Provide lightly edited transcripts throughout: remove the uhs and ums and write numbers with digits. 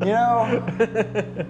You know,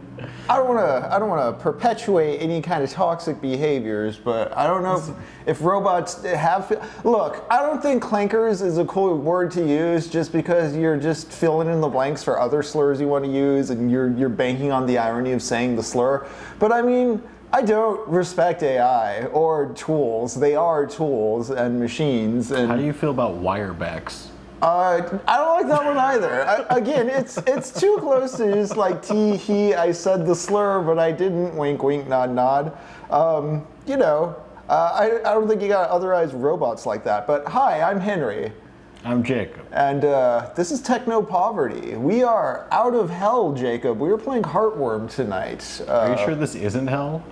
I don't want to perpetuate any kind of toxic behaviors, but I don't know if robots have. Look, I don't think clankers is a cool word to use just because you're just filling in the blanks for other slurs you want to use, and you're banking on the irony of saying the slur. But I mean, I don't respect AI or tools. They are tools and machines. And how do you feel about wirebacks? I don't like that one either. Again, it's too close to just like I said the slur, but I didn't. Wink, wink, nod, nod. You know, I don't think you got otherized robots like that. But hi, I'm Henry. I'm Jacob. And this is Technopoverty. We are out of hell, Jacob. We were playing Heartworm tonight. Are you sure this isn't hell?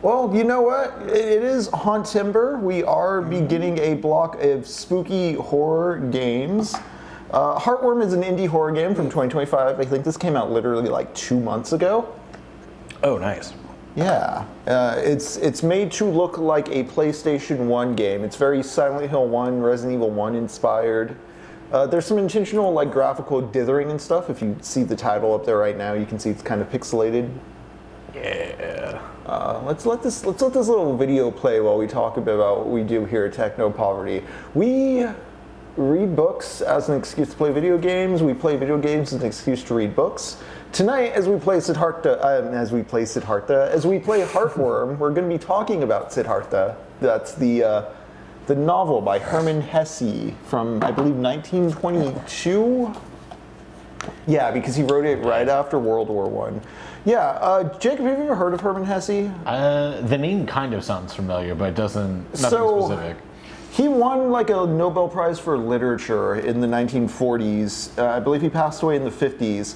Well, you know what? It is HAUNTEMBER. We are beginning a block of spooky horror games. Heartworm is an indie horror game from 2025. I think this came out literally like 2 months ago. Oh, nice. Yeah. It's made to look like a PlayStation 1 game. It's very Silent Hill 1, Resident Evil 1 inspired. There's some intentional like graphical dithering and stuff. If you see the title up there right now, you can see it's kind of pixelated. Yeah. Let's let this little video play while we talk about what we do here at Technopoverty. We read books as an excuse to play video games. We play video games as an excuse to read books. Tonight, as we play Heartworm, we're going to be talking about Siddhartha. That's the novel by Hermann Hesse from, I believe, 1922. Yeah, because he wrote it right after World War I. Yeah, Jacob, have you ever heard of Hermann Hesse? The name kind of sounds familiar, but it doesn't, nothing specific. He won like a Nobel Prize for Literature in the 1940s. I believe he passed away in the 50s.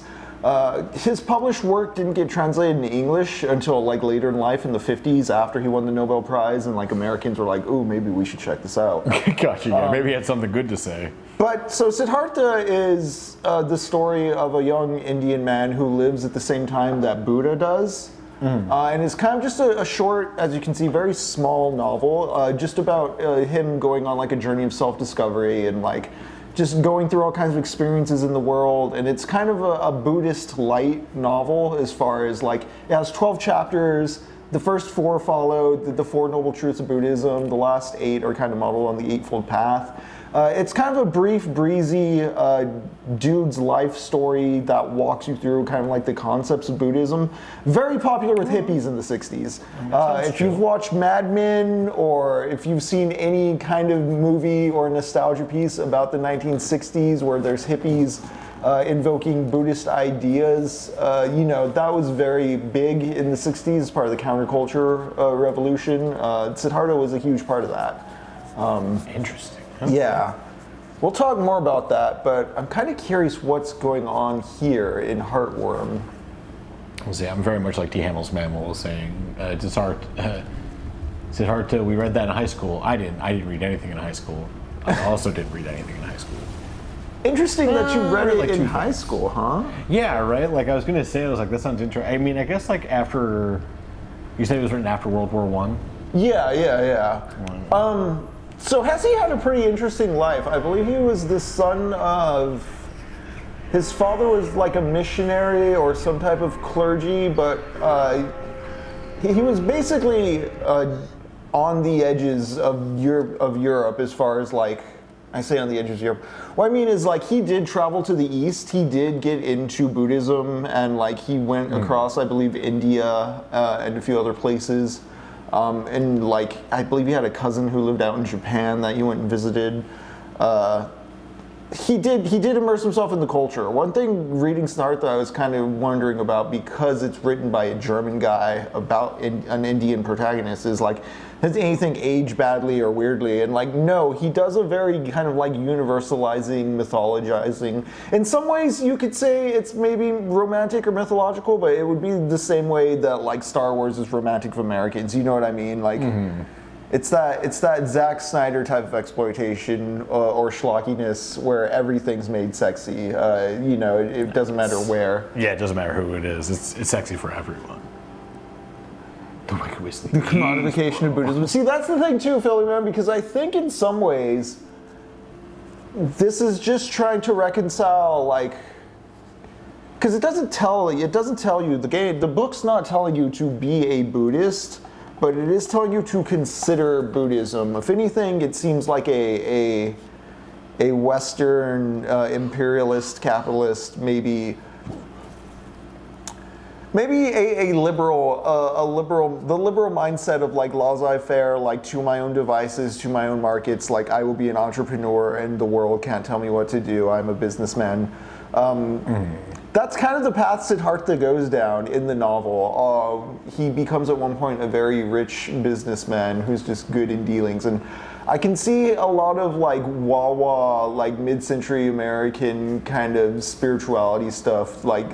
His published work didn't get translated into English until like later in life in the 50s after he won the Nobel Prize, and like Americans were like, ooh, maybe we should check this out. Gotcha, yeah, maybe he had something good to say. But so Siddhartha is the story of a young Indian man who lives at the same time that Buddha does. And it's kind of just a short, as you can see, very small novel, just about him going on like a journey of self-discovery and like just going through all kinds of experiences in the world. And it's kind of a Buddhist light novel as far as like, it has 12 chapters. The first 4 follow the 4 Noble Truths of Buddhism. The last 8 are kind of modeled on the Eightfold Path. It's kind of a brief, breezy dude's life story that walks you through kind of like the concepts of Buddhism. Very popular with hippies in the 60s. If you've watched Mad Men, or if you've seen any kind of movie or nostalgia piece about the 1960s where there's hippies invoking Buddhist ideas, you know, that was very big in the 60s as part of the counterculture revolution. Siddhartha was a huge part of that. Interesting. Okay. Yeah, we'll talk more about that, but I'm kind of curious what's going on here in Heartworm. See, I'm very much like T. Hamill's Mammal was saying. Siddhartha, we read that in high school. I didn't read anything in high school. I also didn't read anything in high school. Interesting that you read it like in high school, huh? Yeah, right? Like I was going to say, I was like, that sounds interesting. I mean, I guess like after, you said it was written after World War I? Yeah. So Hesse had a pretty interesting life. I believe he was the son of, his father was like a missionary or some type of clergy, but he was basically on the edges of Europe as far as like, I say on the edges of Europe. What I mean is like he did travel to the East, he did get into Buddhism, and like he went across, I believe, India and a few other places. And like, I believe he had a cousin who lived out in Japan that he went and visited. He did immerse himself in the culture. One thing reading Siddhartha I was kind of wondering about, because it's written by a German guy about an Indian protagonist, is like, does anything age badly or weirdly? And like, no, he does a very kind of like universalizing, mythologizing. In some ways you could say it's maybe romantic or mythological, but it would be the same way that like Star Wars is romantic for Americans, you know what I mean? Like, it's that Zack Snyder type of exploitation or schlockiness where everything's made sexy. You know, it doesn't matter where. Yeah, it doesn't matter who it is. It's sexy for everyone. The Wicked Whistling. The commodification of Buddhism. See, that's the thing too, Philly man, because I think in some ways, this is just trying to reconcile, like, because it doesn't tell you, the book's not telling you to be a Buddhist, but it is telling you to consider Buddhism. If anything, it seems like a Western imperialist, capitalist, maybe a liberal, the liberal mindset of like laissez-faire, like to my own devices, to my own markets, like I will be an entrepreneur and the world can't tell me what to do, I'm a businessman. That's kind of the path Siddhartha goes down in the novel. He becomes at one point a very rich businessman who's just good in dealings. And I can see a lot of like wah-wah, like mid-century American kind of spirituality stuff, like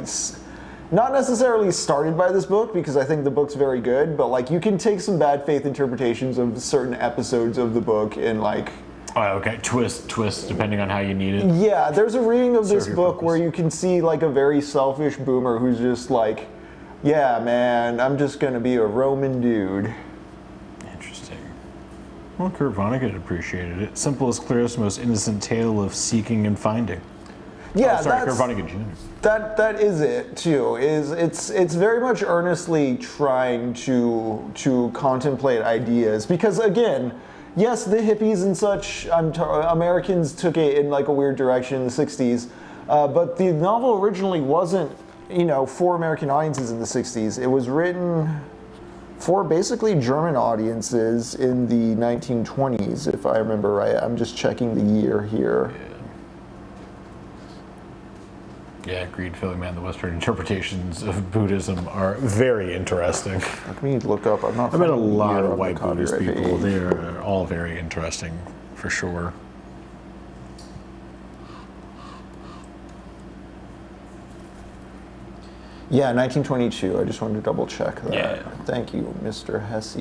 not necessarily started by this book, because I think the book's very good, but like you can take some bad faith interpretations of certain episodes of the book and like... Oh, okay. Twist, depending on how you need it. Yeah, there's a reading of this book where you can see like a very selfish boomer who's just like, yeah, man, I'm just gonna be a Roman dude. Interesting. Well, Kurt Vonnegut appreciated it. Simplest, clearest, most innocent tale of seeking and finding. Yeah, Kurt Vonnegut Jr. That is it too. It's very much earnestly trying to contemplate ideas, because again, yes, the hippies and such, Americans took it in like a weird direction in the 60s, but the novel originally wasn't, for American audiences in the 60s. It was written for basically German audiences in the 1920s, if I remember right. I'm just checking the year here. Yeah, agreed, Philly man. The Western interpretations of Buddhism are very interesting. Let me look up. I've met a lot of white Buddhist people. They are all very interesting, for sure. Yeah, 1922. I just wanted to double check that. Yeah. Thank you, Mr. Hesse.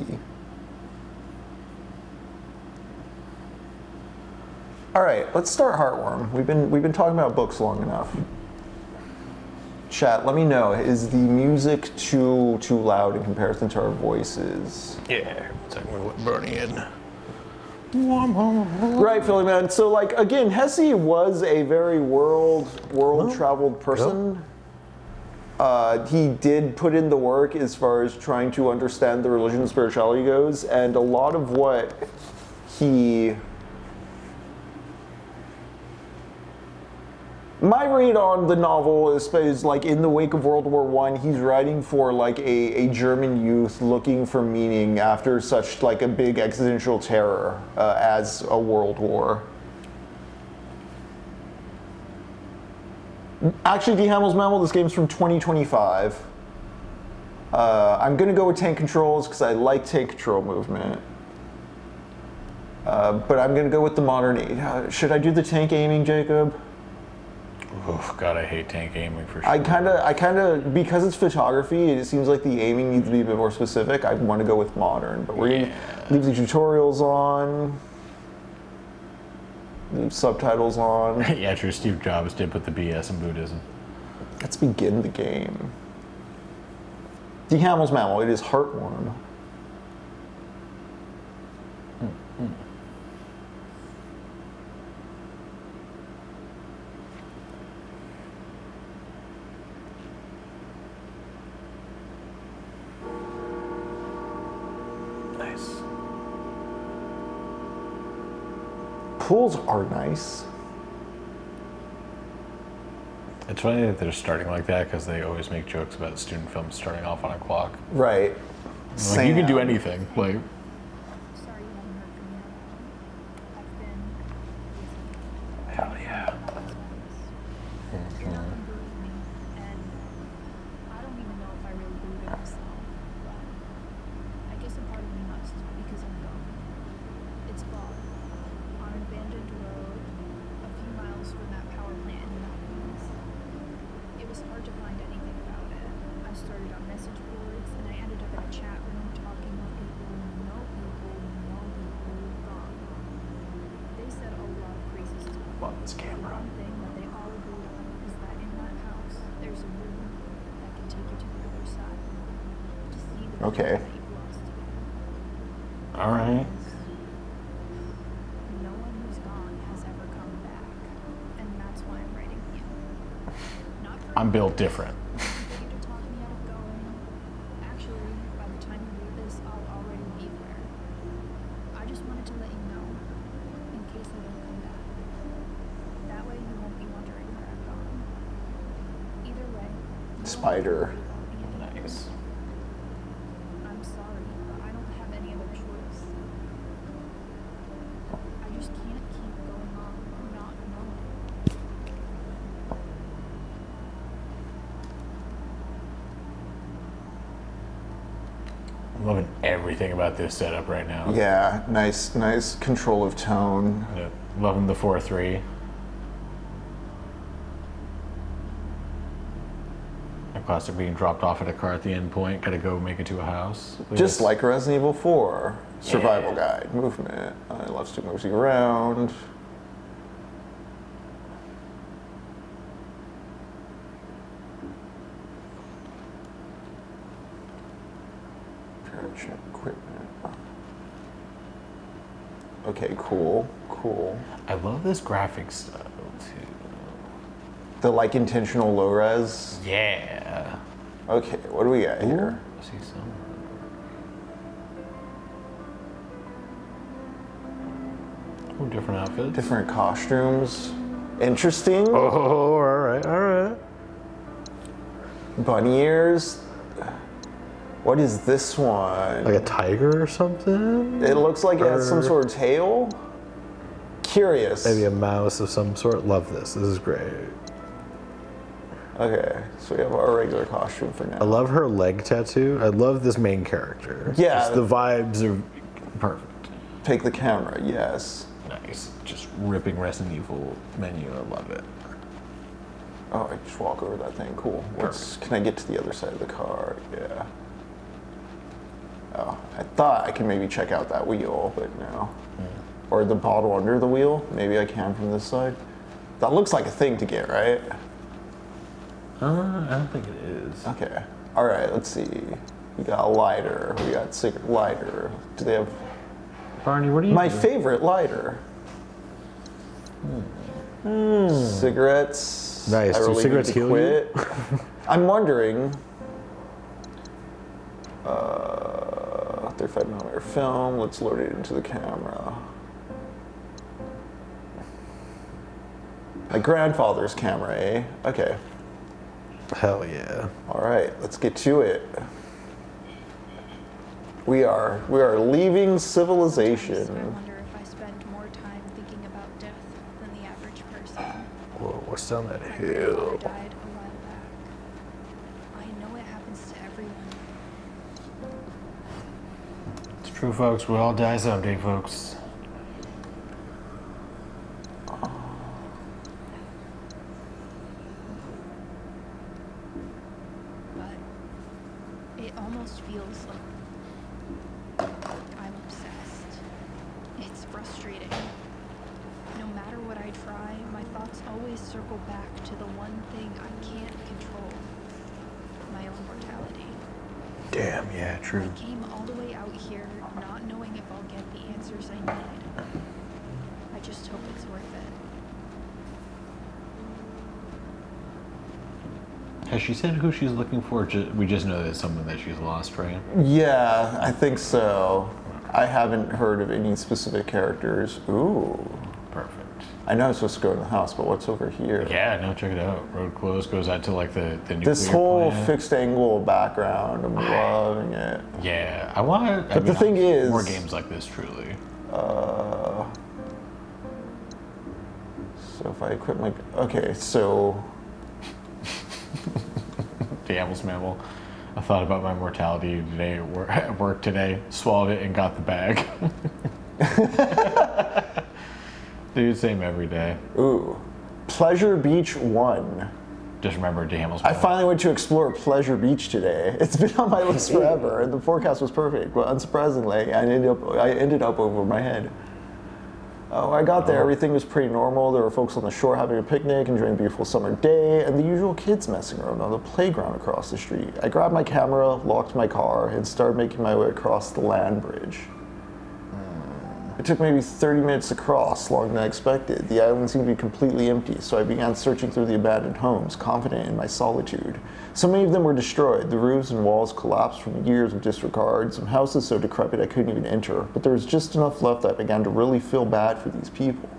All right, let's start Heartworm. We've been talking about books long enough. Chat, let me know, is the music too loud in comparison to our voices? Yeah, it's like we're burning in. Right, Philly man. So like again, Hesse was a very world traveled person. He did put in the work as far as trying to understand the religion and spirituality goes, and a lot of what he... My read on the novel is like in the wake of World War I, he's writing for like a German youth looking for meaning after such like a big existential terror as a world war. Actually, D. Hamill's Mammal, this game's from 2025. I'm gonna go with tank controls because I like tank control movement. But I'm gonna go with the modern. Should I do the tank aiming, Jacob? Oh God, I hate tank aiming for sure. I kind of, because it's photography, it seems like the aiming needs to be a bit more specific. I want to go with modern, but we're gonna leave the tutorials on, leave subtitles on. Yeah, true. Steve Jobs did put the BS in Buddhism. Let's begin the game. D. Hamill's Mammal. It is Heartworm. Pools are nice. It's funny that they're starting like that because they always make jokes about student films starting off on a clock. Right. Like, you can do anything. Like. Sorry you haven't heard from me. I've been busy. Hell yeah. You're not gonna believe me, and I don't even know if I really believe it myself, but I guess a part of me must because I'm dumb. It's fog. On an abandoned road, a few miles from that power plant in the mountains. It was hard to find anything about it. I started on message boards, and I ended up in a chat room talking with people who know people who've gone. They said a lot of crazy stuff. Love this The camera. one thing that they all agreed on is that in that house, there's a room that can take you to the other side. To see the people Okay. that you've All right. No one who's gone has ever come back, and that's why I'm writing you. Not for I'm built different. you to talk me out of going. Actually, by the time you read this, I'll already be there. I just wanted to let you know, in case I don't come back. That way you won't be wondering where I've gone. Either way, you don't Spider. have to worry about me anymore. Nice. I'm sorry, but I don't have any other choice. I just can't keep going on not knowing. I'm loving everything about this setup right now. Yeah, nice control of tone. Yeah. Loving the 4-3. A classic being dropped off at a car at the end point. Gotta go make it to a house. Just like Resident Evil 4. Survival guide, movement. It loves to move you around. Check equipment. Okay, cool. I love this graphic style too. The like intentional low res. Yeah. Okay, what do we got here? I see some. Oh, different outfits. Different costumes. Interesting. Oh, all right. Bunny ears. What is this one? Like a tiger or something? It looks like it has some Or- sort of tail. Curious. Maybe a mouse of some sort. Love this. This is great. Okay, so we have our regular costume for I now. love her leg tattoo. I love this main character. Yeah. Just the vibes are perfect. Take the camera, yes. Nice. Just ripping Resident Evil menu. I love it. Oh, I just walk over that thing. Cool. Can I get to the other side of the car? Yeah. Oh, I thought I could maybe check out that wheel, but no. Or the bottle under the wheel. Maybe I can from this side. That looks like a thing to get, right? I don't think it is. Okay. All right, let's see. We got a lighter. We got cigarette lighter. Do they have Barney, what do you my do? favorite lighter? Cigarettes. Nice. I Do really cigarettes need to heal you? quit. I'm wondering. They're fed on our film. Let's load it into the camera. My grandfather's camera, eh? Okay. Hell yeah. All right, let's get to it. We are leaving civilization. I wonder if I spend more time thinking about death than the average person. Whoa, what's down that My hill? grandfather died a while back. I know it happens to everyone. It's true, folks. We all die someday, folks. But it almost feels like I'm obsessed. It's frustrating. No matter what I try, my thoughts always circle back to the one thing I can't control. My own mortality. Damn, yeah, I true. came all the way out here not knowing if I'll get the answers I need. I just hope it's worth it. Has she said who she's looking for? We just know that it's someone that she's lost, right? Yeah, I think so. I haven't heard of any specific characters. Ooh. Perfect. I know I'm supposed to go in the house, but what's over here? Yeah, no, check it out. Road closed, goes out to like the nuclear This whole plant. fixed angle background, I'm loving it. Yeah, I want. But the thing is- more games like this, truly. So if I equip my... Okay, so... Devil's mammal. I thought about my mortality today at work today. Swallowed it and got the bag. Dude, same every day. Ooh. Pleasure Beach 1. Just remember Devil's I mammal. finally went to explore Pleasure Beach today. It's been on my list forever, and the forecast was perfect, but unsurprisingly, I ended up over my head. Oh, I got there, everything was pretty normal. There were folks on the shore having a picnic, enjoying a beautiful summer day, and the usual kids messing around on the playground across the street. I grabbed my camera, locked my car, and started making my way across the land bridge. It took maybe 30 minutes to cross, longer than I expected. The island seemed to be completely empty, so I began searching through the abandoned homes, confident in my solitude. So many of them were destroyed. The roofs and walls collapsed from years of disregard, some houses so decrepit I couldn't even enter, but there was just enough left that I began to really feel bad for these people.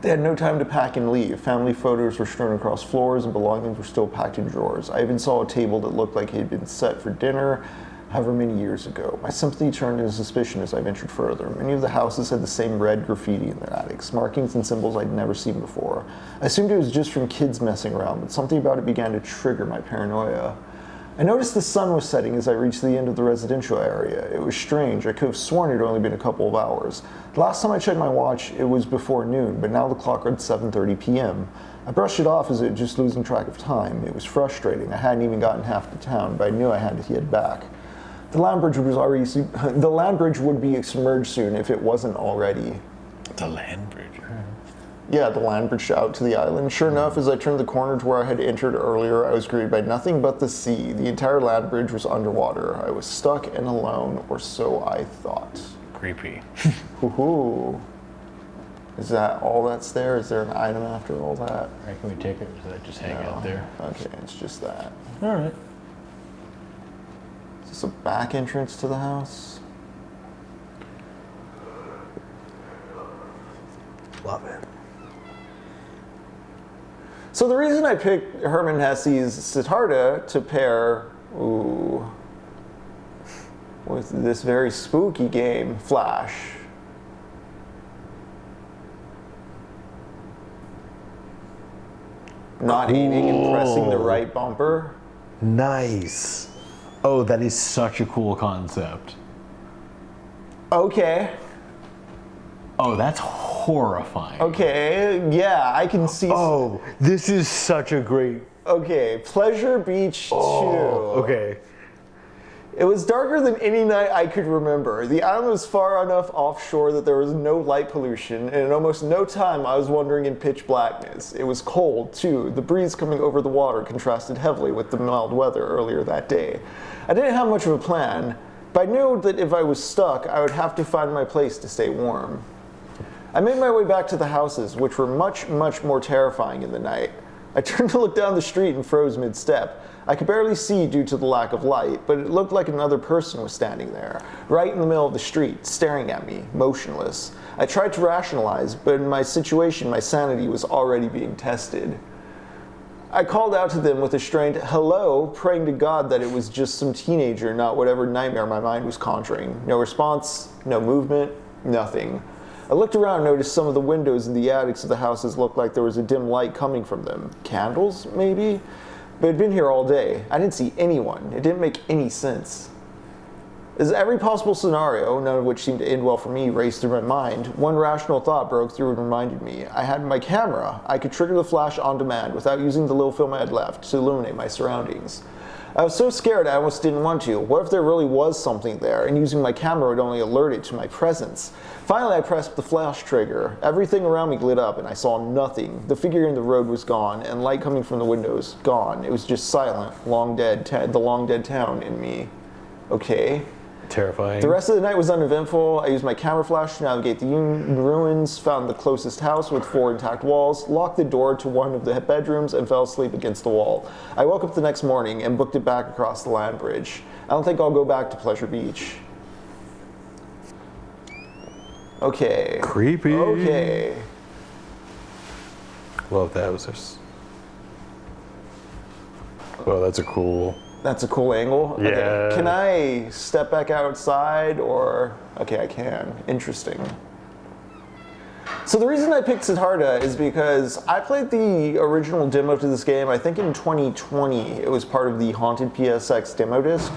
They had no time to pack and leave. Family photos were strewn across floors and belongings were still packed in drawers. I even saw a table that looked like it had been set for dinner however many years ago. My sympathy turned into suspicion as I ventured further. Many of the houses had the same red graffiti in their attics, markings and symbols I'd never seen before. I assumed it was just from kids messing around, but something about it began to trigger my paranoia. I noticed the sun was setting as I reached the end of the residential area. It was strange. I could have sworn it had only been a couple of hours. The last time I checked my watch, it was before noon, but now the clock read 7:30 p.m. I brushed it off as it just losing track of time. It was frustrating. I hadn't even gotten half the town, but I knew I had to head back. The land bridge would be submerged soon if it wasn't already. The land bridge. Yeah, the land bridge out to the island. Sure enough, as I turned the corner to where I had entered earlier, I was greeted by nothing but the sea. The entire land bridge was underwater. I was stuck and alone, or so I thought. Creepy. Woohoo. Is that all that's there? Is there an item after all that? Right, can we take it? Or does that just hang out there? Okay, it's just that. All right. Is this a back entrance to the house? Love it. So the reason I picked Hermann Hesse's Siddhartha to pair with this very spooky game, Flash. Not aiming and pressing the right bumper. Nice. Oh, that is Such a cool concept. Okay. Oh, that's horrifying. Okay, yeah, I can see. Oh, this is such a great. Okay, Pleasure Beach 2. Okay. It was darker than any night I could remember. The island was far enough offshore that there was no light pollution, and in almost no time I was wandering in pitch blackness. It was cold, too. The breeze coming over the water contrasted heavily with the mild weather earlier that day. I didn't have much of a plan, but I knew that if I was stuck, I would have to find my place to stay warm. I made my way back to the houses, which were much, much more terrifying in the night. I turned to look down the street and froze mid-step. I could barely see due to the lack of light, but it looked like another person was standing there, right in the middle of the street, staring at me, motionless. I tried to rationalize, but in my situation, my sanity was already being tested. I called out to them with a strained hello, praying to God that it was just some teenager, not whatever nightmare my mind was conjuring. No response, no movement, nothing. I looked around and noticed some of the windows in the attics of the houses looked like there was a dim light coming from them. Candles, maybe? But I'd been here all day. I didn't see anyone. It didn't make any sense. As every possible scenario, none of which seemed to end well for me, raced through my mind, one rational thought broke through and reminded me. I had my camera. I could trigger the flash on demand without using the little film I had left to illuminate my surroundings. I was so scared I almost didn't want to. What if there really was something there, and using my camera would only alert it to my presence? Finally, I pressed the flash trigger. Everything around me lit up, and I saw nothing. The figure in the road was gone, and light coming from the windows, gone. It was just silent, the long dead town in me. Okay. Terrifying. The rest of the night was uneventful. I used my camera flash to navigate the ruins, found the closest house with 4 intact walls, locked the door to one of the bedrooms, and fell asleep against the wall. I woke up the next morning and booked it back across the land bridge. I don't think I'll go back to Pleasure Beach. Okay. Creepy. Okay. Love that. Was this? Well, that's a cool. That's a cool angle. Yeah. Okay. Can I step back outside or? Okay, I can. Interesting. So the reason I picked Siddhartha is because I played the original demo to this game, I think in 2020. It was part of the Haunted PSX demo disc,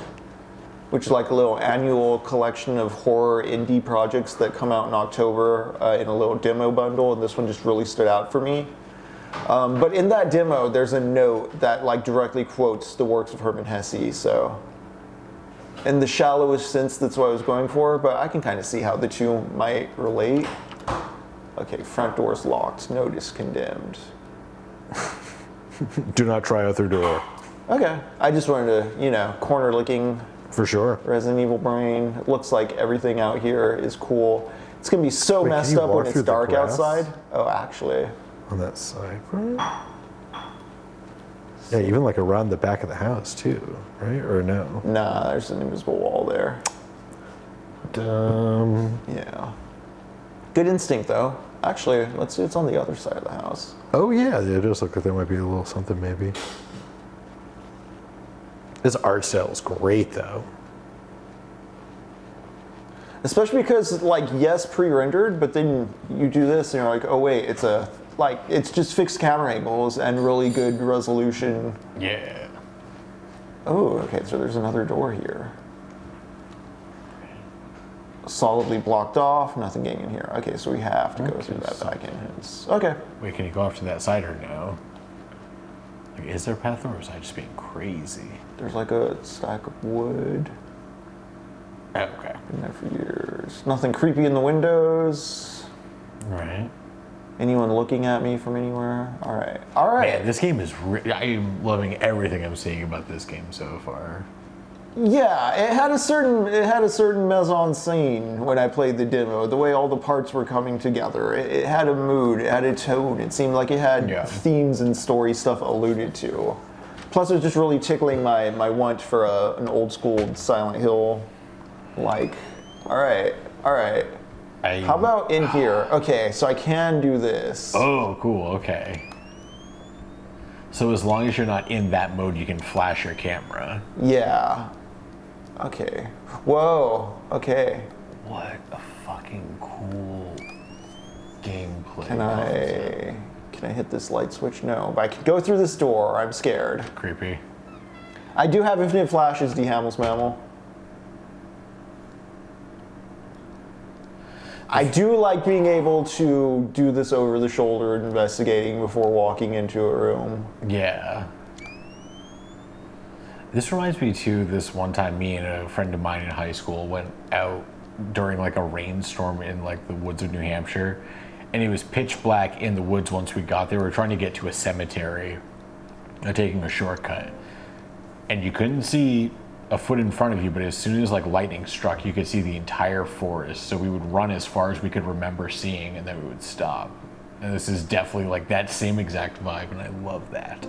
which is like a little annual collection of horror indie projects that come out in October in a little demo bundle, and this one just really stood out for me. But in that demo, there's a note that like directly quotes the works of Hermann Hesse, so in the shallowest sense, that's what I was going for, but I can kind of see how the two might relate. Okay, front door's locked, notice condemned. Do not try other door. Okay, I just wanted to, corner looking For sure. Resident Evil brain. It looks like everything out here is cool. It's gonna be so Wait, can messed you up walk when it's through the dark grass? outside. Oh, actually. On that side. Yeah, even like around the back of the house too, right? Or no? Nah, there's an invisible wall there. Dumb. Yeah. Good instinct, though. Actually, let's see what's on the other side of the house. Oh yeah, it does look like there might be a little something maybe. This art style is great though. Especially because, like, yes, pre-rendered, but then you do this and you're like, oh wait, it's just fixed camera angles and really good resolution. Yeah. Oh, okay, so there's another door here. Solidly blocked off, nothing getting in here. Okay, so we have to go through that back entrance. Okay. Wait, can you go off to that side or no? Like, is there a path or is I just being crazy? There's like a stack of wood. Oh, okay. Been there for years. Nothing creepy in the windows. Right. Anyone looking at me from anywhere? All right. All right. Man, this game is. I am loving everything I'm seeing about this game so far. Yeah, it had a certain mise-en-scene when I played the demo. The way all the parts were coming together, it had a mood, it had a tone. It seemed like it had themes and story stuff alluded to. Plus, it was just really tickling my want for an old school Silent Hill. Like, all right. How about in here? Okay, so I can do this. Oh, cool. Okay. So as long as you're not in that mode, you can flash your camera. Yeah. Okay. Whoa. Okay. What a fucking cool gameplay. Can I hit this light switch? No, but I can go through this door. I'm scared. Creepy. I do have infinite flashes, D. Hamels Mammal. I do like being able to do this over the shoulder investigating before walking into a room. Yeah. This reminds me too, this one time me and a friend of mine in high school went out during like a rainstorm in like the woods of New Hampshire, and it was pitch black in the woods once we got there. We were trying to get to a cemetery, taking a shortcut, and you couldn't see a foot in front of you, but as soon as like lightning struck, you could see the entire forest. So we would run as far as we could remember seeing, and then we would stop. And this is definitely like that same exact vibe, and I love that.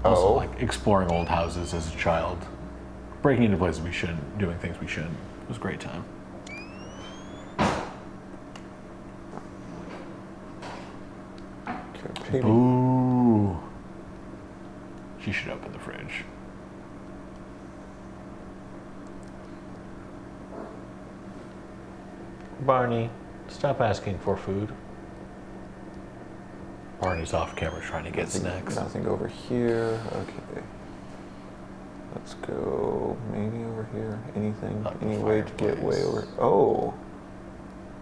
Also, like exploring old houses as a child, breaking into places we shouldn't, doing things we shouldn't. It was a great time. Ooh. She should open the fridge. Barney, stop asking for food. Barney's off camera trying to get snacks. Nothing over here. Okay. Let's go maybe over here. Anything? Any way to get way over? Oh.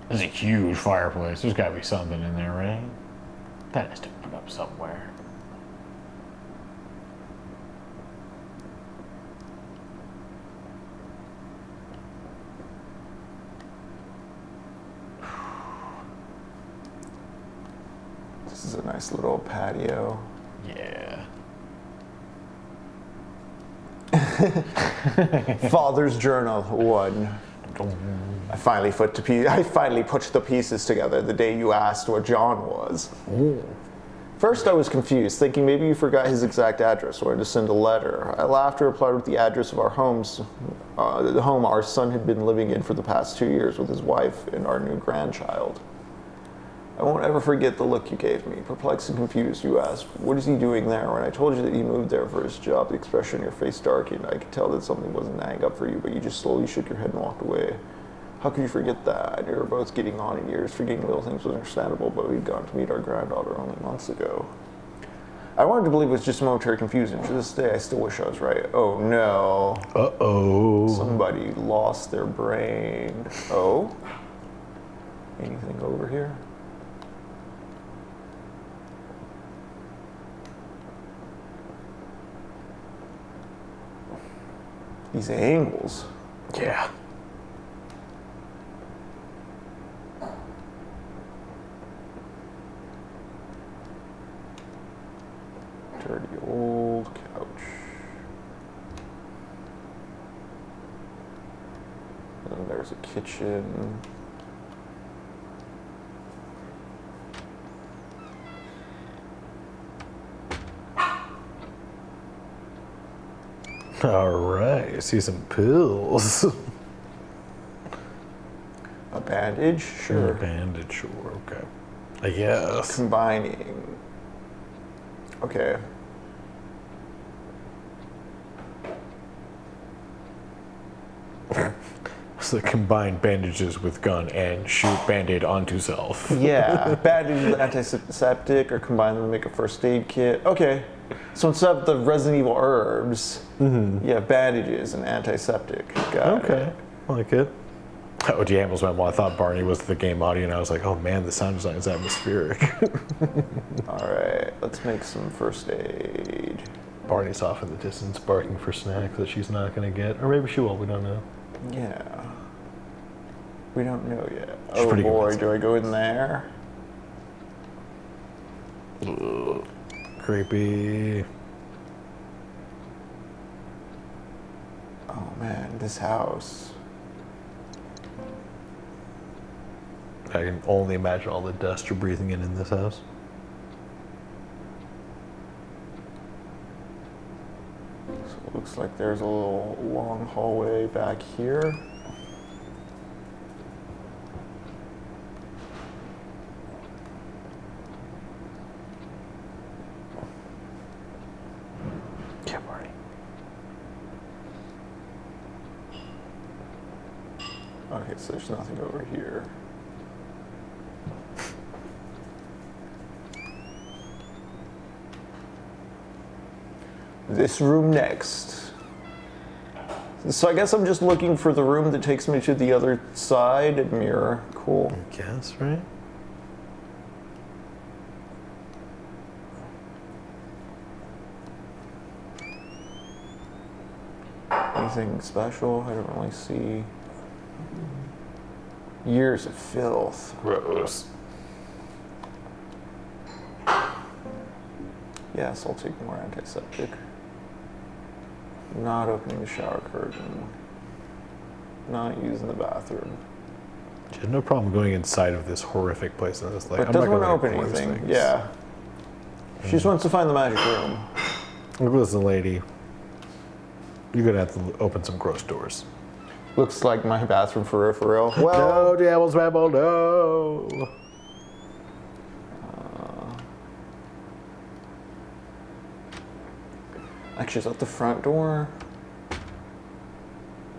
There's a huge fireplace. There's got to be something in there, right? That has to be put up somewhere. This is a nice little patio. Yeah. Father's Journal 1. I finally put the pieces together the day you asked what John was. First I was confused, thinking maybe you forgot his exact address or to send a letter. I laughed and replied with the address of our the home our son had been living in for the past 2 years with his wife and our new grandchild. I won't ever forget the look you gave me. Perplexed and confused, you asked, what is he doing there? When I told you that he moved there for his job, the expression on your face darkened. I could tell that something wasn't adding up for you, but you just slowly shook your head and walked away. How could you forget that? I knew we were both getting on in years. Forgetting little things was understandable, but we'd gone to meet our granddaughter only months ago. I wanted to believe it was just momentary confusion. To this day, I still wish I was right. Oh no. Uh-oh. Somebody lost their brain. Oh? Anything over here? These angles. Yeah. Dirty old. There's a kitchen. All right, I see some pills. A bandage? Sure. A bandage, sure, okay. I guess. Combining. Okay. So combine bandages with gun and shoot Band-Aid onto self. Yeah, bandage with antiseptic or combine them to make a first aid kit. Okay. So instead of the Resident Evil herbs, you have bandages and antiseptic. Got Okay, it. I like it. Oh, gee, I almost went, well, I thought Barney was the game audio, and I was like, oh man, the sound design is atmospheric. All right, let's make some first aid. Barney's off in the distance barking for snacks that she's not going to get. Or maybe she will, we don't know. Yeah. We don't know yet. She's Oh pretty boy, convincing. do I go in there? Ugh, creepy. Oh man, this house. I can only imagine all the dust you're breathing in this house. So it looks like there's a little long hallway back here. Yeah, Barney. Okay, so there's nothing over here. This room next. So I guess I'm just looking for the room that takes me to the other side. Mirror, cool. I guess, right? Anything special? I don't really see. Years of filth. Gross. Yes, I'll take more antiseptic. Not opening the shower curtain. Not using the bathroom. She had no problem going inside of this horrific place. And it's like, But I'm doesn't not want to gonna open close anything. things. Yeah. She just wants to find the magic room. Listen, lady. You're gonna have to open some gross doors. Looks like my bathroom for real. Well, No, Devil's Babble, no. actually, is that the front door?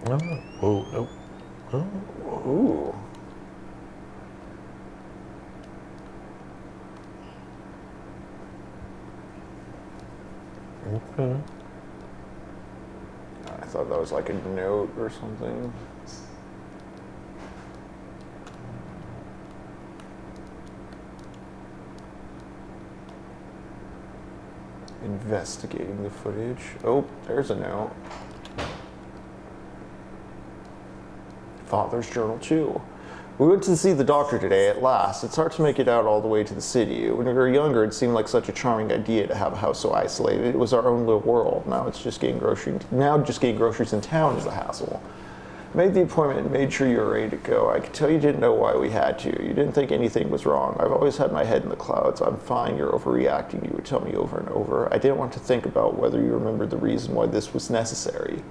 Oh, whoa, nope. Oh, Ooh. okay. I thought that was like a note or something. Investigating the footage. Oh, there's a note. Father's journal too. We went to see the doctor today at last. It's hard to make it out all the way to the city. When we were younger, it seemed like such a charming idea to have a house so isolated. It was our own little world. Now just getting groceries in town is a hassle. Made the appointment and made sure you were ready to go. I could tell you didn't know why we had to. You didn't think anything was wrong. I've always had my head in the clouds. I'm fine, you're overreacting, you would tell me over and over. I didn't want to think about whether you remembered the reason why this was necessary.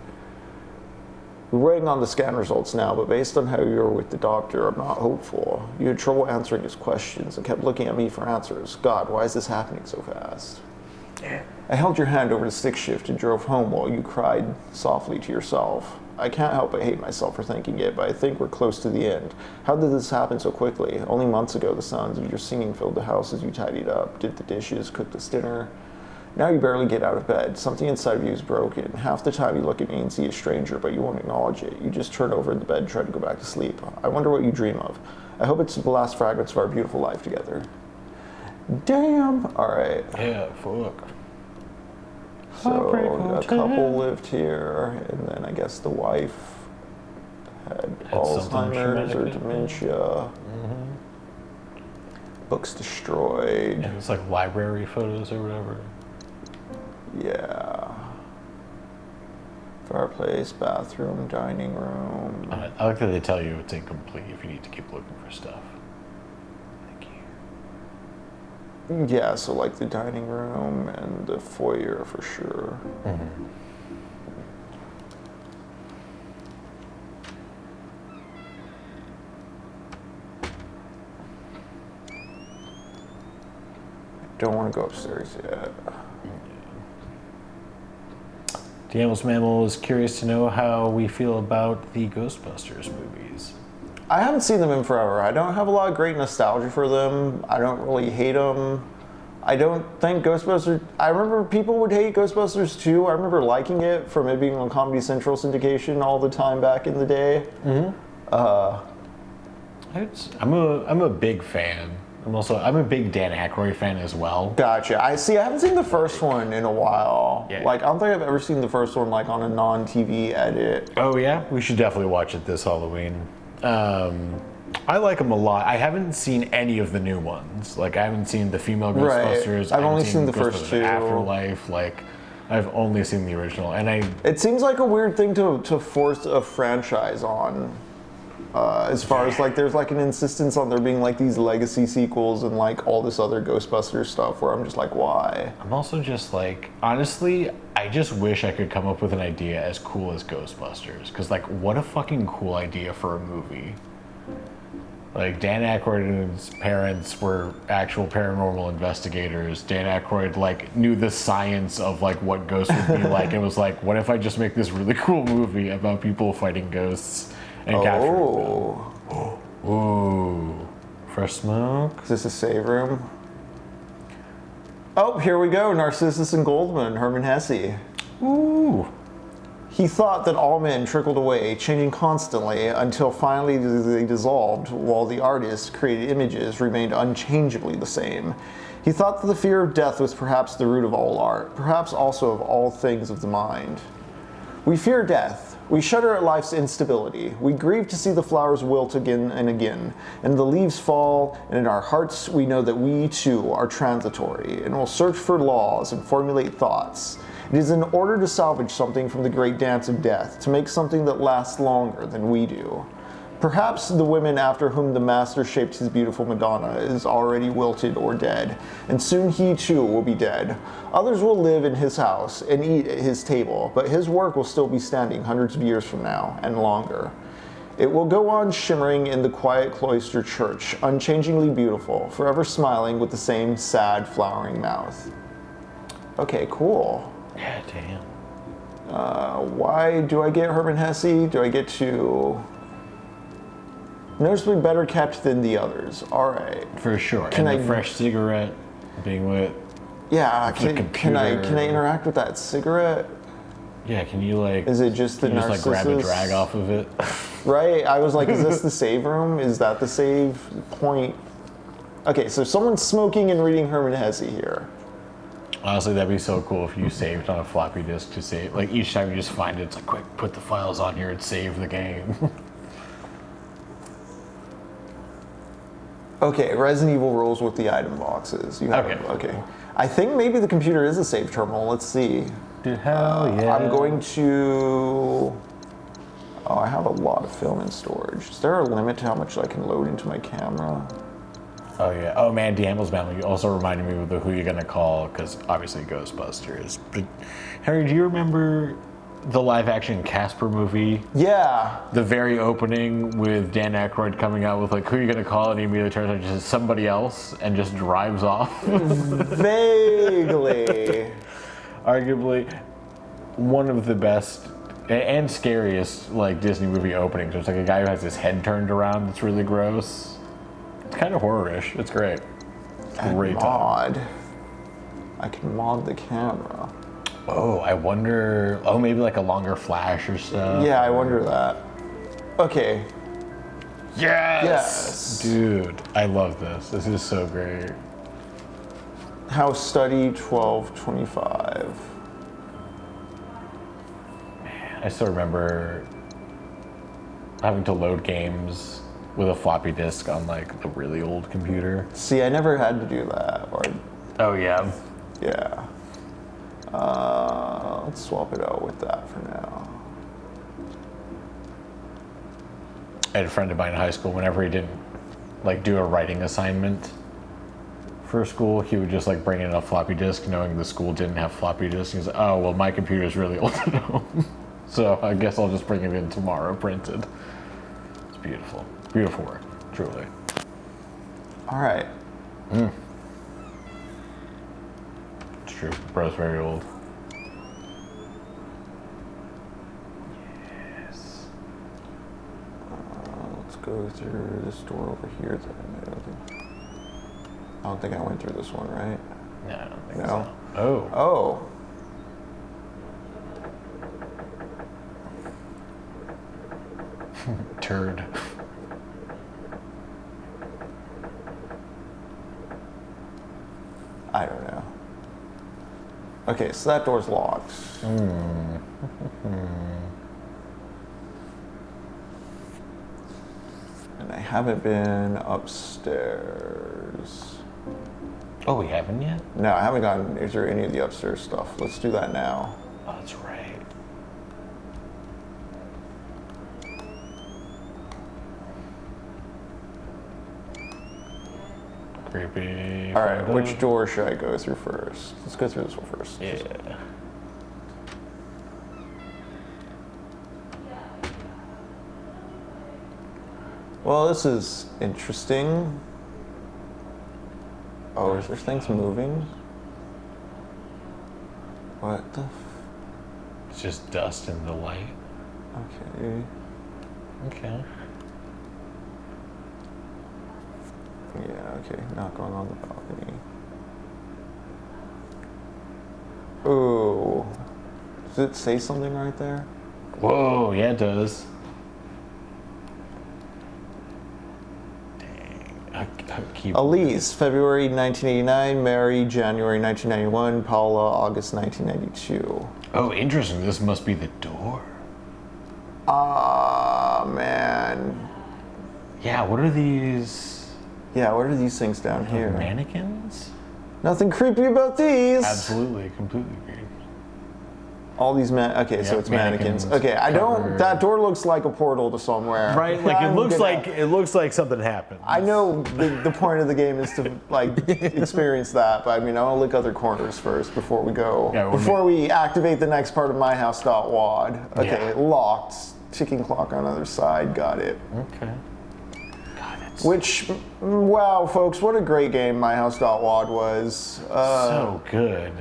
We're waiting on the scan results now, but based on how you were with the doctor, I'm not hopeful. You had trouble answering his questions and kept looking at me for answers. God, why is this happening so fast? I held your hand over the stick shift and drove home while you cried softly to yourself. I can't help but hate myself for thinking it, but I think we're close to the end. How did this happen so quickly? Only months ago, the sounds of your singing filled the house as you tidied up, did the dishes, cooked us dinner. Now you barely get out of bed. Something inside of you is broken. Half the time you look at me and see a stranger, but you won't acknowledge it. You just turn over in the bed and try to go back to sleep. I wonder what you dream of. I hope it's the last fragments of our beautiful life together. Damn. All right. Yeah, fuck. So a couple lived here, and then I guess the wife had Alzheimer's or dementia. Books destroyed. And it's like library photos or whatever. Yeah. Fireplace, bathroom, dining room. I like that they tell you it's incomplete if you need to keep looking for stuff. Thank you. Yeah, so like the dining room and the foyer for sure. Mm-hmm. Don't want to go upstairs yet. Daniel's Mammal is curious to know how we feel about the Ghostbusters movies. I haven't seen them in forever. I don't have a lot of great nostalgia for them. I don't really hate them. I don't think Ghostbusters... I remember people would hate Ghostbusters too. I remember liking it from it being on Comedy Central syndication all the time back in the day. Mm-hmm. I'm a big fan. I'm a big Dan Aykroyd fan as well. Gotcha. I haven't seen the first one in a while. Yeah. Like, I don't think I've ever seen the first one like on a non-TV edit. Oh yeah? We should definitely watch it this Halloween. I like them a lot. I haven't seen any of the new ones. Like, I haven't seen the female Ghostbusters. Right. I've only seen the first Ghostbusters two. Afterlife. Like, I've only seen the original. And It seems like a weird thing to force a franchise on. As far as like, there's like an insistence on there being like these legacy sequels and like all this other Ghostbusters stuff where I'm just like, why? I'm also just like, honestly, I just wish I could come up with an idea as cool as Ghostbusters. Because like, what a fucking cool idea for a movie. Like, Dan Aykroyd and his parents were actual paranormal investigators. Dan Aykroyd like knew the science of like what ghosts would be like and was like, what if I just make this really cool movie about people fighting ghosts? And Oh. Ooh. Fresh smoke. Is this a save room? Oh, here we go. Narcissus and Goldmund, Hermann Hesse. Ooh. He thought that all men trickled away, changing constantly until finally they dissolved, while the artist's created images remained unchangeably the same. He thought that the fear of death was perhaps the root of all art, perhaps also of all things of the mind. We fear death. We shudder at life's instability. We grieve to see the flowers wilt again and again, and the leaves fall, and in our hearts we know that we too are transitory, and will search for laws and formulate thoughts. It is in order to salvage something from the great dance of death, to make something that lasts longer than we do. Perhaps the women after whom the master shaped his beautiful Madonna is already wilted or dead, and soon he too will be dead. Others will live in his house and eat at his table, but his work will still be standing hundreds of years from now, and longer. It will go on shimmering in the quiet cloister church, unchangingly beautiful, forever smiling with the same sad, flowering mouth. Okay, cool. Yeah, damn. Why do I get Hermann Hesse? Do I get to... Noticeably better kept than the others. All right. For sure. Can and I- the fresh cigarette being lit. Yeah. The Can I computer. interact with that cigarette? Yeah, can you like... Is it just the can you just like Narcissus? grab a drag off of it? Right. I was like, is this the save room? Is that the save point? Okay, so someone's smoking and reading Hermann Hesse here. Honestly, that'd be so cool if you saved on a floppy disk to save. Like each time you just find it, it's like, quick, put the files on here and save the game. Okay, Resident Evil rules with the item boxes. You have okay. I think maybe the computer is a save terminal. Let's see. Dude, hell yeah. I'm going to... Oh, I have a lot of film in storage. Is there a limit to how much I can load into my camera? Oh yeah. Oh man, Daniel's Mammal also reminded me of the Who You Gonna Call, because obviously Ghostbusters. But Harry, do you remember the live-action Casper movie? Yeah. The very opening with Dan Aykroyd coming out with like, "Who are you gonna call?" and he immediately turns out just somebody else and just drives off. Vaguely. Arguably one of the best and scariest like Disney movie openings. There's like a guy who has his head turned around that's really gross. It's kind of horror-ish. It's great. Great time. Mod. I can mod the camera. Oh, I wonder. Oh, maybe like a longer flash or stuff. Yeah, I wonder that. Okay. Yes! Yes. Dude, I love this. This is so great. House Study 1225. I still remember having to load games with a floppy disk on like a really old computer. See, I never had to do that. Or, Oh yeah. yeah. Let's swap it out with that for now. I had a friend of mine in high school, whenever he didn't like do a writing assignment for school, he would just like bring in a floppy disk knowing the school didn't have floppy disks. He's like, oh, well, my computer's really old at home. So I guess I'll just bring it in tomorrow printed. It's beautiful. Beautiful work, truly. All right. It's true. Bro's very old. Yes. Let's go through this door over here. I don't think I went through this one, right? No, I don't think No. so. Oh. Oh. Turd. I don't know. Okay, so that door's locked. And I haven't been upstairs. Oh, we haven't yet? No, I haven't gotten through any of the upstairs stuff. Let's do that now. Oh, that's right. Creepy. All right, which door should I go through first? Let's go through this one first. Yeah. Well, this is interesting. Oh, is there things moving? What the It's just dust in the light. Okay. Okay. Yeah, okay. Not going on the balcony. Ooh. Does it say something right there? Whoa, yeah, it does. Dang. Elise, February 1989. Mary, January 1991. Paula, August 1992. Oh, interesting. This must be the door. Ah, man. Yeah, what are these? Yeah, what are these things down here? Mannequins? Nothing creepy about these. Absolutely, completely agreed. All these okay, so Yep, it's mannequins. mannequins Okay, I don't. covered. That door looks like a portal to somewhere. Right? Like I'm gonna- it looks like something happened. I know the point of the game is to like experience that, but I mean, I want to look other corners first before we go. Yeah, before we activate the next part of my house.wad. Okay, Yeah. locked. Ticking clock on the other side. Got it. Okay. God, that's Which, wow, folks, what a great game my house.wad was. so good.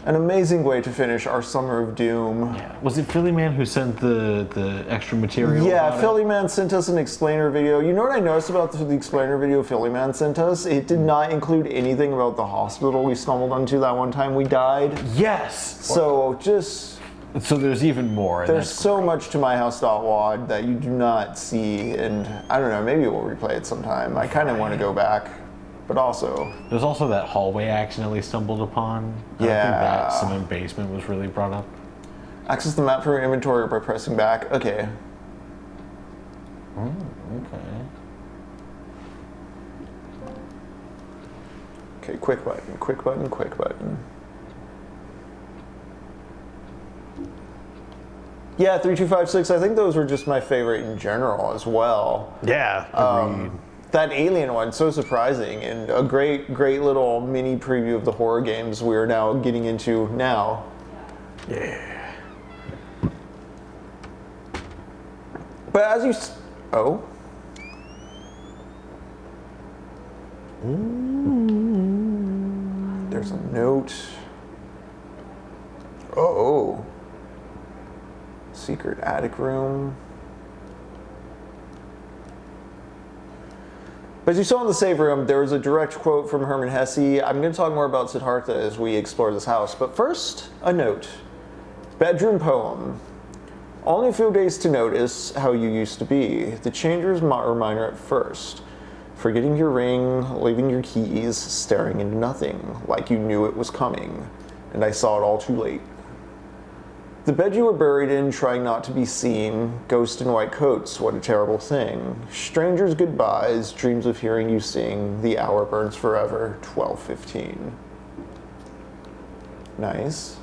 An amazing way to finish our Summer of Doom. Yeah. Was it Philly Man who sent the extra material? Yeah, about Philly Man sent us an explainer video. You know what I noticed about the explainer video Philly Man sent us? It did not include anything about the hospital we stumbled onto that one time we died. it? Yes. So just, So there's even more. and there's that's so much to myhouse.wad that you do not see, and I don't know, maybe we'll replay it sometime. I kind of want to go back, but also, There's also that hallway I accidentally stumbled upon. I don't Yeah. think that cement basement was really brought up. access the map from your inventory by pressing back. Okay. Okay. Okay, quick button, quick button, quick button. Yeah, 3256, I think those were just my favorite in general as well. Yeah. Agreed. That alien one, so surprising, and a great little mini preview of the horror games we're now getting into now. Yeah. But as you, oh. There's a note. Oh. Secret attic room. But as you saw in the save room, there was a direct quote from Hermann Hesse. I'm going to talk more about Siddhartha as we explore this house. But first, a note. Bedroom poem. Only a few days to notice how you used to be. The changes were minor at first. Forgetting your ring, leaving your keys, staring into nothing, like you knew it was coming. And I saw it all too late. The bed you were buried in, trying not to be seen, ghosts in white coats, what a terrible thing. Strangers' goodbyes, dreams of hearing you sing, the hour burns forever, 12:15. Nice.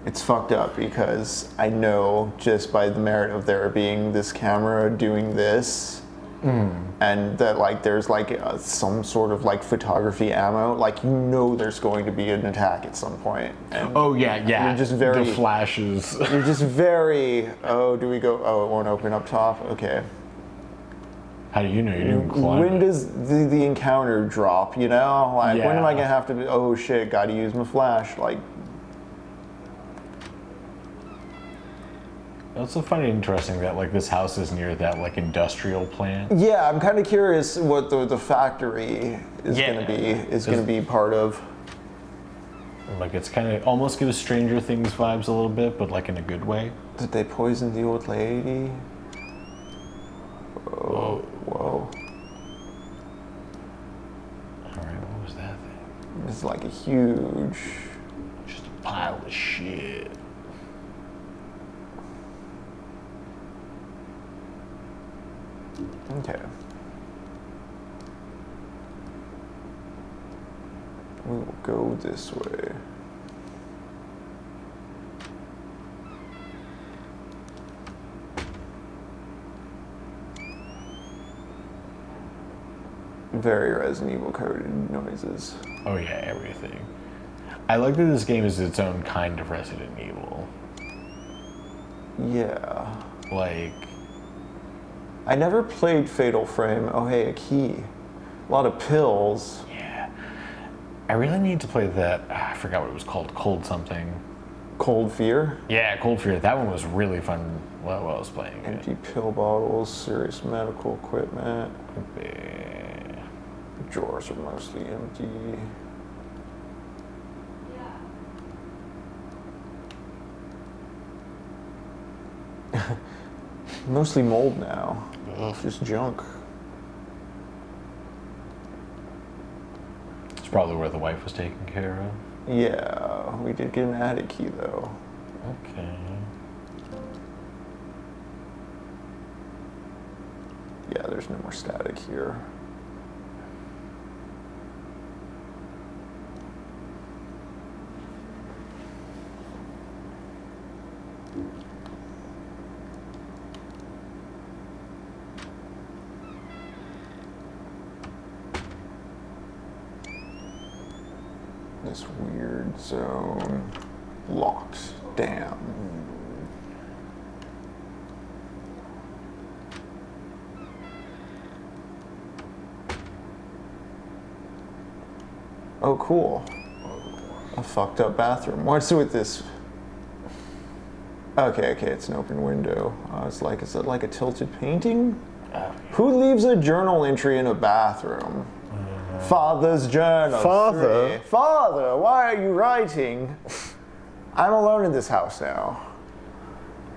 It's fucked up because I know just by the merit of there being this camera doing this, and that like there's like some sort of like photography ammo, like you know there's going to be an attack at some point. And Oh yeah. You're just very. The flashes. You're just very. Oh, do we go? Oh, it won't open up top. Okay. How do you know you didn't climb? When does the encounter drop? You know, like when am I Yeah. gonna have to? Oh shit! Got to use my flash. Like. It's so funny and interesting that like this house is near that like industrial plant. Yeah, I'm kind of curious what the factory is Yeah. gonna be part of. Like it's kind of almost gives Stranger Things vibes a little bit, but like in a good way. Did they poison the old lady? Oh, whoa! All right, what was that thing? It's like a huge. Just a pile of shit. Okay. We will go this way. Very Resident Evil coded noises. Oh yeah, everything. I like that this game is its own kind of Resident Evil. Yeah. Like, I never played Fatal Frame. Oh hey, a key. A lot of pills. yeah. I really need to play that. I forgot what it was called. Cold something. Cold Fear. Yeah, Cold Fear. That one was really fun while I was playing it. Empty pill bottles, serious medical equipment. Drawers are mostly empty. Mostly mold now. Just junk. It's probably where the wife was taken care of. Yeah, we did get an attic key though. Okay. Yeah, there's no more static here. This weird zone locked down. Oh, cool. A fucked up bathroom. What's with this? Okay, it's an open window. It's like, is it like a tilted painting? Who leaves a journal entry in a bathroom? Father's journal. Father? 3. Father, why are you writing? I'm alone in this house now.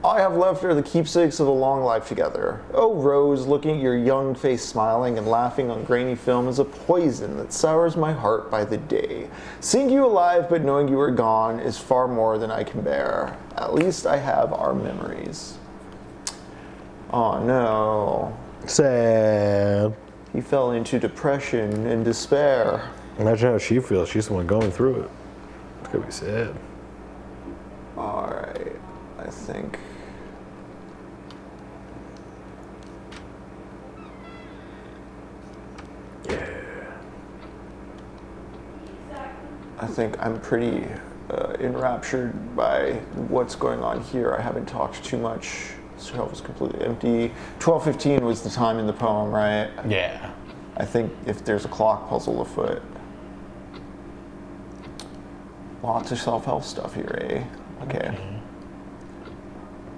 All I have left are the keepsakes of a long life together. Oh, Rose, looking at your young face smiling and laughing on grainy film is a poison that sours my heart by the day. Seeing you alive but knowing you are gone is far more than I can bear. At least I have our memories. Oh no. Sad. He fell into depression and despair. Imagine how she feels. She's the one going through it. It's gonna be sad. Alright, I think. I think I'm pretty enraptured by what's going on here. I haven't talked too much. The shelf is completely empty. 12:15 was the time in the poem, right? Yeah. I think if there's a clock puzzle afoot. Lots of self-help stuff here, eh? Okay.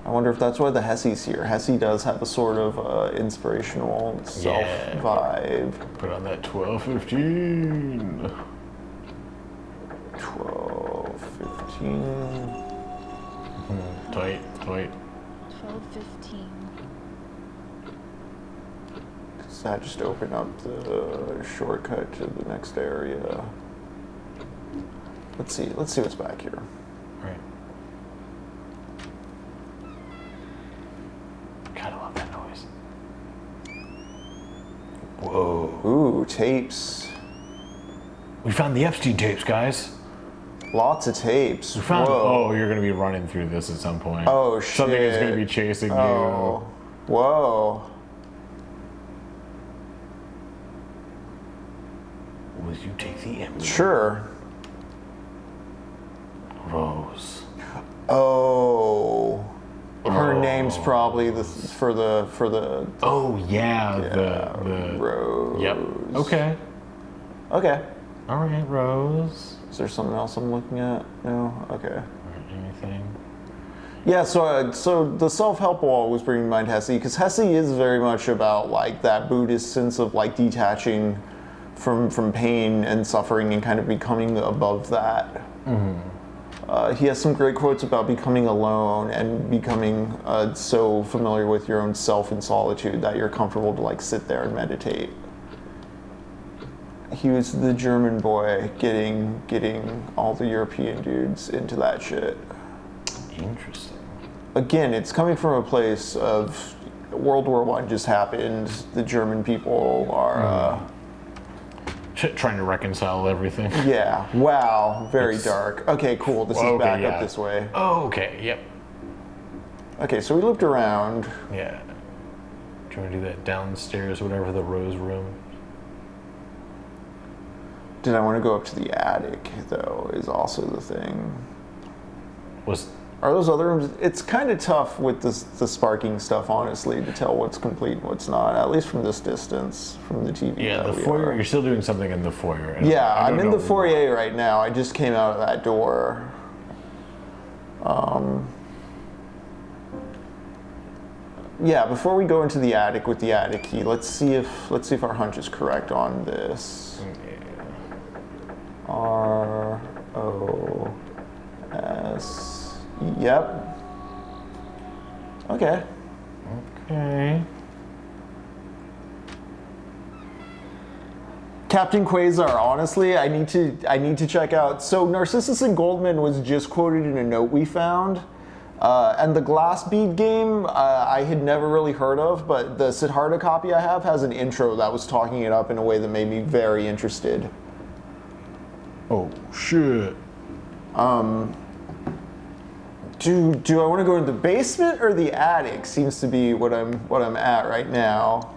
I wonder if that's why the Hesse's here. Hesse does have a sort of inspirational self vibe. Put on that 12:15. 12:15. Tight. 12:15. Does that just open up the shortcut to the next area? Let's see what's back here. Right. Gotta love that noise. Whoa. Ooh, tapes. We found the Epstein tapes, guys. Lots of tapes. We found. Whoa. Oh, you're gonna be running through this at some point. Oh shit. Something is gonna be chasing Oh. Whoa. you. Will you take the M? Sure. Rose. Oh. Her Oh. name's probably for the. Oh yeah, the Rose. Yep. Okay. Okay. All right, Rose. Is there something else I'm looking at? No. Okay. Anything? Yeah. So the self-help wall was bringing to mind Hesse, because Hesse is very much about like that Buddhist sense of like detaching from pain and suffering and kind of becoming above that. He has some great quotes about becoming alone and becoming so familiar with your own self and solitude that you're comfortable to like sit there and meditate. He was the German boy getting all the European dudes into that shit. Interesting. Again, it's coming from a place of World War I just happened. The German people are. Trying to reconcile everything. Yeah. Wow. Very dark. Okay. Cool. This is back up this way. Oh, okay. Yep. Okay. So we looped around. Yeah. Do you want to do that downstairs, whatever, the rose room? Did I want to go up to the attic though? Is also the thing. Are those other rooms? It's kind of tough with the sparking stuff, honestly, to tell what's complete and what's not. At least from this distance, from the TV. Yeah, that the we foyer. are. You're still doing something in the foyer. Yeah, I'm in the know. foyer right now. I just came out of that door. Yeah, before we go into the attic with the attic key, let's see if our hunch is correct on this. ROS. Yep. Okay. Okay. Captain Quasar, honestly, I need to check out. So Narcissus and Goldmund was just quoted in a note we found. And the glass bead game, I had never really heard of, but the Siddhartha copy I have has an intro that was talking it up in a way that made me very interested. Oh shit. Do I want to go in the basement or the attic? Seems to be what I'm at right now.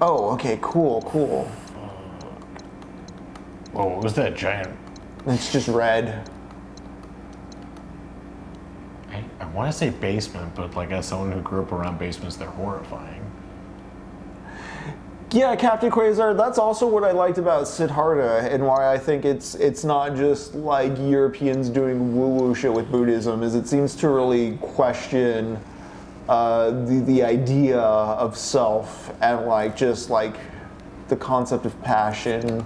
Oh, okay, cool. Oh, what was that giant? It's just red. I want to say basement, but like as someone who grew up around basements, they're horrifying. Yeah, Captain Quasar, that's also what I liked about Siddhartha and why I think it's not just like Europeans doing woo-woo shit with Buddhism, is it seems to really question the idea of self and like just like the concept of passion.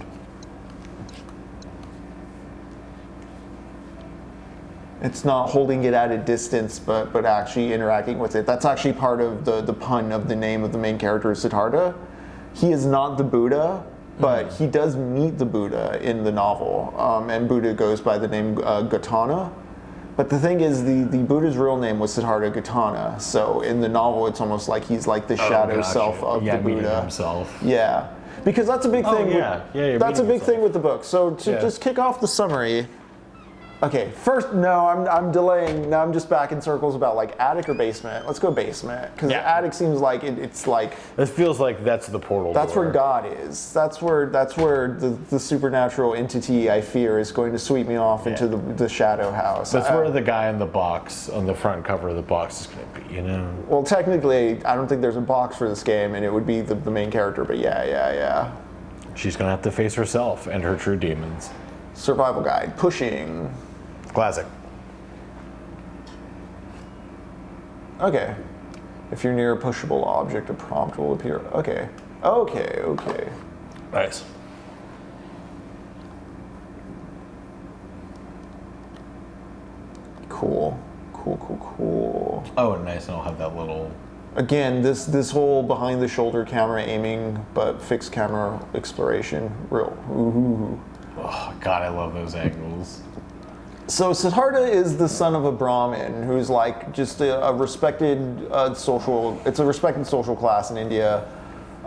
It's not holding it at a distance, but actually interacting with it. That's actually part of the pun of the name of the main character, Siddhartha. He is not the Buddha, but he does meet the Buddha in the novel, and Buddha goes by the name Gautama. But the thing is, the Buddha's real name was Siddhartha Gautama, so in the novel it's almost like he's like the shadow self of the Buddha. Himself. Yeah, because that's a big thing. That's a big thing with the book. So to just kick off the summary. Okay, first, no, I'm delaying. Now I'm just back in circles about like attic or basement. Let's go basement, because attic seems like it's like. It feels like that's the portal. That's door. where God is. That's where the supernatural entity I fear is going to sweep me off into the shadow house. That's where the guy in the box on the front cover of the box is going to be. You know. Well, technically, I don't think there's a box for this game, and it would be the main character. But yeah. She's going to have to face herself and her true demons. Survival guide, pushing. Classic. Okay. If you're near a pushable object, a prompt will appear. Okay. Nice. Cool. Oh, nice. And I'll have that little. Again, this whole behind the shoulder camera aiming, but fixed camera exploration. Real. Ooh. Oh, God, I love those angles. So Siddhartha is the son of a Brahmin who's like just a respected it's a respected social class in India,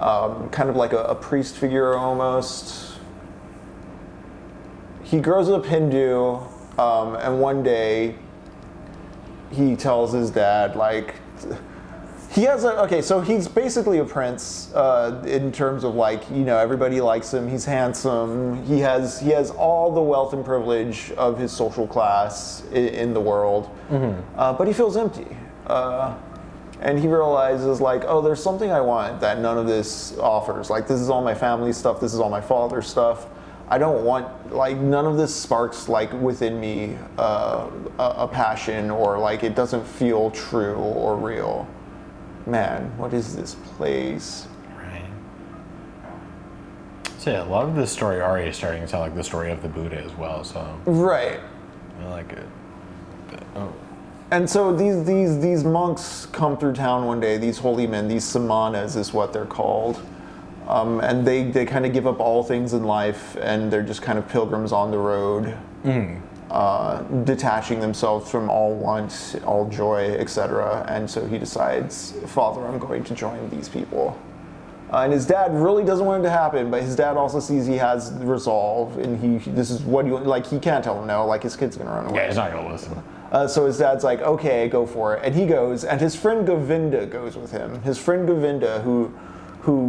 kind of like a priest figure almost. he grows up Hindu, and one day he tells his dad, like, he has so he's basically a prince in terms of, like, you know, everybody likes him, he's handsome, he has all the wealth and privilege of his social class in the world, but he feels empty. And he realizes, like, oh, there's something I want that none of this offers. Like, this is all my family stuff, this is all my father's stuff. I don't want, like, none of this sparks, like, within me a passion, or, like, it doesn't feel true or real. Man, what is this place? Right. So yeah, a lot of this story already is starting to sound like the story of the Buddha as well, so. Right. I like it. Oh. And so these monks come through town one day, these holy men, these samanas is what they're called. And they kind of give up all things in life, and they're just kind of pilgrims on the road, detaching themselves from all want, all joy, etc. And so he decides, Father, I'm going to join these people. And his dad really doesn't want it to happen, but his dad also sees he has resolve, and this is what he can't tell him no, like his kid's gonna run away. Yeah, he's not gonna listen. So his dad's like, okay, go for it. And he goes, and his friend Govinda goes with him. His friend Govinda, who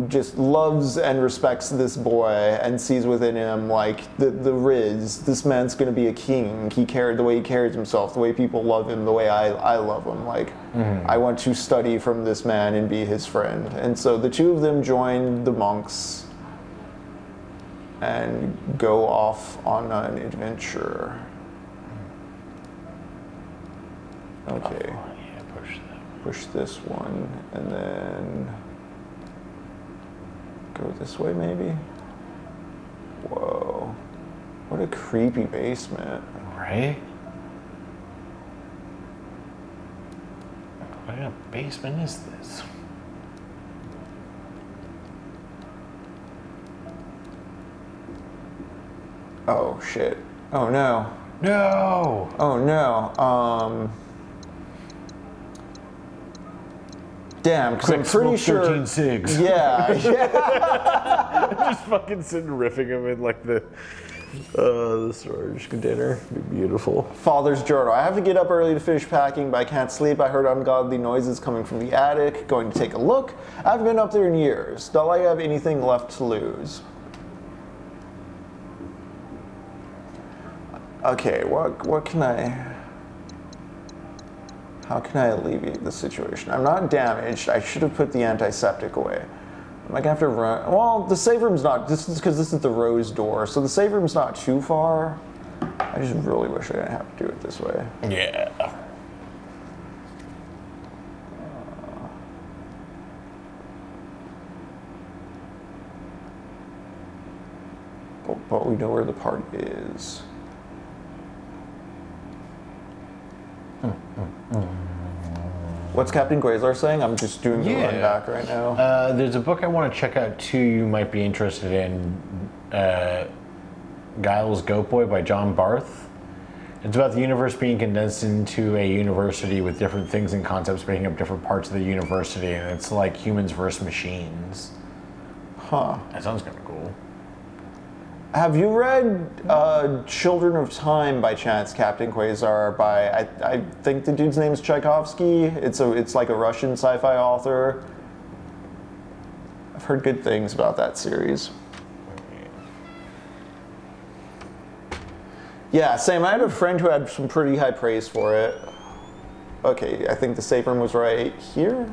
just loves and respects this boy and sees within him, like, the riz. This man's gonna be a king. The way he carries himself, the way people love him, the way I love him. Like, I want to study from this man and be his friend. And so the two of them join the monks and go off on an adventure. Okay. Yeah, push that. Push this one, and then go this way, maybe? Whoa. What a creepy basement. Right? What kind of basement is this? Oh, shit. Oh, no. No! Oh, no. Damn, because I'm pretty sure. 13 cigs. Yeah, Just fucking sitting riffing him in like the storage container. It'd be beautiful. Father's journal. I have to get up early to finish packing, but I can't sleep. I heard ungodly noises coming from the attic. Going to take a look. I haven't been up there in years. Not like I have anything left to lose. Okay, what can I... How can I alleviate the situation? I'm not damaged. I should have put the antiseptic away. Am I gonna have to run? Well, the save room's not, this is because this is the rose door, so the save room's not too far. I just really wish I didn't have to do it this way. Yeah. But we know where the party is. What's Captain Quasar saying? I'm just doing the run back right now. There's a book I want to check out too. You might be interested in Giles Goat Boy by John Barth. It's about the universe being condensed into a university with different things and concepts making up different parts of the university, and it's like humans versus machines. Huh. That sounds kind of cool. Have you read Children of Time by chance, Captain Quasar? By I think the dude's name is Tchaikovsky. It's like a Russian sci-fi author. I've heard good things about that series. Yeah, same. I had a friend who had some pretty high praise for it. Okay, I think the safe room was right here.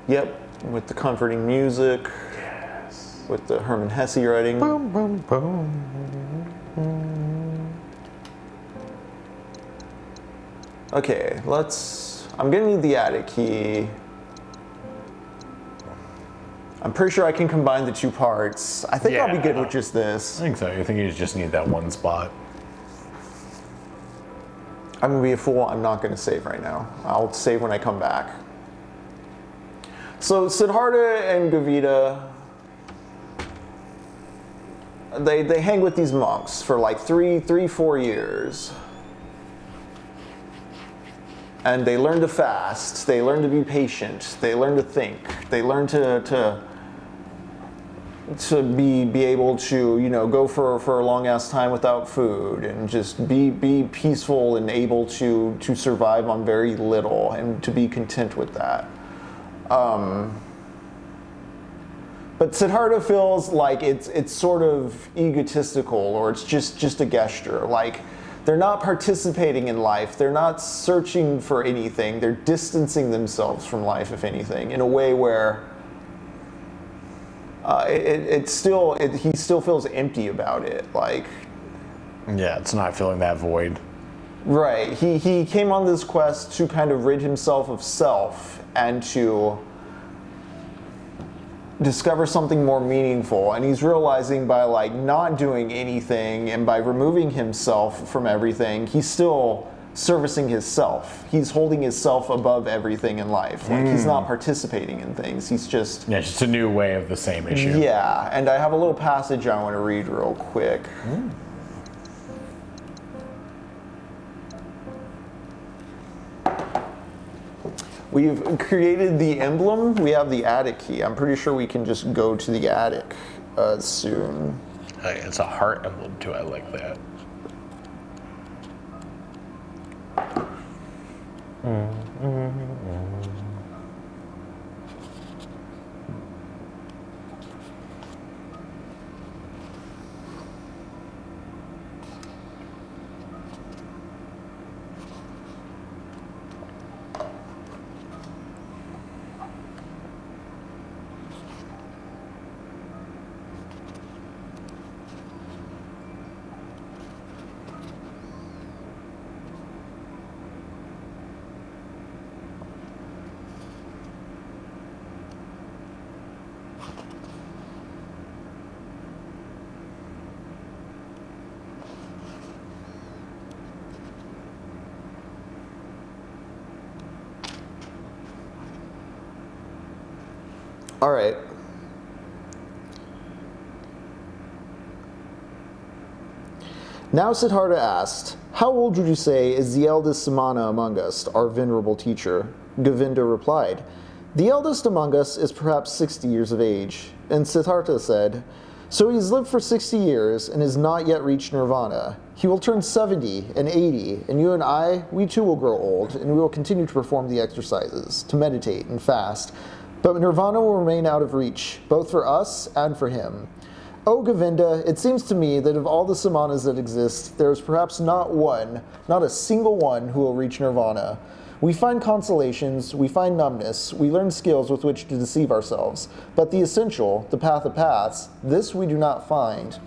Yep, with the comforting music, yes. With the Hermann Hesse writing. Boom, boom, boom. Okay, I'm gonna need the attic key. I'm pretty sure I can combine the two parts. I think I'll be good with just this. I think so. I think you just need that one spot. I'm gonna be a fool. I'm not gonna save right now. I'll save when I come back. So Siddhartha and Gavita, they hang with these monks for like 3-4 years. and they learn to fast, they learn to be patient, they learn to think, they learn to be able to, you know, go for a long ass time without food and just be peaceful and able to survive on very little and to be content with that. But Siddhartha feels like it's sort of egotistical, or it's just a gesture. Like, they're not participating in life, they're not searching for anything, they're distancing themselves from life, if anything, in a way where he still feels empty about it. Like, Yeah, it's not filling that void. right, he came on this quest to kind of rid himself of self and to discover something more meaningful, and he's realizing by like not doing anything and by removing himself from everything, he's still servicing his self. He's holding his self above everything in life. Like, he's not participating in things, he's just... Yeah, just a new way of the same issue. Yeah, and I have a little passage I want to read real quick. We've created the emblem. We have the attic key. I'm pretty sure we can just go to the attic soon. It's a heart emblem too. I like that. All right. Now Siddhartha asked, "How old would you say is the eldest Samana among us, our venerable teacher?" Govinda replied, "The eldest among us is perhaps 60 years of age." And Siddhartha said, "So he has lived for 60 years and has not yet reached nirvana. He will turn 70 and 80, and you and I, we too will grow old, and we will continue to perform the exercises, to meditate and fast. But nirvana will remain out of reach, both for us and for him. O Govinda, it seems to me that of all the samanas that exist, there is perhaps not one, not a single one, who will reach nirvana. We find consolations, we find numbness, we learn skills with which to deceive ourselves, but the essential, the path of paths, this we do not find."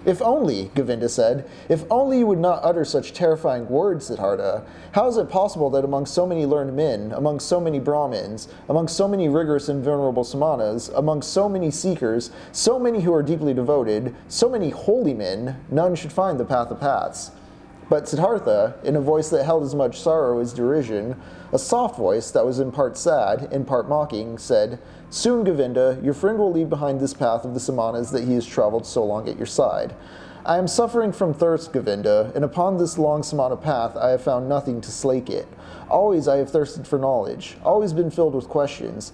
"If only," Govinda said, "if only you would not utter such terrifying words, Siddhartha. How is it possible that among so many learned men, among so many Brahmins, among so many rigorous and venerable samanas, among so many seekers, so many who are deeply devoted, so many holy men, none should find the path of paths?" But Siddhartha, in a voice that held as much sorrow as derision, a soft voice that was in part sad, in part mocking, said, "Soon, Govinda, your friend will leave behind this path of the samanas that he has traveled so long at your side. I am suffering from thirst, Govinda, and upon this long samana path I have found nothing to slake it. Always I have thirsted for knowledge, always been filled with questions.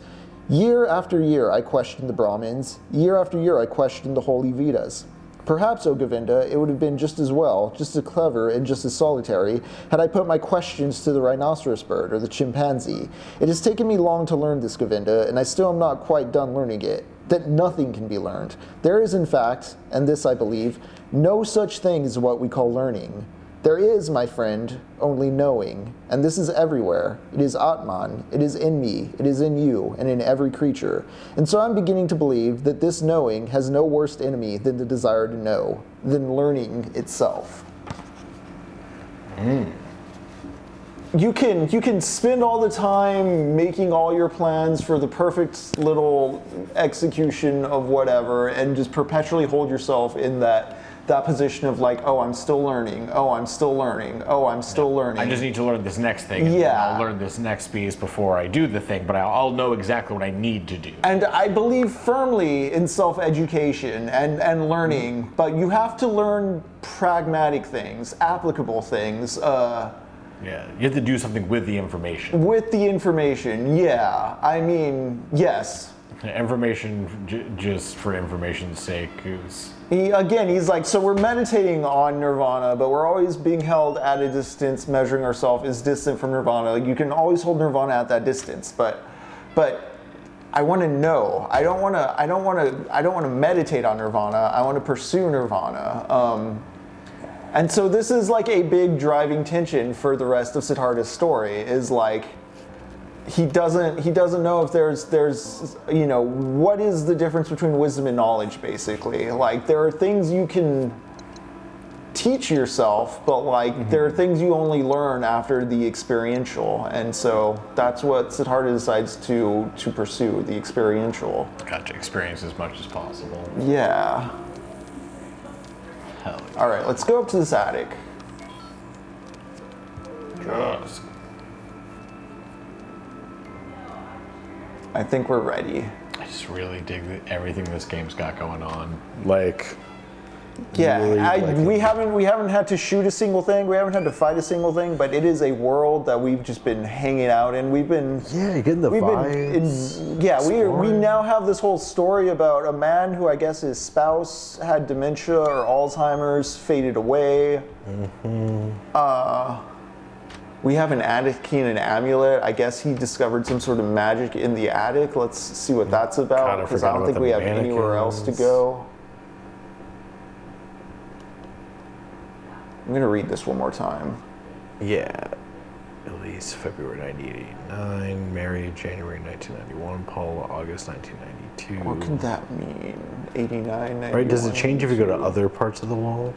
Year after year I questioned the Brahmins, year after year I questioned the holy Vedas. Perhaps, O Govinda, it would have been just as well, just as clever, and just as solitary, had I put my questions to the rhinoceros bird or the chimpanzee. It has taken me long to learn this, Govinda, and I still am not quite done learning it. That nothing can be learned. There is, in fact, and this I believe, no such thing as what we call learning. There is, my friend, only knowing, and this is everywhere. It is Atman, it is in me, it is in you, and in every creature. And so I'm beginning to believe that this knowing has no worse enemy than the desire to know, than learning itself." You can spend all the time making all your plans for the perfect little execution of whatever, and just perpetually hold yourself in that position of like, oh, I'm still learning, oh, I'm still learning, oh, I'm still learning. I just need to learn this next thing. And Yeah. I'll learn this next piece before I do the thing, but I'll know exactly what I need to do. And I believe firmly in self-education and learning, but you have to learn pragmatic things, applicable things. Yeah, you have to do something with the information. With the information, yeah. I mean, yes. Information just for information's sake is... He's like, so we're meditating on nirvana, but we're always being held at a distance, measuring ourselves as distant from nirvana. Like, you can always hold nirvana at that distance, but I want to know. I don't want to meditate on nirvana. I want to pursue nirvana. And so this is like a big driving tension for the rest of Siddhartha's story. Is like he doesn't know if there's what is the difference between wisdom and knowledge, basically. Like, there are things you can teach yourself, but like there are things you only learn after the experiential, and so that's what Siddhartha decides to pursue, the experiential. Gotcha. Experience as much as possible. Yeah. Hell yeah. All right, let's go up to this attic. Drugs. I think we're ready. I just really dig everything this game's got going on. Like, Yeah, really we haven't had to shoot a single thing. We haven't had to fight a single thing. But it is a world that we've just been hanging out in. We've been you're getting the vibes. We now have this whole story about a man who I guess his spouse had dementia or Alzheimer's, faded away. We have an attic and an amulet. I guess he discovered some sort of magic in the attic. Let's see what that's about, Kinda because I forgot don't think about we the have anywhere else to mannequins. go. I'm gonna read this one more time. Yeah. Elise, February 1989. Married, January 1991. Paula, August 1992. What could that mean? 89, 91. Right, does it change if you go to other parts of the wall?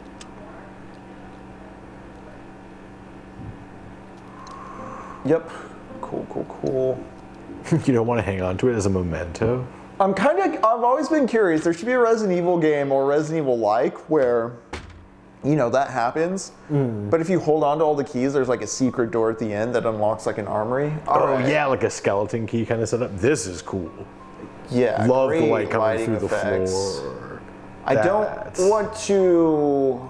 Yep. Cool. You don't want to hang on to it as a memento? I've always been curious. There should be a Resident Evil game or Resident Evil like where, that happens. But if you hold on to all the keys, there's like a secret door at the end that unlocks like an armory. Yeah, like a skeleton key kind of setup. This is cool. Yeah. Love the great light coming lighting through the effects. floor. I don't That's- want to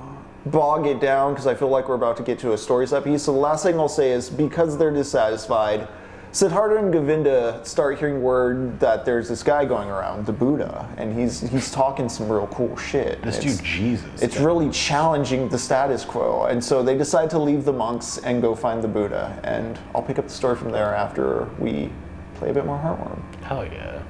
bog it down because I feel like we're about to get to a story set piece. So the last thing I'll say is, because they're dissatisfied, Siddhartha and Govinda start hearing word that there's this guy going around, the Buddha, and he's talking some real cool shit. This dude, Jesus. It's really challenging the status quo, and so they decide to leave the monks and go find the Buddha. And I'll pick up the story from there after we play a bit more Heartworm. Hell yeah.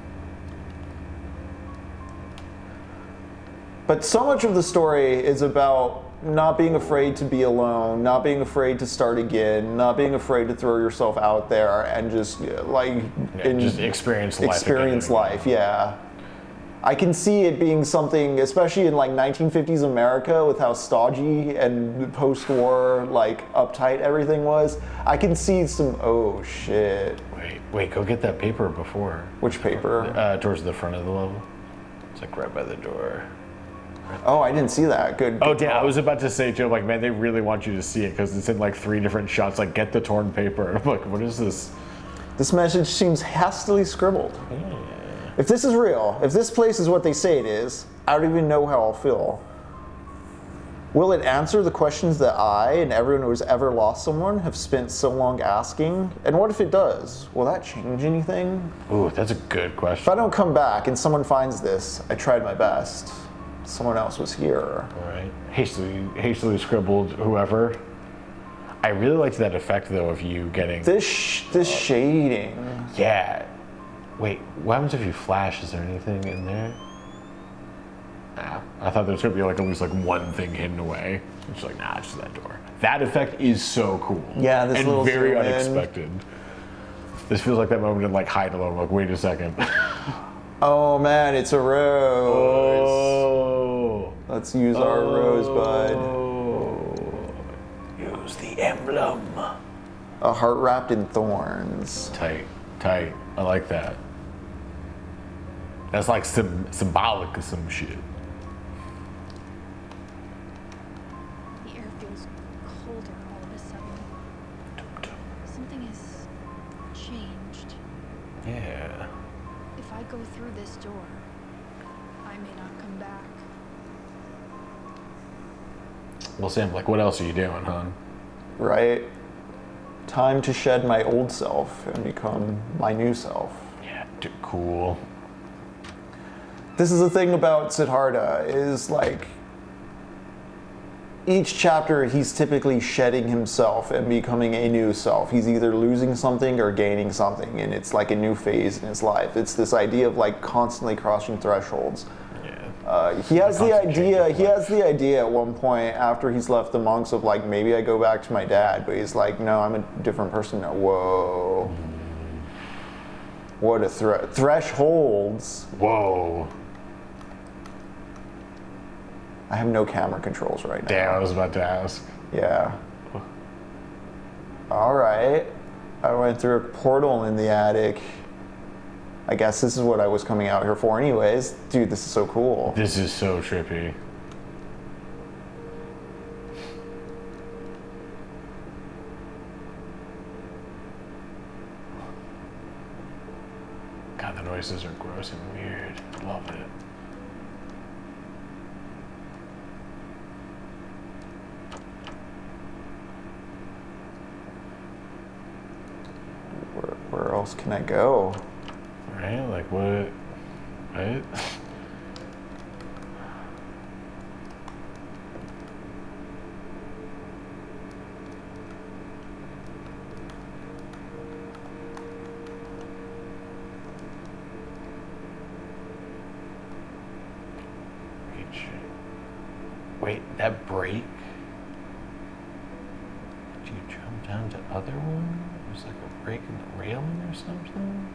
But so much of the story is about not being afraid to be alone, not being afraid to start again, not being afraid to throw yourself out there and just Just experience life. experience life. Yeah. I can see it being something, especially in like 1950s America, with how stodgy and post-war like uptight everything was. I can see some shit. Wait, go get that paper before. Which paper? Towards the front of the level. It's like right by the door. Oh, I didn't see that. Good. Oh, damn, I was about to say, Joe, like, man, they really want you to see it because it's in like 3 different shots. Like, get the torn paper. And I'm like, what is this? This message seems hastily scribbled. If this is real, if this place is what they say it is, I don't even know how I'll feel. Will it answer the questions that I and everyone who has ever lost someone have spent so long asking? And what if it does? Will that change anything? Ooh, that's a good If question. I don't come back and someone finds this, I tried my best. Someone else was here. All right. Hastily scribbled whoever. I really liked that effect, though, of you getting... This shading. Yeah. Wait, what happens if you flash? Is there anything in there? Nah. I thought there was going to be like at least like one thing hidden away. It's like, nah, it's just that door. That effect is so cool. Yeah, this and little very zoom in. unexpected. This feels like that moment in like Hide Alone. Like, wait a second. Oh man, it's a rose. Oh. Let's use our rosebud. Use the emblem. A heart wrapped in thorns. Tight. I like that. That's like symbolic of some shit. The air feels colder all of a sudden. Something has changed. Yeah. If I go through this door, I may not come back. Well, Sam, like, what else are you doing, hon? Right? Time to shed my old self and become my new self. Yeah, cool. This is the thing about Siddhartha, is like, each chapter he's typically shedding himself and becoming a new self. He's either losing something or gaining something, and it's like a new phase in his life. It's this idea of like constantly crossing thresholds. He has the idea at one point after he's left the monks of like, maybe I go back to my dad, but he's like, no, I'm a different person now. Whoa. What a thresholds. Whoa. I have no camera controls right now. Damn, I was about to ask. Yeah. All right. I went through a portal in the attic. I guess this is what I was coming out here for anyways. Dude, this is so cool. This is so trippy. God, the noises are gross and weird. Love it. Where else can I go? Right? Like what? Right? Wait, that break? Did you jump down to other one? There's like a break in the railing or something?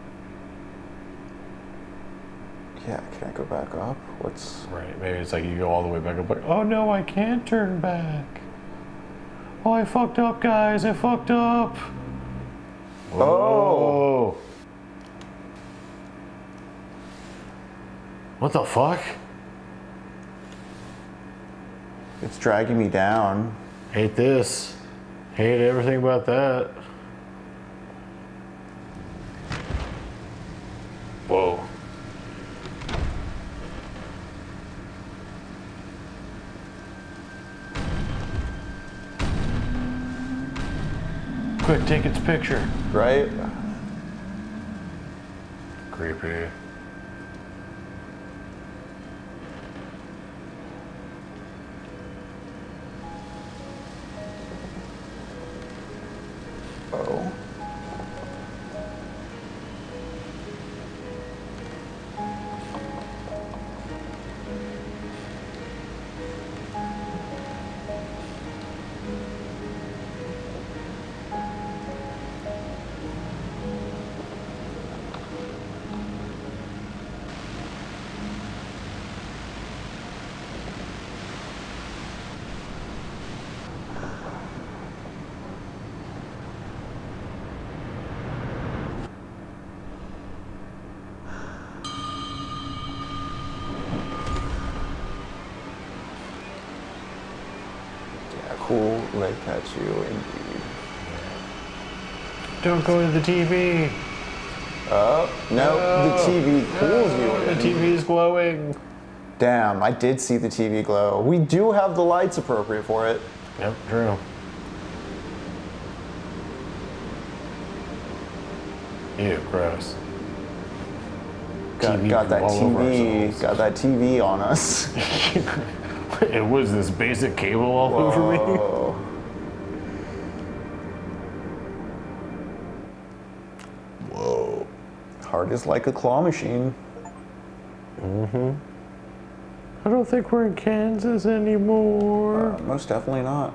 Yeah, can I go back up? What's... Right, maybe it's like you go all the way back up, like, oh no, I can't turn back. Oh, I fucked up, guys, I fucked up. Oh. Whoa. What the fuck? It's dragging me down. Hate this. Hate everything about that. Whoa. Quick, take its picture. Right? Creepy. Oh. Cool leg tattoo indeed. Don't go to the TV. Oh, no, the TV pulls you in. The TV is glowing. Damn, I did see the TV glow. We do have the lights appropriate for it. Yep, true. Ew, gross. Got that all over TV. ourselves. Got that TV on us. It was this basic cable all over me. Whoa. Whoa. Heart is like a claw machine. Mm-hmm. I don't think we're in Kansas anymore. Most definitely not.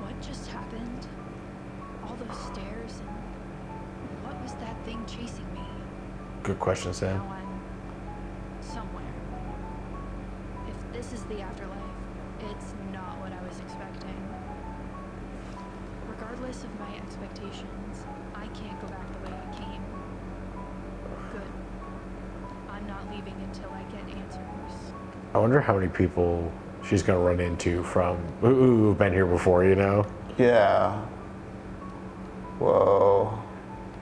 What just happened? All those stairs and what was that thing chasing me? Good question, Sam. Now I'm somewhere. If this is the afterlife, it's not what I was expecting. Regardless of my expectations, I can't go back the way I came. Good. I'm not leaving until I get answers. I wonder how many people she's gonna run into from who've been here before, you know? Yeah. Whoa.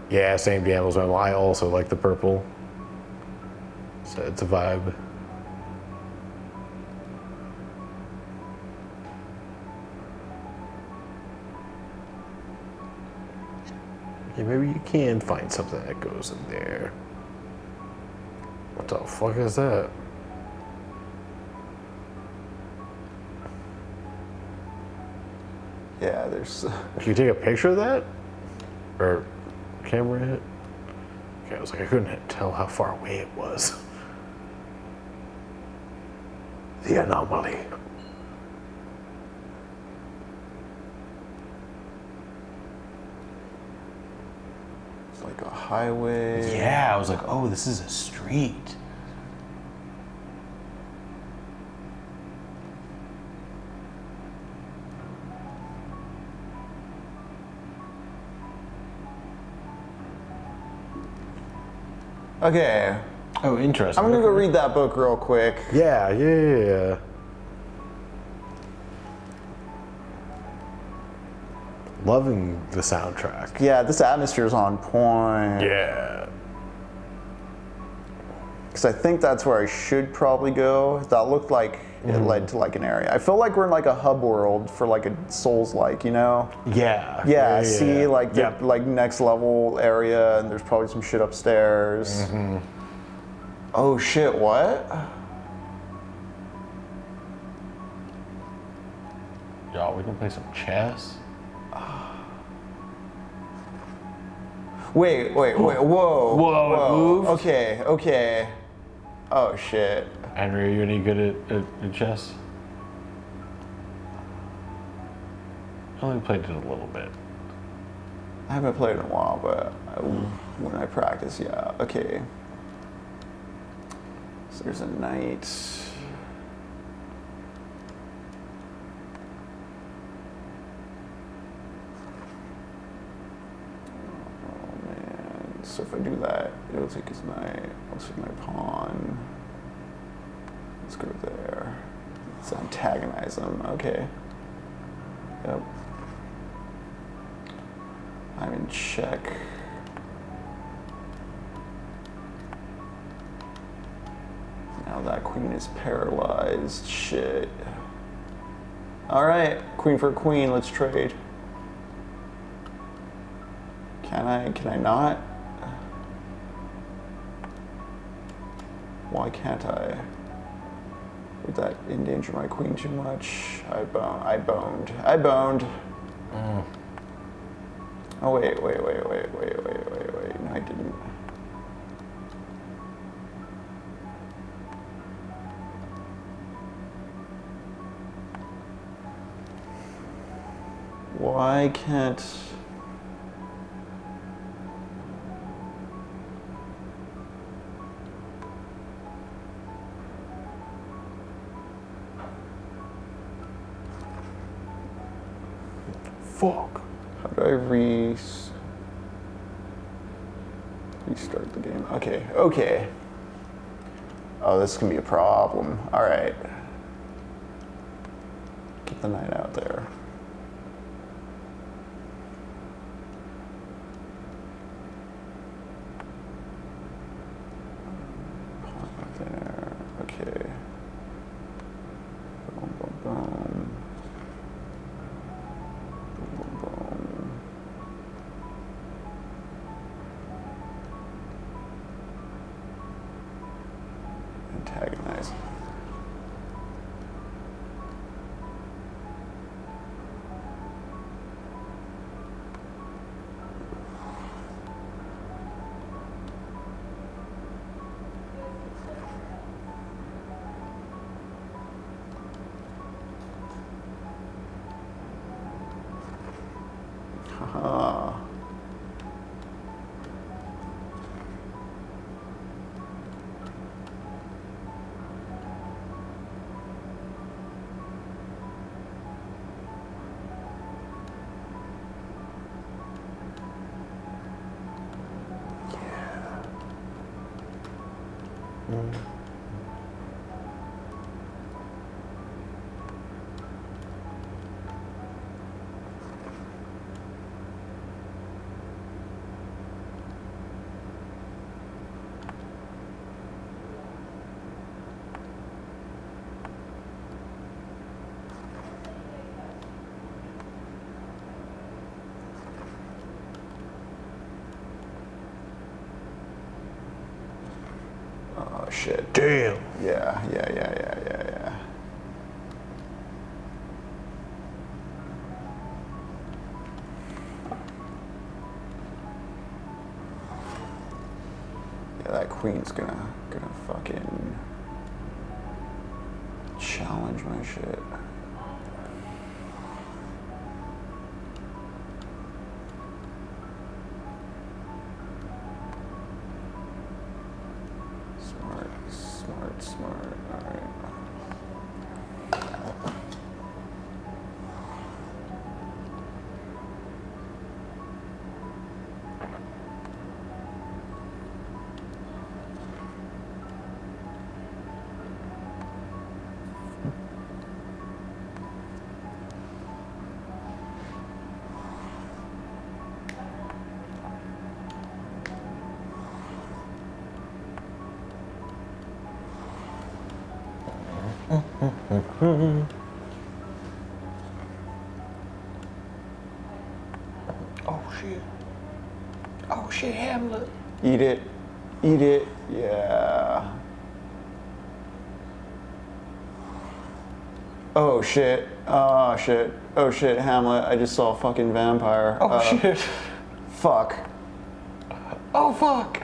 Yeah, same damn as well. I also like the purple. So it's a vibe. Yeah, maybe you can find something that goes in there. What the fuck is that? Yeah, there's. Can you take a picture of that? Or camera hit? Okay, I was like, I couldn't tell how far away it was. The anomaly. It's like a highway. Yeah, I was like, oh, this is a street. Okay, Oh, interesting. I'm gonna go read that book real quick. Yeah. Loving the soundtrack. Yeah, this atmosphere's on point. Yeah. Because I think that's where I should probably go. That looked like it led to like an area. I feel like we're in like a hub world for like a Souls-like, you know? Yeah. Yeah, see like the Yep. like next level area, and there's probably some shit upstairs. Oh shit, what? Y'all, we can play some chess. Wait, whoa. Whoa, it moved? Okay. Oh shit. Henry, are you any good at chess? I only played it a little bit. I haven't played in a while, but when I practice, yeah. Okay. So there's a knight. Oh man. So if I do that, it'll take his knight. I'll take my pawn. Let's go there. Let's antagonize him. Okay. Yep. I'm in check. Now that queen is paralyzed. Shit. All right, queen for queen. Let's trade. Can I not? Why can't I? Would that endanger my queen too much? I boned. Oh wait. No, I didn't. Why can't... Fuck. How do I restart the game? Okay. Oh, this can be a problem. All right. Get the knight out there. Pawn out there. Okay. Boom. Antagonize. Haha. shit. Damn. Yeah. Yeah, that queen's gonna fucking challenge my shit. Smart. All right. Oh shit, Hamlet. Eat it. Yeah. Oh shit, Hamlet. I just saw a fucking vampire. Shit. Fuck. Oh fuck.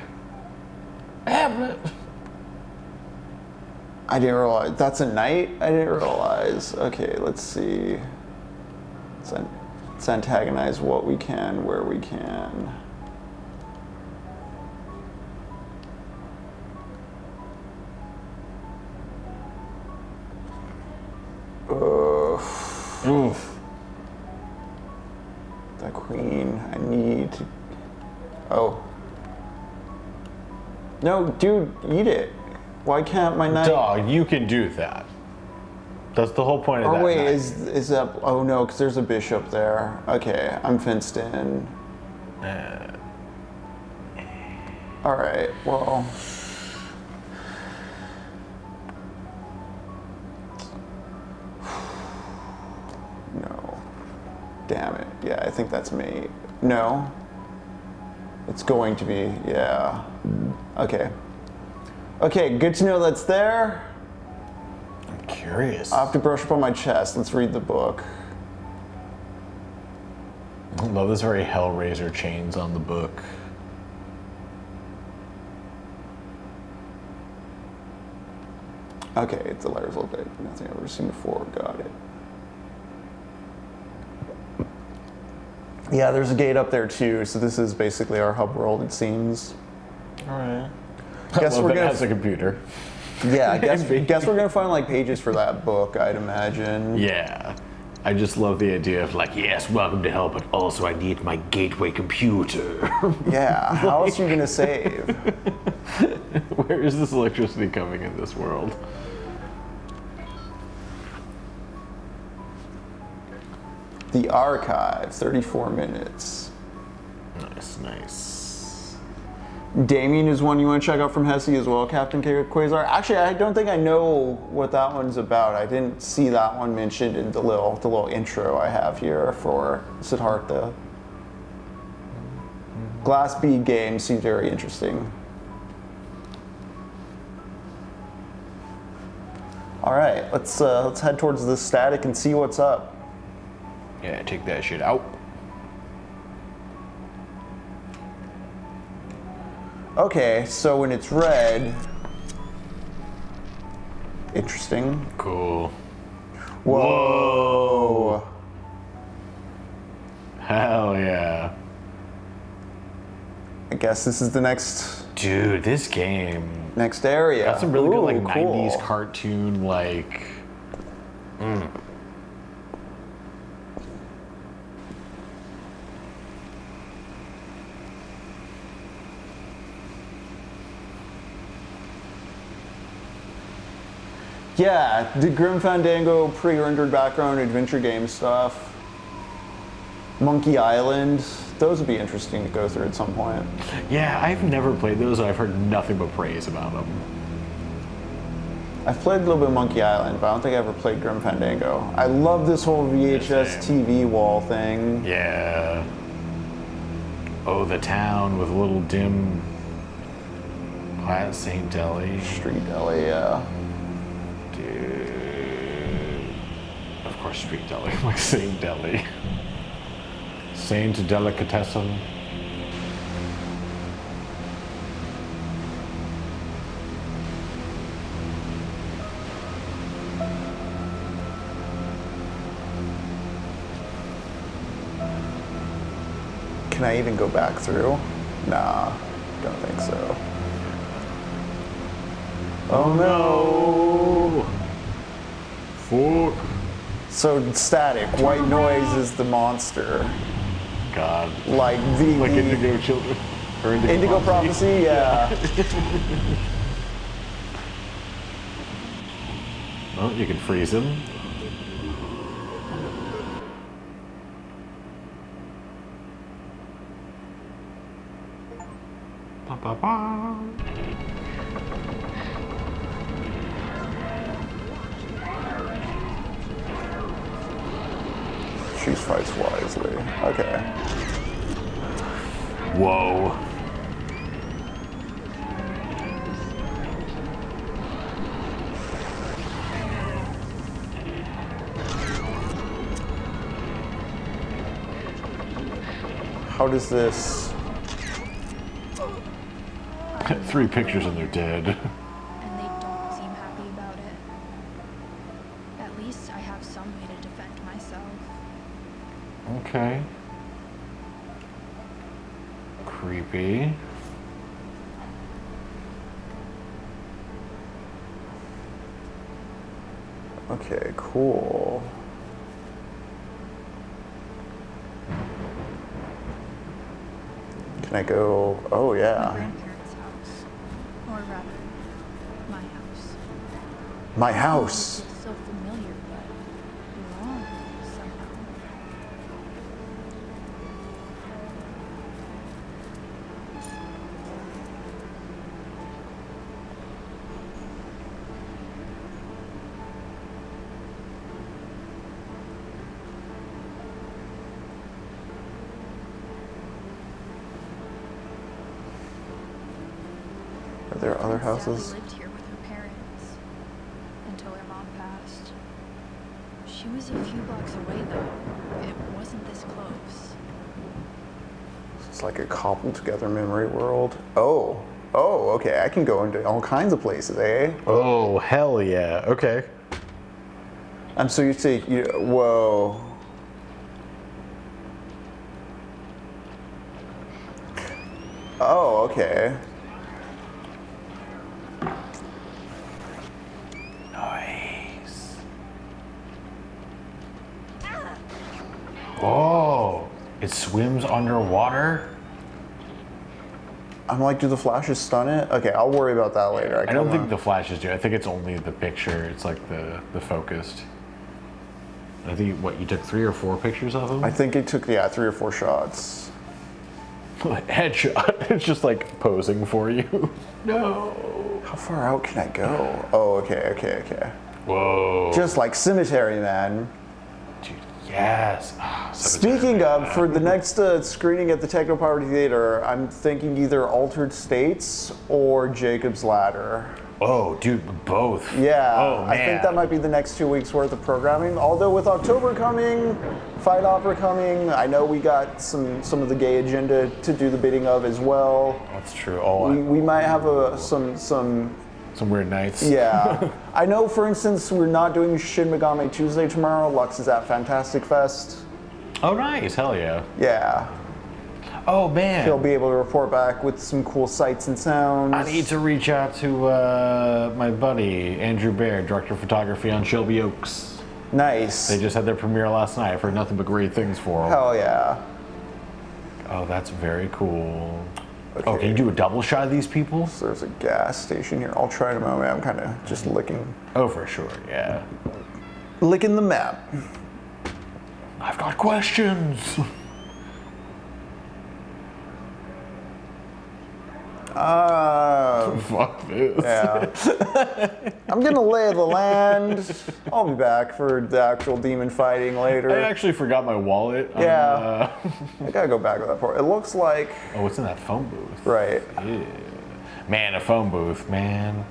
Hamlet. I didn't realize. That's a knight? I didn't realize. Okay, let's see. Let's antagonize what we can, where we can. Oof. The queen, I need to... Oh. No, dude, eat it. Why can't my knight... Dog, you can do that. That's the whole point of that. Oh wait, knight. is that... Oh no, because there's a bishop there. Okay, I'm fenced in. Alright, well... No. Damn it. Yeah, I think that's me. No. It's going to be, yeah. Okay. Okay, good to know that's there. I'm curious. I have to brush up on my chest. Let's read the book. I love this very Hellraiser chains on the book. Okay, it's a layers look like nothing I've ever seen before. Got it. Yeah, there's a gate up there too, so this is basically our hub world, it seems. Alright. Guess we're gonna has a computer. Yeah, guess we're gonna find like pages for that book, I'd imagine. Yeah. I just love the idea of like, yes, welcome to hell, but also I need my gateway computer. Yeah, how else are you gonna save? Where is this electricity coming in this world? The archive, 34 minutes. Nice. Damien is one you want to check out from Hesse as well, Captain Quasar. Actually, I don't think I know what that one's about. I didn't see that one mentioned in the little intro I have here for Siddhartha. Glass bead game seems very interesting. All right, let's head towards the static and see what's up. Yeah, take that shit out. Okay, so when it's red, interesting. Cool. Whoa. Hell yeah. I guess this is the next Dude, this game. next area. Got some really good like Ooh, cool. 90s cartoon like. Yeah, the Grim Fandango pre-rendered background adventure game stuff. Monkey Island. Those would be interesting to go through at some point. Yeah, I've never played those. I've heard nothing but praise about them. I've played a little bit of Monkey Island, but I don't think I ever played Grim Fandango. I love this whole VHS TV wall thing. Yeah. Oh, the town with a little dim Planet St. Deli. Street deli, yeah. Dude. Of course, Street Deli. Like St. Deli. Saint Delicatessen. Can I even go back through? Nah, don't think so. Oh no! Fuck. So static, white noise is the monster. God. Like the Indigo Children. Or Indigo Prophecy, yeah. Well, you can freeze him. Ba, ba, ba. Choose fights wisely. Okay. Whoa. How does this... 3 pictures and they're dead. And they don't seem happy about it. At least I have some way to defend myself. Okay. Creepy. Okay, cool. Can I go? Oh My yeah. grandparents' house. Or rather, my house. My house. It feels so familiar, but wrong somehow. Are there other Sally houses? lived here with her parents until her mom passed. She was a few blocks away though. It wasn't this close. It's like a cobbled together memory world. Oh. Oh, okay. I can go into all kinds of places, eh? Oh, hell yeah. Okay. I'm so used to whoa. Oh, okay. Nice. Oh, it swims underwater? I'm like, do the flashes stun it? Okay, I'll worry about that later. I don't think the flashes do. I think it's only the picture. It's like the focused. I think, what, you took 3 or 4 pictures of him? I think it took, yeah, 3 or 4 shots. Headshot. It's just like posing for you. No. How far out can I go? Oh, okay, okay, okay. Whoa. Just like Cemetery Man. Dude, yes. Speaking of, for the next screening at the Technopoverty Theater, I'm thinking either Altered States or Jacob's Ladder. Oh, dude, both. Yeah, Oh, man. I think that might be the next 2 weeks worth of programming. Although with October coming, Fight Opera coming, I know we got some of the gay agenda to do the bidding of as well. That's true. Oh, We might have some weird nights. yeah. I know, for instance, we're not doing Shin Megami Tuesday tomorrow. Lux is at Fantastic Fest. Oh, nice. Hell yeah. Yeah. Oh, man. He'll be able to report back with some cool sights and sounds. I need to reach out to my buddy, Andrew Baird, director of photography on Shelby Oaks. Nice. They just had their premiere last night. I've heard nothing but great things for them. Hell yeah. Oh, that's very cool. Okay. Oh, can you do a double shot of these people? So there's a gas station here. I'll try it in a moment. I'm kind of just licking Oh, for sure, yeah. the map. I've got questions. Fuck this. Yeah. I'm gonna lay the land. I'll be back for the actual demon fighting later. I actually forgot my wallet. Yeah. I gotta go back to that part. It looks like, Oh, what's in that phone booth? right. Yeah. Man, a phone booth, man.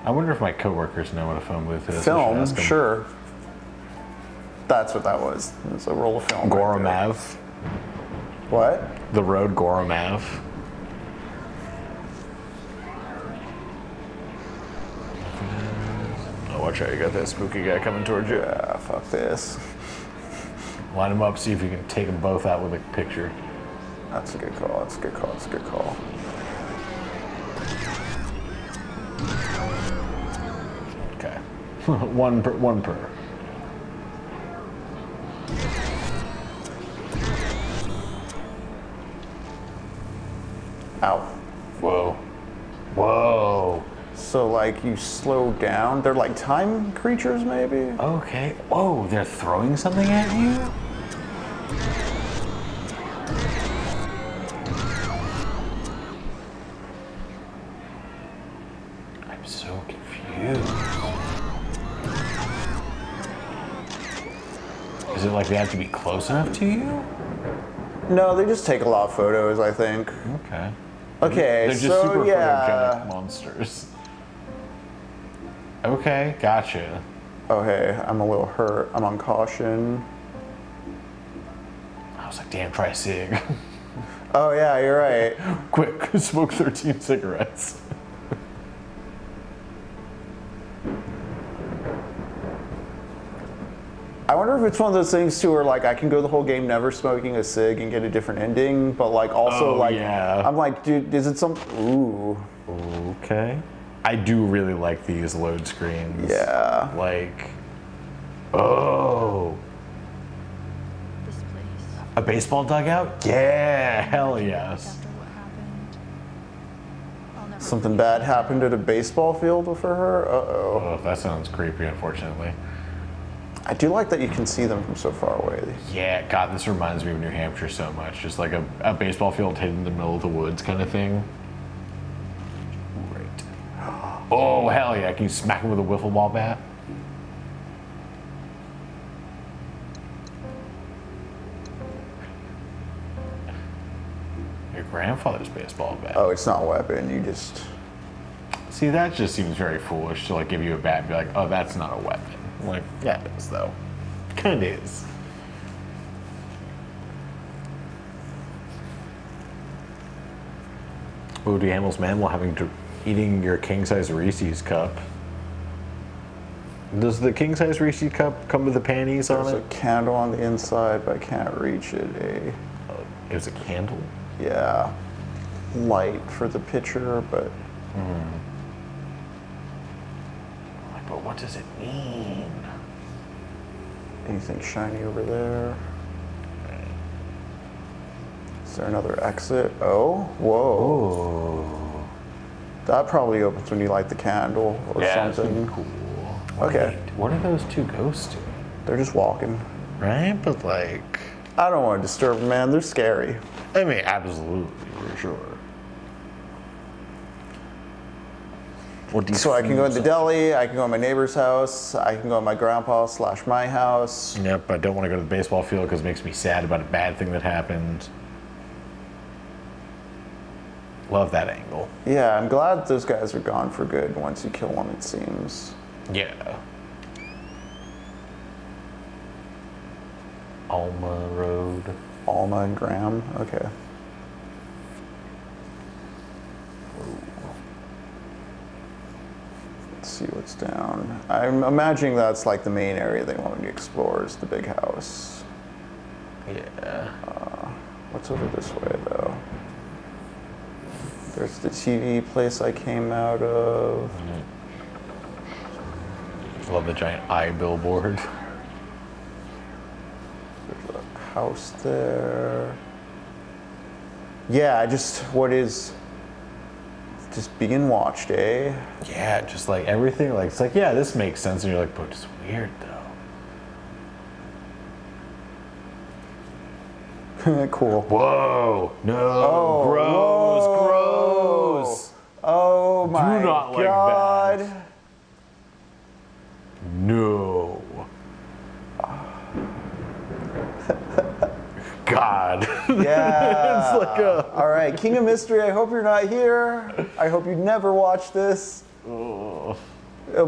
I wonder if my coworkers know what a phone booth is. I should Film, ask them. sure. That's what that was. It was a roll of film. Gorham right there. Ave. What? The road Gorham Ave. Oh, watch out, you got that spooky guy coming towards you. Yeah, fuck this. Line them up, see if you can take them both out with a picture. That's a good call. That's a good call. That's a good call. Okay. one per. Ow. Whoa. Whoa. So, like, you slow down. They're like time creatures, maybe? Okay. Whoa, they're throwing something at you? I'm so confused. Is it like they have to be close enough to you? No, they just take a lot of photos, I think. Okay. Okay, They're just so super yeah. photogenic monsters. Okay, gotcha. Oh, hey, I'm a little hurt. I'm on caution. I was like, damn, try a cig. Oh, yeah, you're right. Quick, smoke 13 cigarettes. I wonder if it's one of those things too where like I can go the whole game never smoking a cig and get a different ending, but like also Oh, like yeah. I'm like, dude, is it some ooh. Okay. I do really like these load screens. Yeah. Like, oh, This place. a baseball dugout? Yeah, hell yes. After what happened, I'll never Something forget bad happened at a baseball field for her? Uh-oh. Oh, that sounds creepy, unfortunately. I do like that you can see them from so far away. Yeah, God, this reminds me of New Hampshire so much. Just like a baseball field hidden in the middle of the woods kind of thing. Great. Oh, hell yeah. Can you smack him with a wiffle ball bat? Your grandfather's baseball bat. Oh, it's not a weapon, you just See, that just seems very foolish to like give you a bat and be like, oh, that's not a weapon. Like, yeah, it is though. Kind of is. Woody Hamill's Mammal eating your king-size Reese's cup. Does the king-size Reese's cup come with the panties on there's a it? candle on the inside, but I can't reach it. It was a candle? Yeah, light for the picture, but Like, but what does it mean? anything shiny over there? Is there another exit? Oh, whoa. Oh. That probably opens when you light the candle or That's something. cool. Okay. What are those two ghosts doing? They're just walking. Right? But like, I don't want to disturb them, man. They're scary. I mean, absolutely, for sure. So I can go in the deli, I can go in my neighbor's house, I can go in my grandpa's / my house. Yep, I don't want to go to the baseball field because it makes me sad about a bad thing that happened. Love that angle. Yeah, I'm glad those guys are gone for good once you kill one, it seems. Yeah. Alma Road. Alma and Graham, okay. Let's see what's down. I'm imagining that's like the main area they want to explore is the big house. Yeah. What's over this way though? There's the TV place I came out of. Love the giant eye billboard. There's a house there. Yeah, what is just being watched, eh? Yeah, just like everything, like it's like, yeah, this makes sense, and you're like, but it's weird though. Cool. Whoa! No! Oh, gross! whoa. Gross! Oh my Do not like god. that. No. God. Yeah. It's All right, King of Mystery, I hope you're not here. I hope you never watch this. It'll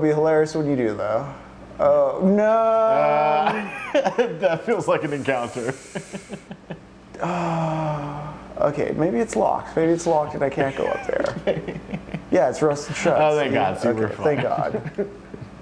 be hilarious when you do, though. Oh, no. That feels like an encounter. Okay, maybe it's locked. Maybe it's locked and I can't go up there. Yeah, it's rusted shut. Oh, thank God. So Okay, we're fine. thank God.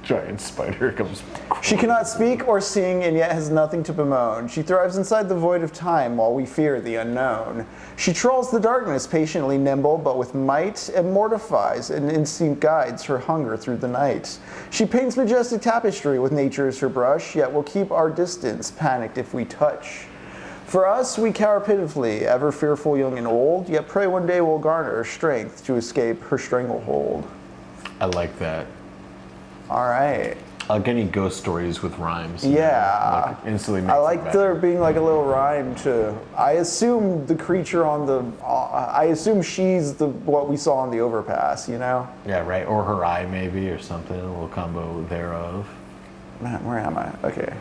Giant spider comes. She cannot speak or sing and yet has nothing to bemoan. She thrives inside the void of time while we fear the unknown. She trolls the darkness, patiently nimble, but with might, and mortifies and instinct guides her hunger through the night. She paints majestic tapestry with nature as her brush, yet will keep our distance, panicked if we touch. For us, we cower pitifully, ever fearful young and old, yet pray one day we'll garner strength to escape her stranglehold. I like that. All right. Like any ghost stories with rhymes. Yeah. Like instantly makes I it like better. there being like a little rhyme to. I assume the creature on the. I assume she's the what we saw on the overpass. You know. Yeah, right. Or her eye, maybe, or something. A little combo thereof. Man, where am I? Okay.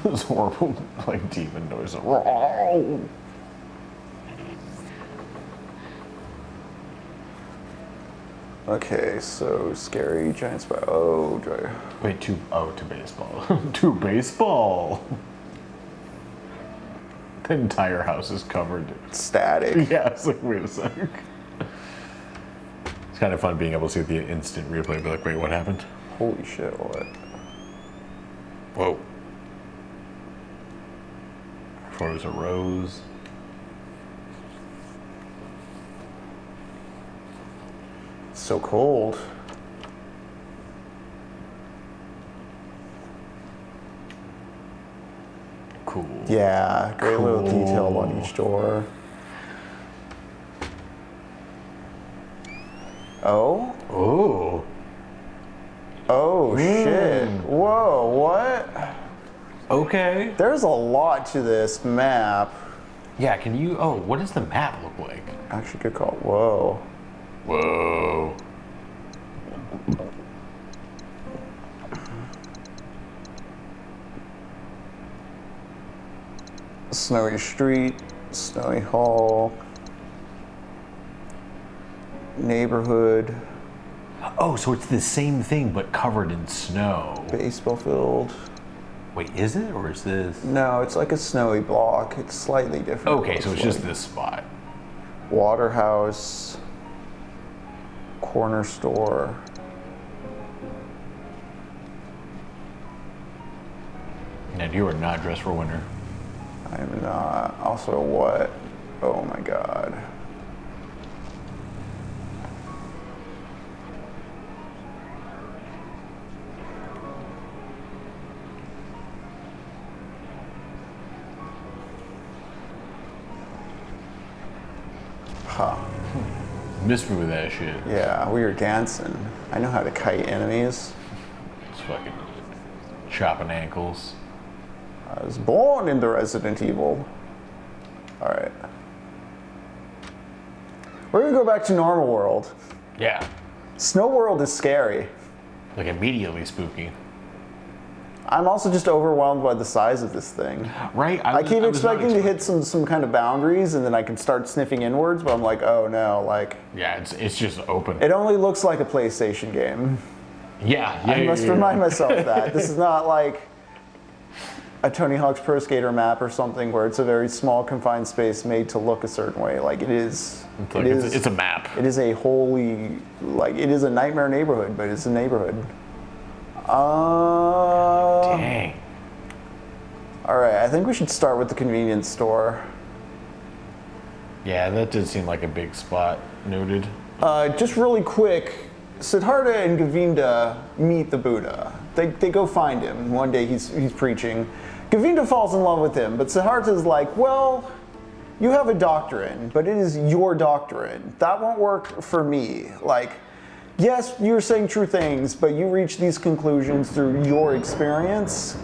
This horrible, like, demon noise. Okay, so scary giant spider. Oh, joy. Wait, to baseball. To baseball. The entire house is covered. Static. Yeah, it's like, wait a sec. It's kind of fun being able to see the instant replay and be like, wait, what happened? Holy shit! What? Whoa. Before it was a rose. It's so cold. Cool. Yeah, great little Cool. detail on each door. Oh? Oh. Oh shit. Whoa, what? Okay. There's a lot to this map. Yeah, can you, what does the map look like? Actually, good call. Whoa. Whoa. Snowy street, snowy hall, neighborhood, Oh, so it's the same thing but covered in snow. baseball field. Wait, is it or is this? No, it's like a snowy block. It's slightly different. Okay, so it's just this spot. Waterhouse, corner store. And you are not dressed for winter. I'm not. Also, what? Oh my god. Huh. Miss me with that shit. Yeah, we were dancing. I know how to kite enemies. It's fucking chopping ankles. I was born into Resident Evil. Alright. We're gonna go back to normal world. Yeah. Snow world is scary. Like immediately spooky. I'm also just overwhelmed by the size of this thing. Right? I keep was not expecting to hit some kind of boundaries and then I can start sniffing inwards, but I'm like, oh no, like, Yeah, it's just open. it only looks like a PlayStation game. Yeah. I must remind myself that. This is not like a Tony Hawk's Pro Skater map or something where it's a very small confined space made to look a certain way. Like it is. It's a map. It is a wholly, like, it is a nightmare neighborhood, but it's a neighborhood. Dang. All right, I think we should start with the convenience store. Yeah, that did seem like a big spot. Noted. Just really quick, Siddhartha and Govinda meet the Buddha. They go find him. One day he's preaching. Govinda falls in love with him, but Siddhartha's like, well, you have a doctrine, but it is your doctrine. That won't work for me. Like, yes, you're saying true things, but you reach these conclusions through your experience,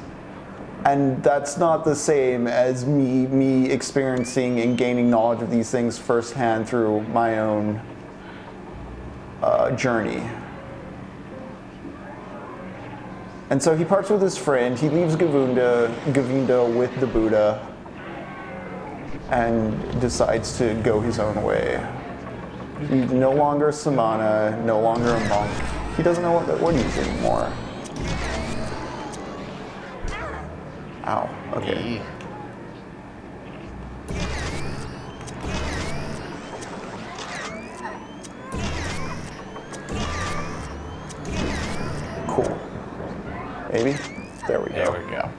and that's not the same as me experiencing and gaining knowledge of these things firsthand through my own journey. And so he parts with his friend. He leaves Govinda with the Buddha and decides to go his own way. He's no longer a samana, no longer a monk. He doesn't know what he is anymore. Ow, okay. Cool. Maybe? There we go. There we go.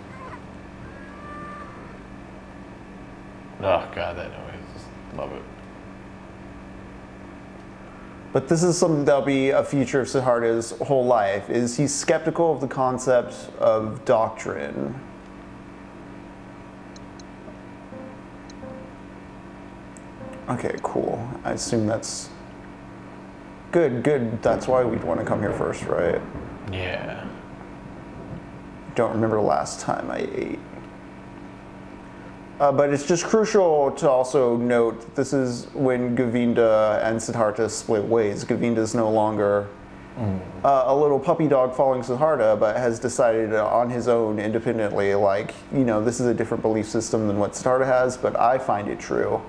Oh god, that noise. Just love it. But this is something that'll be a feature of Siddhartha's whole life, is he's skeptical of the concept of doctrine. Okay, cool. I assume that's good, good. That's why we'd want to come here first, right? Yeah. Don't remember the last time I ate. But it's just crucial to also note that this is when Govinda and Siddhartha split ways. Govinda is no longer a little puppy dog following Siddhartha, but has decided on his own independently, like, you know, this is a different belief system than what Siddhartha has, but I find it true.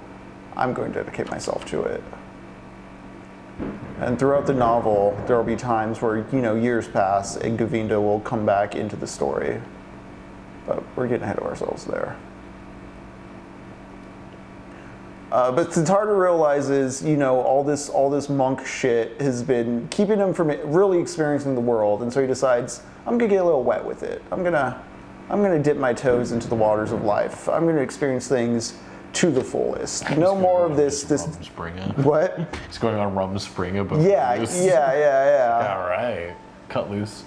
I'm going to dedicate myself to it. And throughout the novel, there will be times where, you know, years pass and Govinda will come back into the story. But we're getting ahead of ourselves there. But Siddhartha realizes, you know, all this monk shit has been keeping him from really experiencing the world, and so he decides, I'm gonna get a little wet with it. I'm gonna dip my toes into the waters of life. I'm gonna experience things to the fullest. No more of this. What? He's going on Rumspringa, but yeah. All right, cut loose.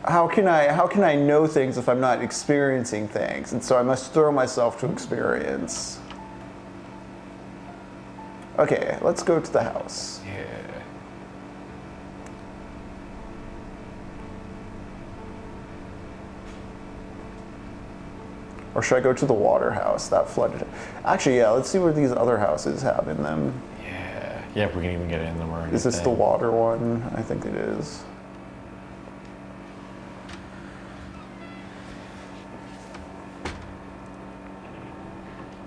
How can I know things if I'm not experiencing things? And so I must throw myself to experience. Okay, let's go to the house. Yeah. Or should I go to the water house? That flooded. Actually, yeah, let's see what these other houses have in them. Yeah. Yeah, if we can even get in them or anything. Is this the water one? I think it is.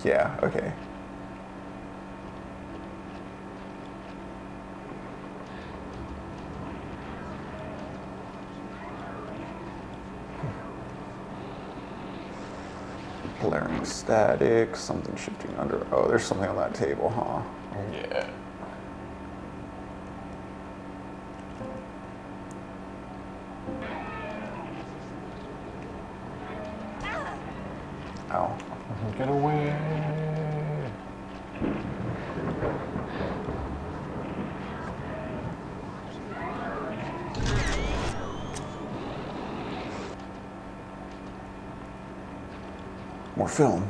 Yeah, okay. Blaring static, something shifting under. Oh, there's something on that table, huh? Yeah. Ow. Get away. More film.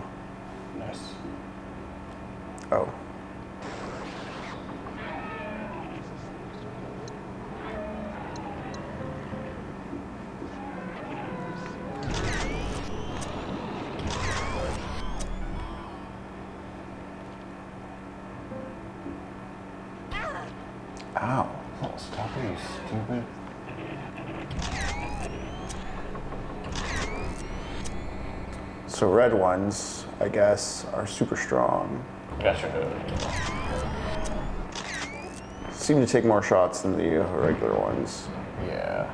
Nice. Oh. Ow. Oh, stop it, you stupid. So red ones, I guess, are super strong. Gotcha. Seem to take more shots than the regular ones. Yeah.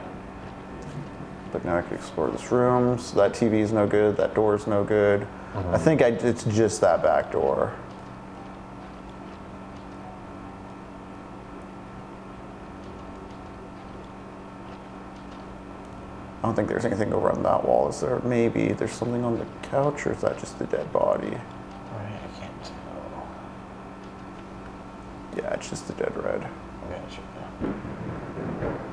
But now I can explore this room. So that TV is no good. That door is no good. I think it's just that back door. I don't think there's anything over on that wall, is there? Maybe there's something on the couch, or is that just the dead body? I can't tell. Yeah, it's just the dead red. Gotcha.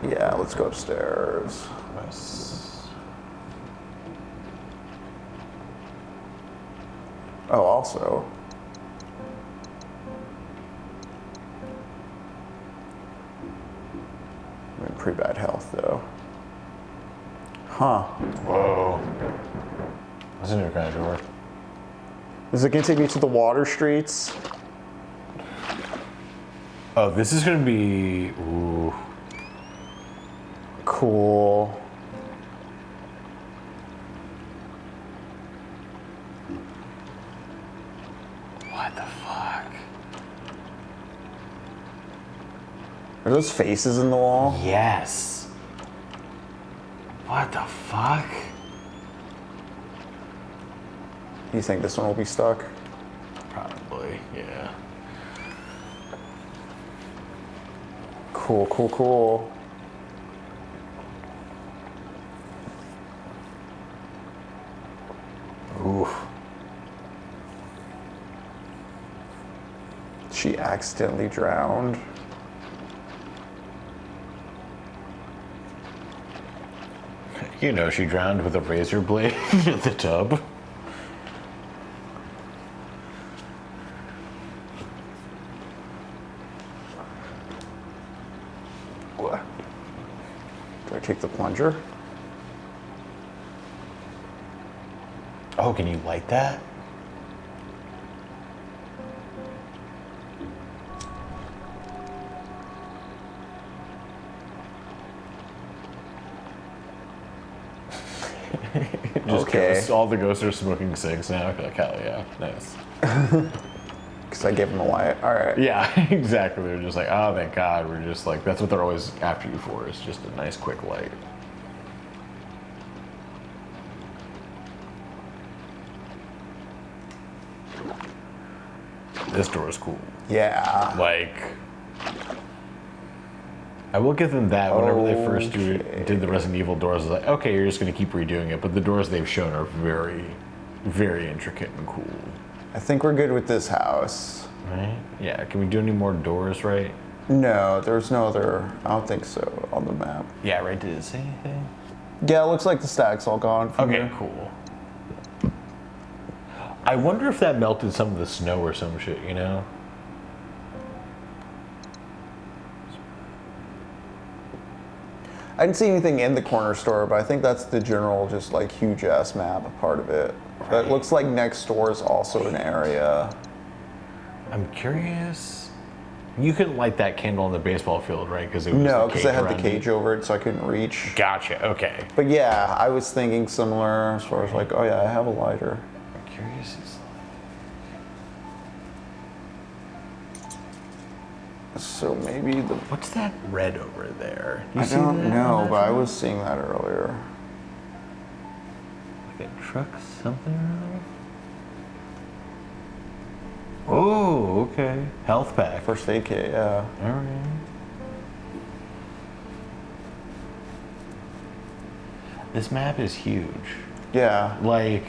Yeah, let's go upstairs. Nice. Oh, also. I'm in pretty bad health, though. Huh. Whoa. That's a new kind of door. Is it gonna take me to the water streets? Oh, this is gonna be. Ooh. Cool. What the fuck? Are those faces in the wall? Yes. What the fuck? Do you think this one will be stuck? Probably, yeah. Cool, cool, cool. Oof. She accidentally drowned. You know, she drowned with a razor blade in the tub. What? Do I take the plunger? Oh, can you light that? Just Okay. ghosts, all the ghosts are smoking cigs now. Like, hell yeah, nice. Because I gave him a light. All right. Yeah, exactly. They're just like, oh, thank God. We're just like, that's what they're always after you for, is just a nice quick light. This door is cool. Yeah. Like, I will give them that. Whenever they first did the Resident Evil doors, I was like, okay, you're just going to keep redoing it. But the doors they've shown are very, very intricate and cool. I think we're good with this house. Right? Yeah, can we do any more doors, right? No, there's no other. I don't think so on the map. Yeah, right. Did it say anything? Yeah, it looks like the stack's all gone. From Okay, here. cool. I wonder if that melted some of the snow or some shit, you know? I didn't see anything in the corner store, but I think that's the general, just like huge ass map part of it. But it looks like next door is also an area. I'm curious. You couldn't light that candle on the baseball field, right? Because it was No, the because cage I had the around cage it. over it, so I couldn't reach. Gotcha. Okay. But yeah, I was thinking similar as far as like, oh yeah, I have a lighter. I'm curious. So maybe the. What's that red over there? Do you I see don't that know, on but that I was seeing that earlier. Like a truck, something or other? Oh, okay. Health pack. First aid kit, yeah. All right. This map is huge. Yeah. Like,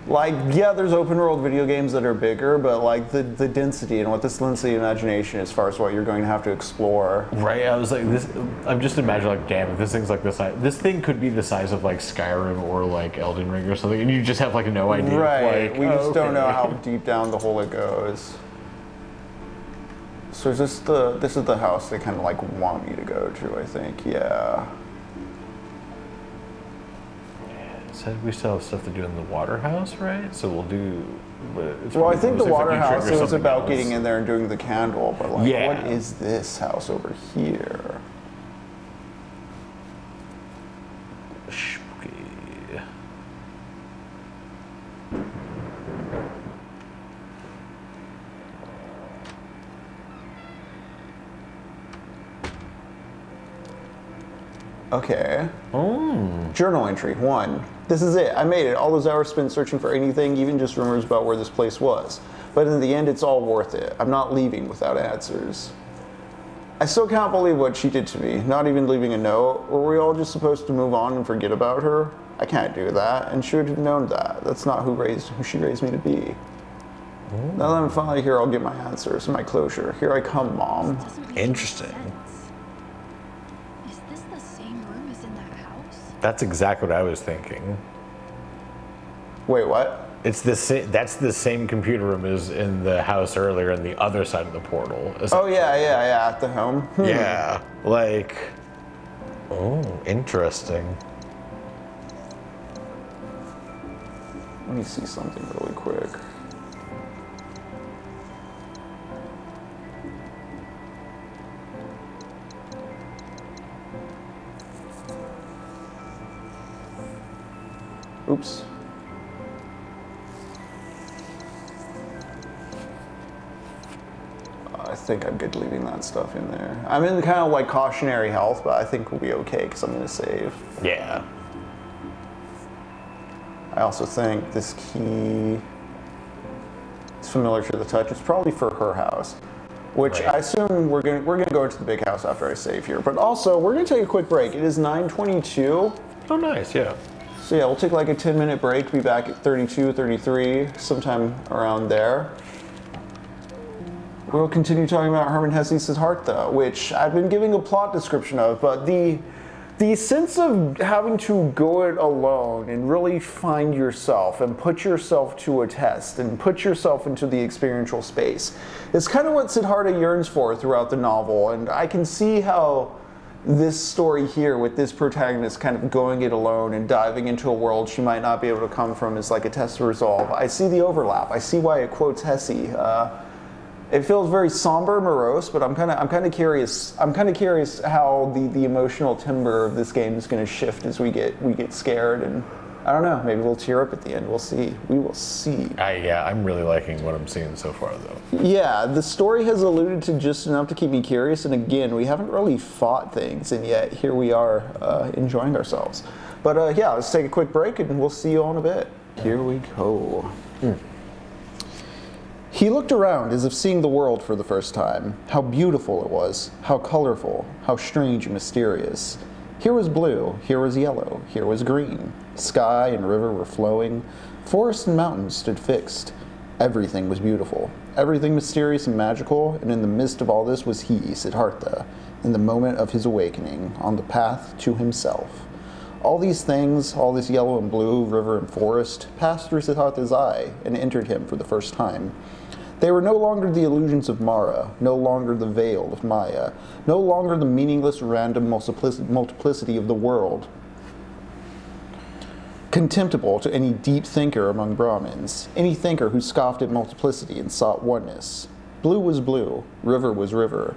Yeah, there's open world video games that are bigger, but like the density and what this lends to the imagination as far as what you're going to have to explore. right? I was like, this. I'm just imagining, like, damn, if this thing's like this size, this thing could be the size of like Skyrim or like Elden Ring or something, and you just have like no idea. Right. Like, We just don't know okay. how deep down the hole it goes. So is this is the house they kind of like want me to go to, I think. Yeah. Said we still have stuff to do in the water house, right? So we'll do. But it's Well, I probably think the mostly if water you house, trigger it was something about else. getting in there and doing the candle, but like, Yeah. what is this house over here? Spooky. Okay. Oh. Journal entry 1. This is it. I made it. All those hours spent searching for anything, even just rumors about where this place was. But in the end, it's all worth it. I'm not leaving without answers. I still can't believe what she did to me, not even leaving a note. Were we all just supposed to move on and forget about her? I can't do that, and she would have known that. That's not who she raised me to be. Now that I'm finally here, I'll get my answers, my closure. Here I come, Mom. Doesn't make Interesting. sense. Is this the same room as in that house? That's exactly what I was thinking. Wait, what? It's the same. That's the same computer room as in the house earlier, on the other side of the portal. Oh, yeah, at the home. Yeah. Like. Oh, interesting. Let me see something really quick. think I'm good leaving that stuff in there. I'm in kind of like cautionary health, but I think we'll be okay because I'm going to save. Yeah. I also think this key is familiar to the touch. It's probably for her house, which Right. I assume we're gonna go into the big house after I save here. But also, we're gonna take a quick break. It is 9:22. Oh, nice. Yeah. So yeah, we'll take like a 10-minute break. Be back at 32, 33, sometime around there. We'll continue talking about Hermann Hesse's Siddhartha, which I've been giving a plot description of, but the sense of having to go it alone and really find yourself and put yourself to a test and put yourself into the experiential space is kind of what Siddhartha yearns for throughout the novel, and I can see how this story here with this protagonist kind of going it alone and diving into a world she might not be able to come from is like a test of resolve. I see the overlap. I see why it quotes Hesse. It feels very somber, morose, but I'm kind of curious. I'm kind of curious how the emotional timbre of this game is going to shift as we get scared, and I don't know. Maybe we'll tear up at the end. We'll see. We will see. I'm really liking what I'm seeing so far, though. Yeah, the story has alluded to just enough to keep me curious, and again, we haven't really fought things, and yet here we are enjoying ourselves. But yeah, let's take a quick break, and we'll see you all in a bit. Here we go. He looked around as if seeing the world for the first time. How beautiful it was, how colorful, how strange and mysterious. Here was blue, here was yellow, here was green. Sky and river were flowing. Forest and mountains stood fixed. Everything was beautiful, everything mysterious and magical, and in the midst of all this was he, Siddhartha, in the moment of his awakening, on the path to himself. All these things, all this yellow and blue, river and forest, passed through Siddhartha's eye and entered him for the first time. They were no longer the illusions of Mara, no longer the veil of Maya, no longer the meaningless random multiplicity of the world, contemptible to any deep thinker among Brahmins, any thinker who scoffed at multiplicity and sought oneness. Blue was blue, river was river,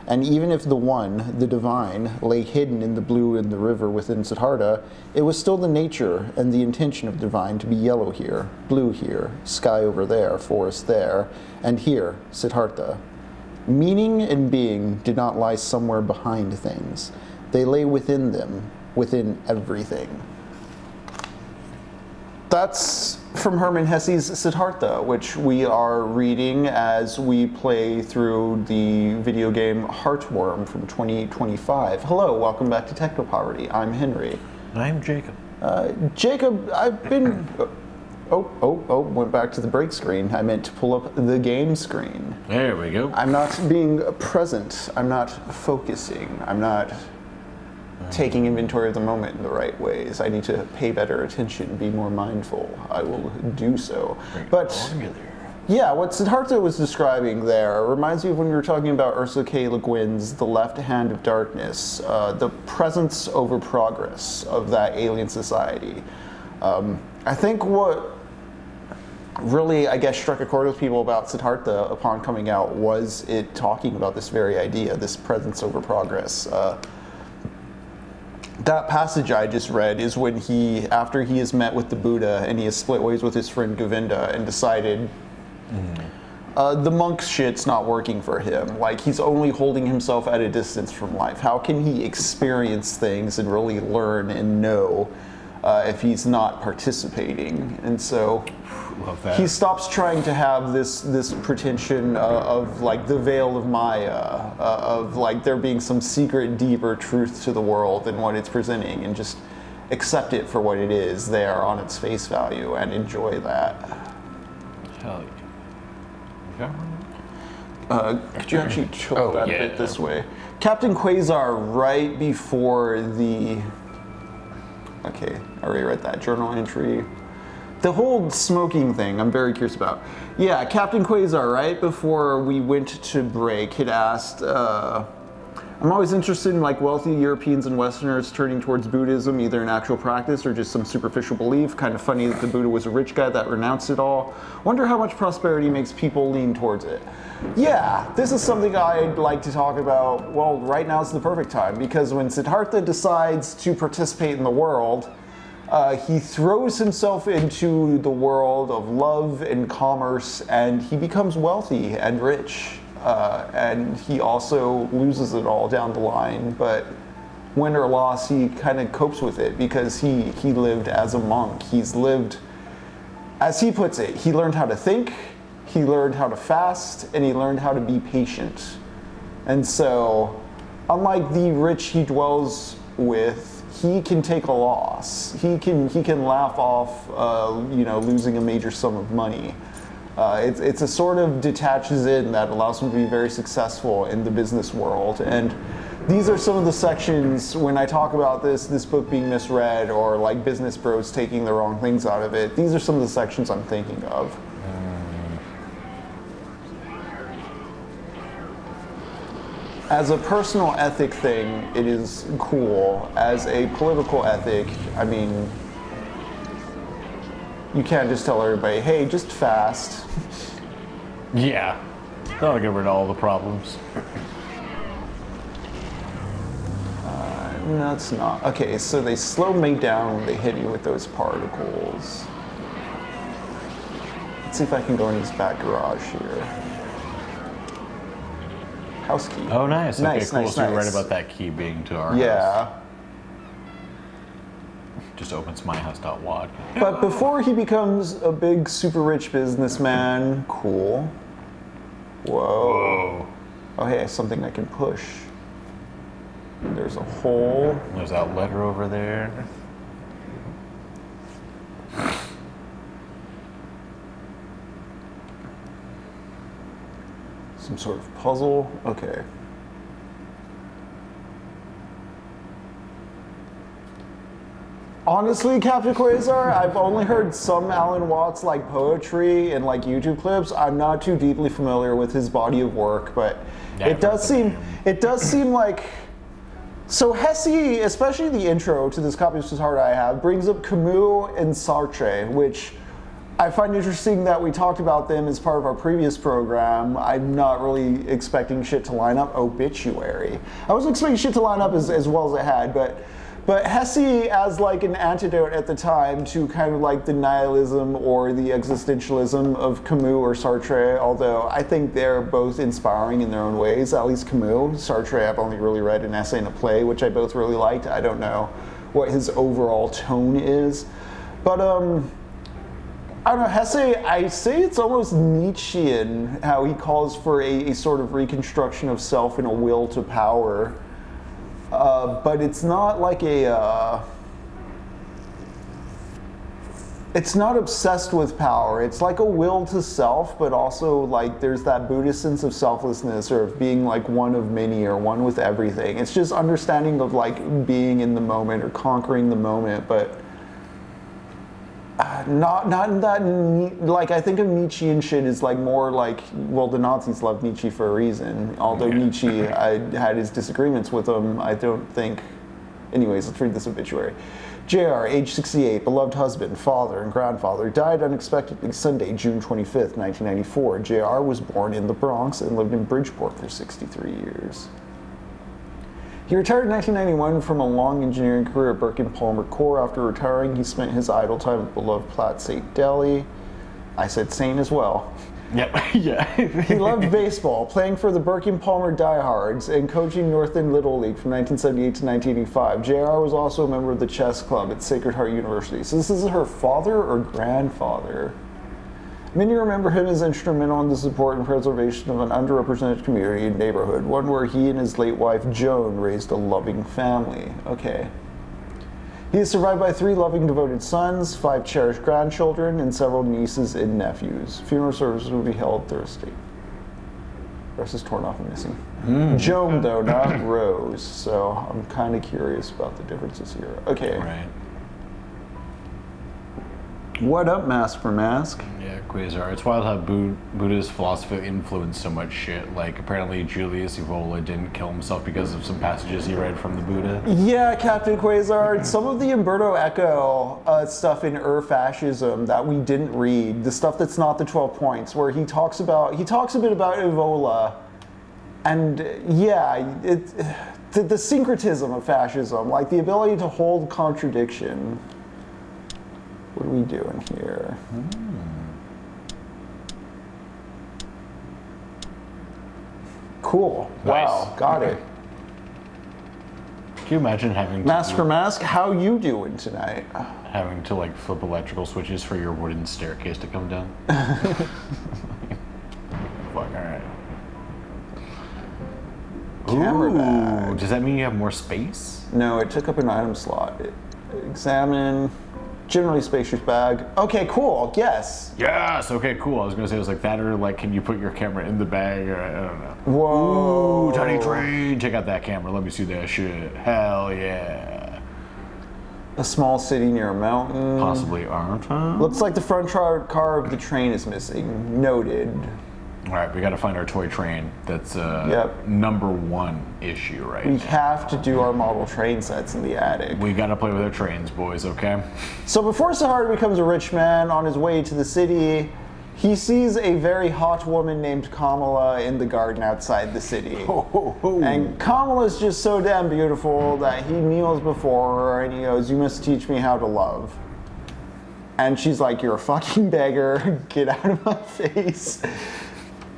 and even if the one, the divine, lay hidden in the blue and the river within Siddhartha, it was still the nature and the intention of divine to be yellow here, blue here, sky over there, forest there, and here, Siddhartha. Meaning and being did not lie somewhere behind things. They lay within them, within everything. That's from Hermann Hesse's Siddhartha, which we are reading as we play through the video game Heartworm from 2025. Hello, welcome back to Technopoverty. I'm Henry. I'm Jacob. Jacob, I've been... went back to the break screen. I meant to pull up the game screen. There we go. I'm not being present. I'm not focusing. I'm not taking inventory of the moment in the right ways. I need to pay better attention, be more mindful. I will do so. But yeah, what Siddhartha was describing there reminds me of when we were talking about Ursula K. Le Guin's The Left Hand of Darkness, the presence over progress of that alien society. I think what really, I guess, struck a chord with people about Siddhartha upon coming out was it talking about this very idea, this presence over progress. That passage I just read is when after he has met with the Buddha and he has split ways with his friend Govinda and decided the monk shit's not working for him. Like, he's only holding himself at a distance from life. How can he experience things and really learn and know if he's not participating? And so he stops trying to have this pretension of like the veil of Maya, of like there being some secret, deeper truth to the world and what it's presenting, and just accept it for what it is there on its face value and enjoy that. Hell yeah. Could you actually tilt that a bit this way? Captain Quasar, right before the... Okay, I already read that journal entry. The whole smoking thing, I'm very curious about. Yeah, Captain Quasar, right before we went to break, had asked, I'm always interested in like wealthy Europeans and Westerners turning towards Buddhism, either in actual practice or just some superficial belief. Kind of funny that the Buddha was a rich guy that renounced it all. Wonder how much prosperity makes people lean towards it. Yeah, this is something I'd like to talk about. Well, right now is the perfect time, because when Siddhartha decides to participate in the world, he throws himself into the world of love and commerce, and he becomes wealthy and rich. and he also loses it all down the line, but win or loss, he kind of copes with it because he lived as a monk. He's lived, as he puts it, he learned how to think, he learned how to fast, and he learned how to be patient. And so, unlike the rich he dwells with, he can take a loss. He can laugh off, losing a major sum of money. It's a sort of detaches in that allows him to be very successful in the business world. And these are some of the sections when I talk about this book being misread or like business bros taking the wrong things out of it. These are some of the sections I'm thinking of. As a personal ethic thing, it is cool. As a political ethic, I mean, you can't just tell everybody, hey, just fast. Yeah. That'll get rid of all the problems. No, it's not. Okay, so they slow me down when they hit me with those particles. Let's see if I can go in this back garage here. House key. Oh, nice. Okay, Nice, cool. nice, So you're right nice. about that key being to our house. Yeah. Just opens myhouse.wad. But before he becomes a big, super rich businessman, cool. Whoa. Oh, hey, something I can push. There's a hole. There's that letter over there. Some sort of puzzle. Okay. Honestly, Captain Quasar, I've only heard some Alan Watts like poetry and like YouTube clips. I'm not too deeply familiar with his body of work, but Yeah, it does seem like. So Hesse, especially the intro to this copy of Siddhartha I have, brings up Camus and Sartre, which I find interesting that we talked about them as part of our previous program. I'm not really expecting shit to line up. Obituary. I wasn't expecting shit to line up as well as it had, but Hesse as like an antidote at the time to kind of like the nihilism or the existentialism of Camus or Sartre, although I think they're both inspiring in their own ways, at least Camus. Sartre I've only really read an essay and a play, which I both really liked. I don't know what his overall tone is. But I don't know, Hesse, I say it's almost Nietzschean how he calls for a sort of reconstruction of self and a will to power. But it's not like it's not obsessed with power. It's like a will to self, but also like there's that Buddhist sense of selflessness or of being like one of many or one with everything. It's just understanding of like being in the moment or conquering the moment, but not in that, like I think of Nietzschean shit is like more like, well, the Nazis loved Nietzsche for a reason. Although Nietzsche, I had his disagreements with him, I don't think. Anyways, let's read this obituary. JR, age 68, beloved husband, father, and grandfather, died unexpectedly Sunday, June 25th, 1994. JR was born in the Bronx and lived in Bridgeport for 63 years. He retired in 1991 from a long engineering career at Birkin Palmer Corps. After retiring, he spent his idle time at beloved Platte St. Deli. I said Saint as well. Yep. Yeah. He loved baseball, playing for the Birkin Palmer Diehards and coaching North End Little League from 1978 to 1985. JR was also a member of the chess club at Sacred Heart University. So this is her father or grandfather? Many remember him as instrumental in the support and preservation of an underrepresented community and neighborhood, one where he and his late wife Joan raised a loving family. Okay. He is survived by 3 loving, devoted sons, 5 cherished grandchildren, and several nieces and nephews. Funeral services will be held Thursday. The rest is torn off and missing. Joan, though, not Rose, so I'm kind of curious about the differences here. Okay. Right. What up, Mask for Mask? Yeah, Quasar. It's wild how Buddhist philosophy influenced so much shit. Like, apparently Julius Evola didn't kill himself because of some passages he read from the Buddha. Yeah, Captain Quasar. Some of the Umberto Eco stuff in Fascism that we didn't read, the stuff that's not the 12 points, where he talks a bit about Evola, and the syncretism of fascism, like the ability to hold contradiction. What are we doing here? Cool. Nice. Wow, got it. Can you imagine having to Mask for mask, how you doing tonight? having to like flip electrical switches for your wooden staircase to come down? Fuck, alright. Camera Ooh, bag. does that mean you have more space? No, it took up an item slot. Examine. Generally spacious bag. Okay, cool. Yes. Yes. Okay. Cool. I was gonna say it was like that, or like, can you put your camera in the bag? Or I don't know. Whoa. Ooh, tiny train. Check out that camera. Let me see that shit. Hell yeah. A small city near a mountain. Possibly Arta. Looks like the front car of the train is missing. Noted. All right, we got to find our toy train. That's Yep. number one issue, right? We have to do our model train sets in the attic. We got to play with our trains, boys. Okay. So before Siddhartha becomes a rich man, on his way to the city, he sees a very hot woman named Carmilla in the garden outside the city. And Carmilla's just so damn beautiful that he kneels before her and he goes, "You must teach me how to love." And she's like, "You're a fucking beggar. Get out of my face."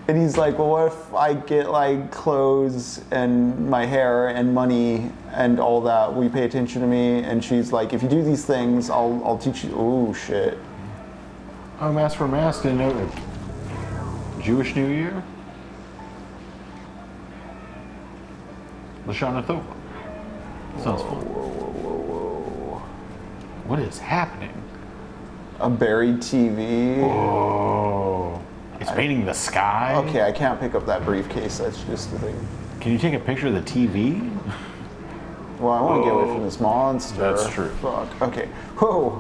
And he's like, "Well, what if I get like clothes and my hair and money and all that? Will you pay attention to me?" And she's like, "If you do these things, I'll teach you." Oh shit. Oh, mask for mask. I know. Jewish New Year. Lashana Thova. Sounds fun. What is happening? A buried TV. Oh. It's painting the sky. Okay, I can't pick up that briefcase. That's just the thing. Can you take a picture of the TV? Well, I want to get away from this monster. That's true. Fuck. Okay. Whoa.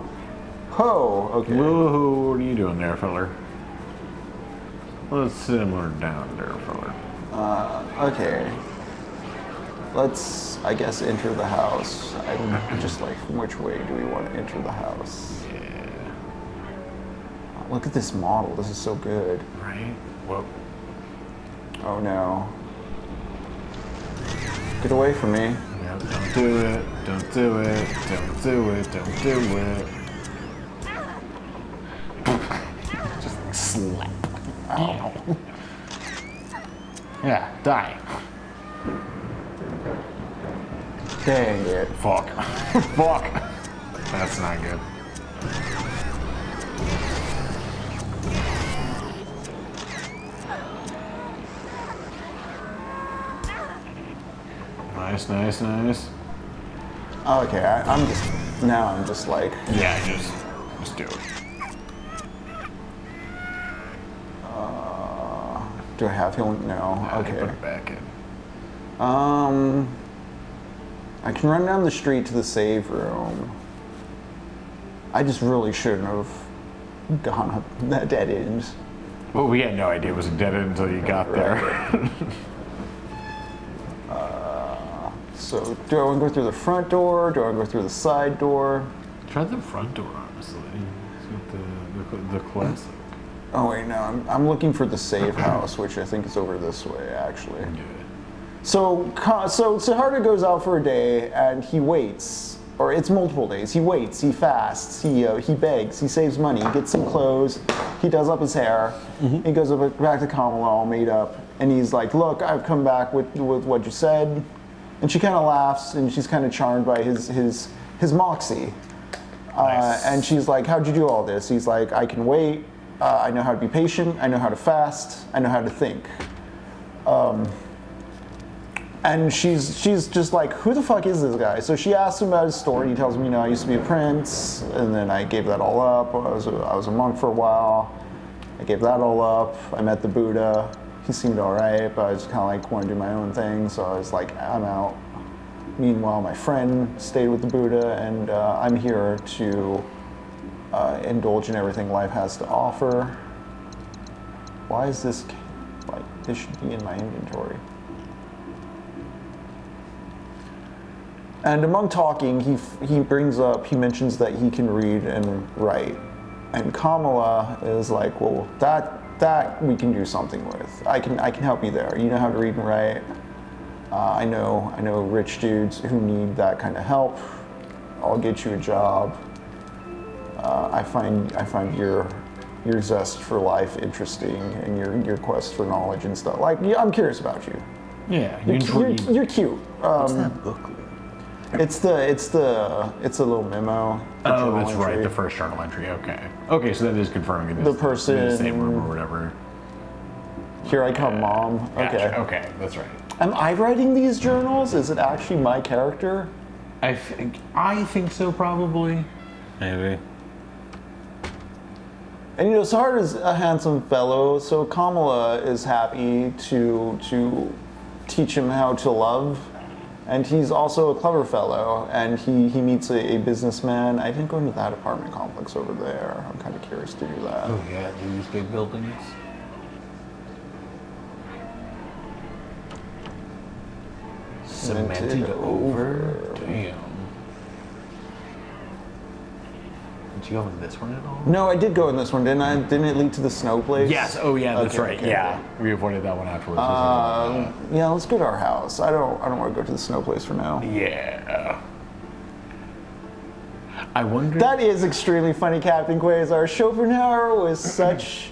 Whoa. Okay. Whoa, what are you doing there, feller? Let's simmer down there, feller. Okay. Let's, I guess, enter the house. I'm just like, from which way do we want to enter the house? Look at this model. This is so good. Right? Whoa. Oh no. Get away from me. Yeah, don't do it. Don't do it. Don't do it. Don't do it. Just like slap. Ow. Yeah, die. Dang it. Fuck. Fuck. That's not good. Nice, nice, nice. Okay, I'm just like, Yeah, just do it. do I have healing? No. Okay. Okay. Put it back in. I can run down the street to the save room. I just really shouldn't have gone up that dead end. Well, we had no idea it was a dead end until you got there. So, do I want to go through the front door? Do I want to go through the side door? Try the front door, honestly. It's got the classic. Oh wait, no, I'm looking for the save house, which I think is over this way, actually. Yeah. So Siddhartha goes out for a day and he waits, or it's multiple days. He waits, he fasts, he begs, he saves money, he gets some clothes, he does up his hair, he goes back to Carmilla all made up, and he's like, "Look, I've come back with what you said," and she kind of laughs and she's kind of charmed by his moxie, Nice. and she's like, "How'd you do all this?" He's like, "I can wait. I know how to be patient. I know how to fast. I know how to think." And she's just like, "Who the fuck is this guy?" So she asks him about his story. He tells me, "I used to be a prince, and then I gave that all up. I was a monk for a while. I gave that all up. I met the Buddha. He seemed all right, but I just kind of like want to do my own thing. So I was like, I'm out." Meanwhile, my friend stayed with the Buddha, and I'm here to indulge in everything life has to offer. Why is this like this should be in my inventory? And among talking, he mentions that he can read and write, and Carmilla is like, "Well, that we can do something with. I can help you there. You know how to read and write. I know rich dudes who need that kind of help. I'll get you a job. I find your zest for life interesting and your quest for knowledge and stuff. Like, yeah, I'm curious about you. Yeah, you You're cute. What's that booklet? It's a little memo. Oh, that's right. The first journal entry. Okay. Okay, so that is confirming it is The person- the same room or whatever. Here I come, Mom. Okay. Gotcha. Okay, that's right. Am I writing these journals? Is it actually my character? I think so, probably. Maybe. And you know, Siddhartha is a handsome fellow, so Carmilla is happy to teach him how to love. And he's also a clever fellow, and he meets a businessman. I didn't go into that apartment complex over there. I'm kind of curious to do that. Oh yeah, these big buildings. Cemented over. Damn. Did you go in this one at all? No, I did go in this one, didn't I? Didn't it lead to the snow place? Yes. Oh yeah, that's Okay, right. okay, Yeah, okay. we avoided that one afterwards. Yeah, let's go to our house. I don't want to go to the snow place for now. Yeah. I wonder. That is extremely funny, Captain Quasar. Schopenhauer was such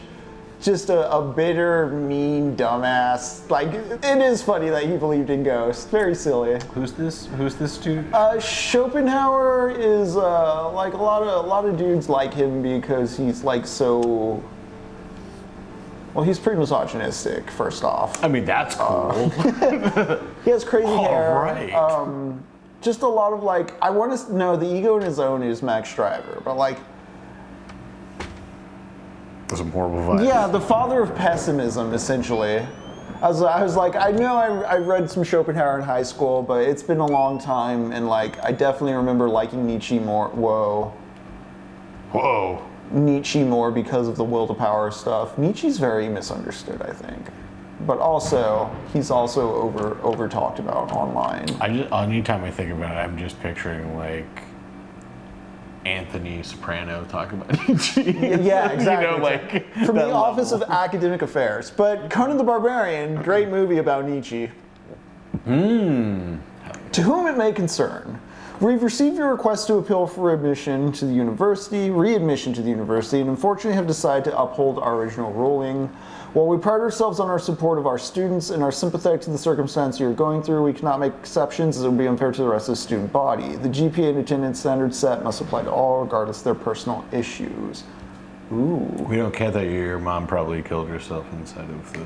just a bitter, mean dumbass. Like, it is funny that he believed in ghosts. Very silly. Who's this? Who's this dude? Schopenhauer is like a lot of dudes like him because he's like so. Well, he's pretty misogynistic. First off, I mean, that's cool. he has crazy hair. Right. Just a lot of like. I want to know the ego in his own is Max Shriver, but like. Some horrible vibes. Yeah, the father of pessimism, essentially. I was like, I know I read some Schopenhauer in high school, but it's been a long time, and like, I definitely remember liking Nietzsche more. Whoa. Nietzsche more because of the will to power stuff. Nietzsche's very misunderstood, I think. But also, he's also over talked about online. Anytime I think about it, I'm just picturing like Anthony Soprano talking about Nietzsche. Yeah, exactly. You know, like from that the Office level. of Academic Affairs. But Conan the Barbarian, great movie about Nietzsche. To whom it may concern, we've received your request to appeal for readmission to the university, and unfortunately have decided to uphold our original ruling. While we pride ourselves on our support of our students and are sympathetic to the circumstance you're going through, we cannot make exceptions as it would be unfair to the rest of the student body. The GPA and attendance standards set must apply to all, regardless of their personal issues. Ooh. We don't care that your mom probably killed herself inside of the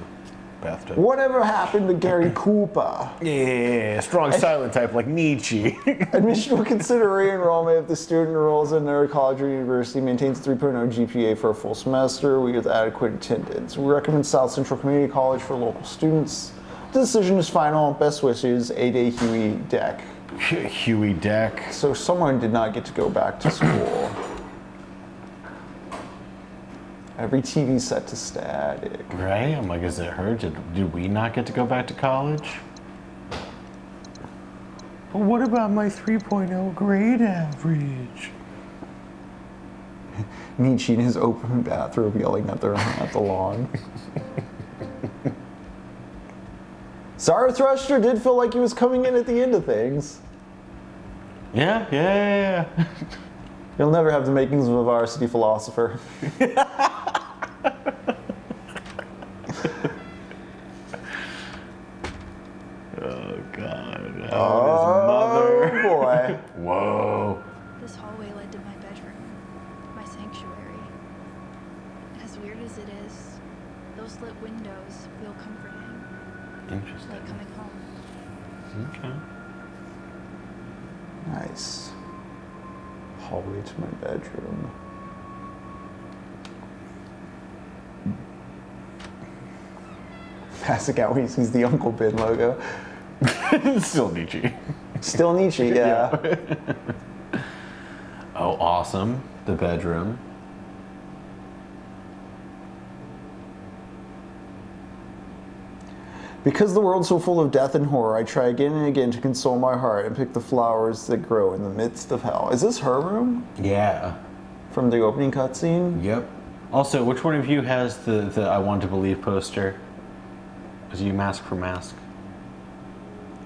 bathtub. Whatever happened to Gary Cooper? Yeah, strong silent type like Nietzsche. Admission will consider re-enrollment if the student enrolls in their college or university, maintains 3.0 GPA for a full semester with adequate attendance. We recommend South Central Community College for local students. The decision is final. Best wishes, A-Day Huey Deck. Huey Deck. So someone did not get to go back to school. Every TV set to static. Right? I'm like, is it her? Did we not get to go back to college? But what about my 3.0 grade average? Nietzsche in his open bathrobe yelling at the lawn. Zarathustra did feel like he was coming in at the end of things. Yeah. You'll never have the makings of a varsity philosopher. Oh, God. Oh, boy. Whoa. This hallway led to my bedroom, my sanctuary. As weird as it is, those lit windows feel comforting, Interesting. like coming home. Okay. Nice. Hallway to my bedroom. Pascal when he sees the Uncle Ben logo. Still Nietzsche. Still Nietzsche, yeah. Oh, awesome. The bedroom. Because the world's so full of death and horror, I try again and again to console my heart and pick the flowers that grow in the midst of hell. Is this her room? Yeah. From the opening cutscene? Yep. Also, which one of you has the I Want to Believe poster? Is you Mask for Mask?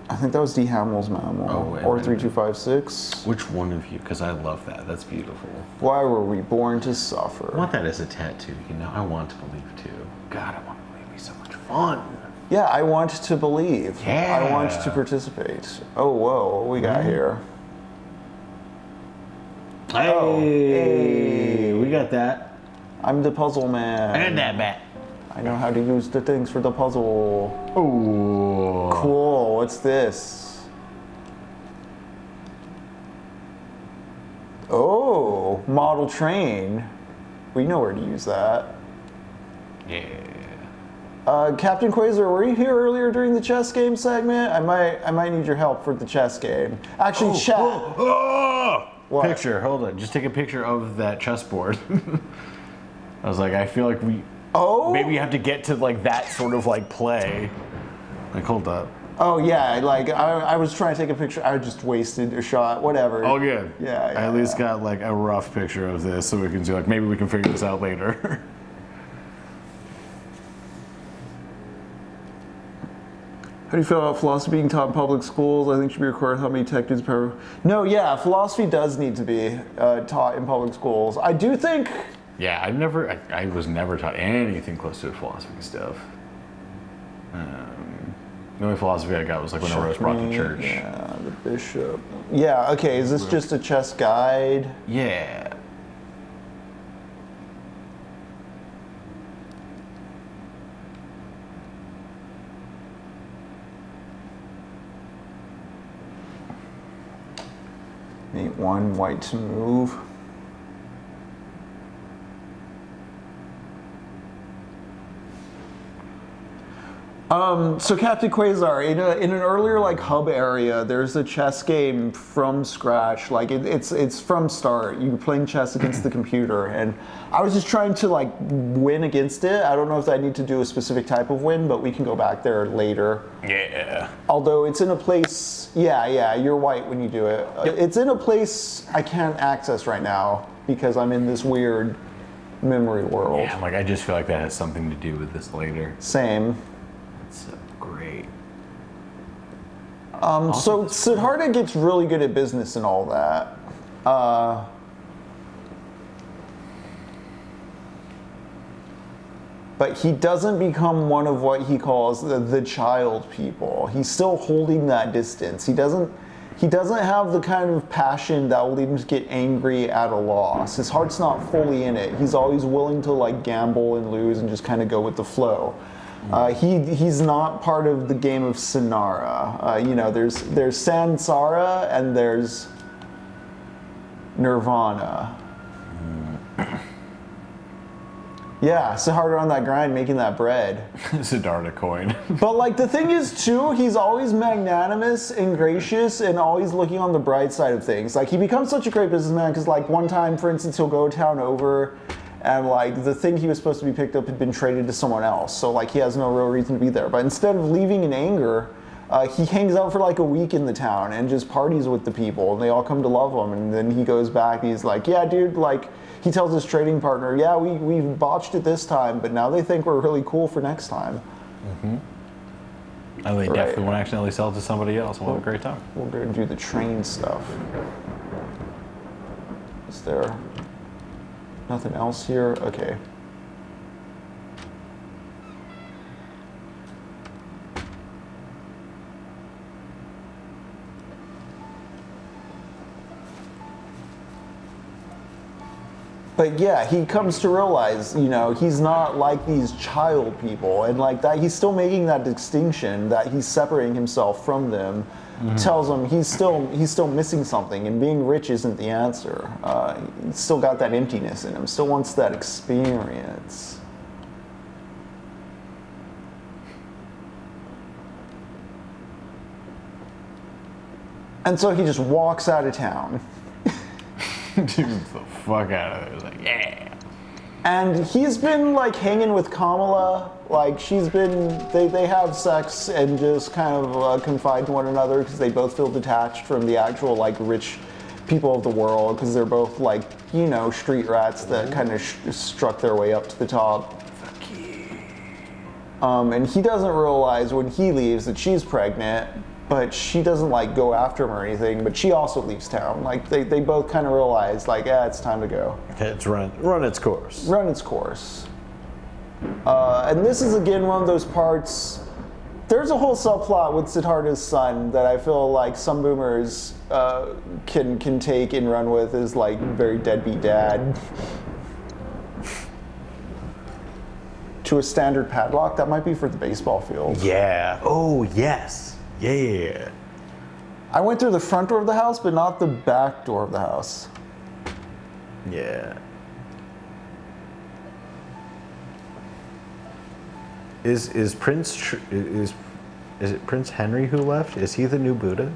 I think that was D. Hamel's mammal. Oh, wait, or wait, 3256. Which one of you? Because I love that. That's beautiful. Why were we born to suffer? I want that as a tattoo, you know? I want to believe too. God, I want to believe. It'd be so much fun. Yeah, I want to believe. Yeah. I want to participate. Oh, whoa, what we got here? Hey, Oh, hey. we got that. I'm the puzzle man. And that bat. I know how to use the things for the puzzle. Ooh. Cool, what's this? Oh, model train. We know where to use that. Yeah. Captain Quasar, were you here earlier during the chess game segment? I might need your help for the chess game. Actually, chat. Oh. What? Picture, hold on. Just take a picture of that chessboard. I was like, I feel like we maybe have to get to like that sort of like play. Like, hold up. Oh yeah, like I was trying to take a picture. I just wasted a shot. Whatever. Oh, good. Yeah. I at least got like a rough picture of this, so we can see like maybe we can figure this out later. How do you feel about philosophy being taught in public schools? I think should be required. How many tech dudes per? No, yeah, philosophy does need to be taught in public schools. I do think. Yeah, I was never taught anything close to philosophy stuff. The only philosophy I got was like when I was brought to church. Yeah, the bishop. Yeah, okay, is this just a chess guide? Yeah. Mate 1, white to move. So Captain Quasar, in an earlier like hub area, there's a chess game from scratch. Like it's from start. You're playing chess against the computer, and I was just trying to like win against it. I don't know if I need to do a specific type of win, but we can go back there later. Yeah. Although it's in a place, yeah, you're white when you do it. Yep. It's in a place I can't access right now because I'm in this weird memory world. Yeah, like I just feel like that has something to do with this later. Same. That's great. So Siddhartha gets really good at business and all that. But he doesn't become one of what he calls the child people. He's still holding that distance. He doesn't have the kind of passion that will lead him to get angry at a loss. His heart's not fully in it. He's always willing to like gamble and lose and just kind of go with the flow. He's not part of the game of Sinara. There's Sansara and there's Nirvana. Yeah, Siddhartha on that grind making that bread. Siddhartha coin. But like the thing is too, he's always magnanimous and gracious and always looking on the bright side of things. Like he becomes such a great businessman because like one time, for instance, he'll go town over and like the thing he was supposed to be picked up had been traded to someone else. So like he has no real reason to be there. But instead of leaving in anger, he hangs out for like a week in the town and just parties with the people and they all come to love him. And then he goes back and he's like, yeah, dude, like he tells his trading partner, yeah, we botched it this time, but now they think we're really cool for next time. Mm-hmm. And they definitely won't accidentally sell it to somebody else. We'll have a great time. We're going to do the train stuff. Is there nothing else here? Okay. But yeah, he comes to realize, he's not like these child people, and like that, he's still making that distinction that he's separating himself from them. Mm-hmm. Tells him he's still missing something, and being rich isn't the answer. He's still got that emptiness in him. Still wants that experience. And so he just walks out of town. Dude, the fuck out of it. It was like, yeah. And he's been like hanging with Carmilla. Like they have sex and just kind of confide in one another because they both feel detached from the actual like rich people of the world because they're both like, street rats that kind of struck their way up to the top. Fuck you. And he doesn't realize when he leaves that she's pregnant. But she doesn't like go after him or anything, but she also leaves town. Like they both kind of realize like, it's time to go. It's run its course. Run its course. And this is again one of those parts There's a whole subplot with Siddhartha's son that I feel like some boomers can take and run with as like very deadbeat dad. To a standard padlock, that might be for the baseball field. Yeah. Oh, yes. Yeah. I went through the front door of the house, but not the back door of the house. Yeah. Is it Prince Henry who left? Is he the new Buddha?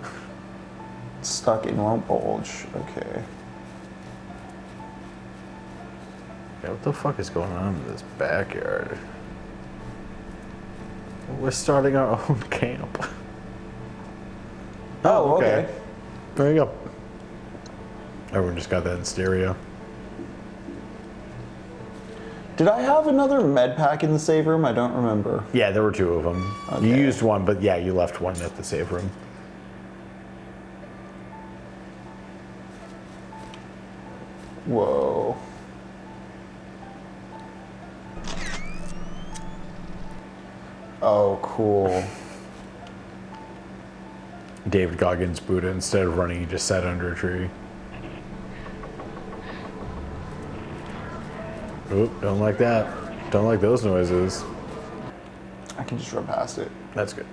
Stuck in won't bulge. Okay. Yeah, what the fuck is going on in this backyard? We're starting our own camp. Oh, okay. There you go. Everyone just got that in stereo. Did I have another med pack in the save room? I don't remember. Yeah, there were two of them. Okay. You used one, but yeah, you left one at the save room. Whoa. Oh, cool. David Goggins Buddha, instead of running, he just sat under a tree. Oop, don't like that. Don't like those noises. I can just run past it. That's good.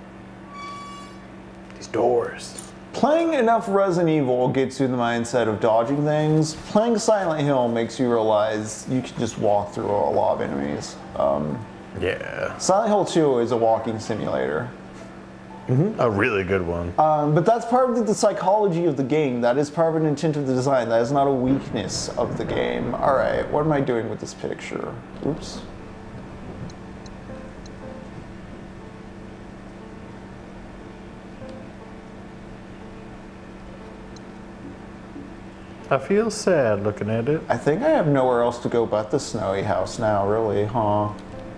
These doors. Playing enough Resident Evil gets you in the mindset of dodging things. Playing Silent Hill makes you realize you can just walk through a lot of enemies. Yeah. Silent Hill 2 is a walking simulator. A really good one. But that's part of the psychology of the game. That is part of an intent of the design. That is not a weakness of the game. All right, what am I doing with this picture? Oops. I feel sad looking at it. I think I have nowhere else to go but the snowy house now, really, huh?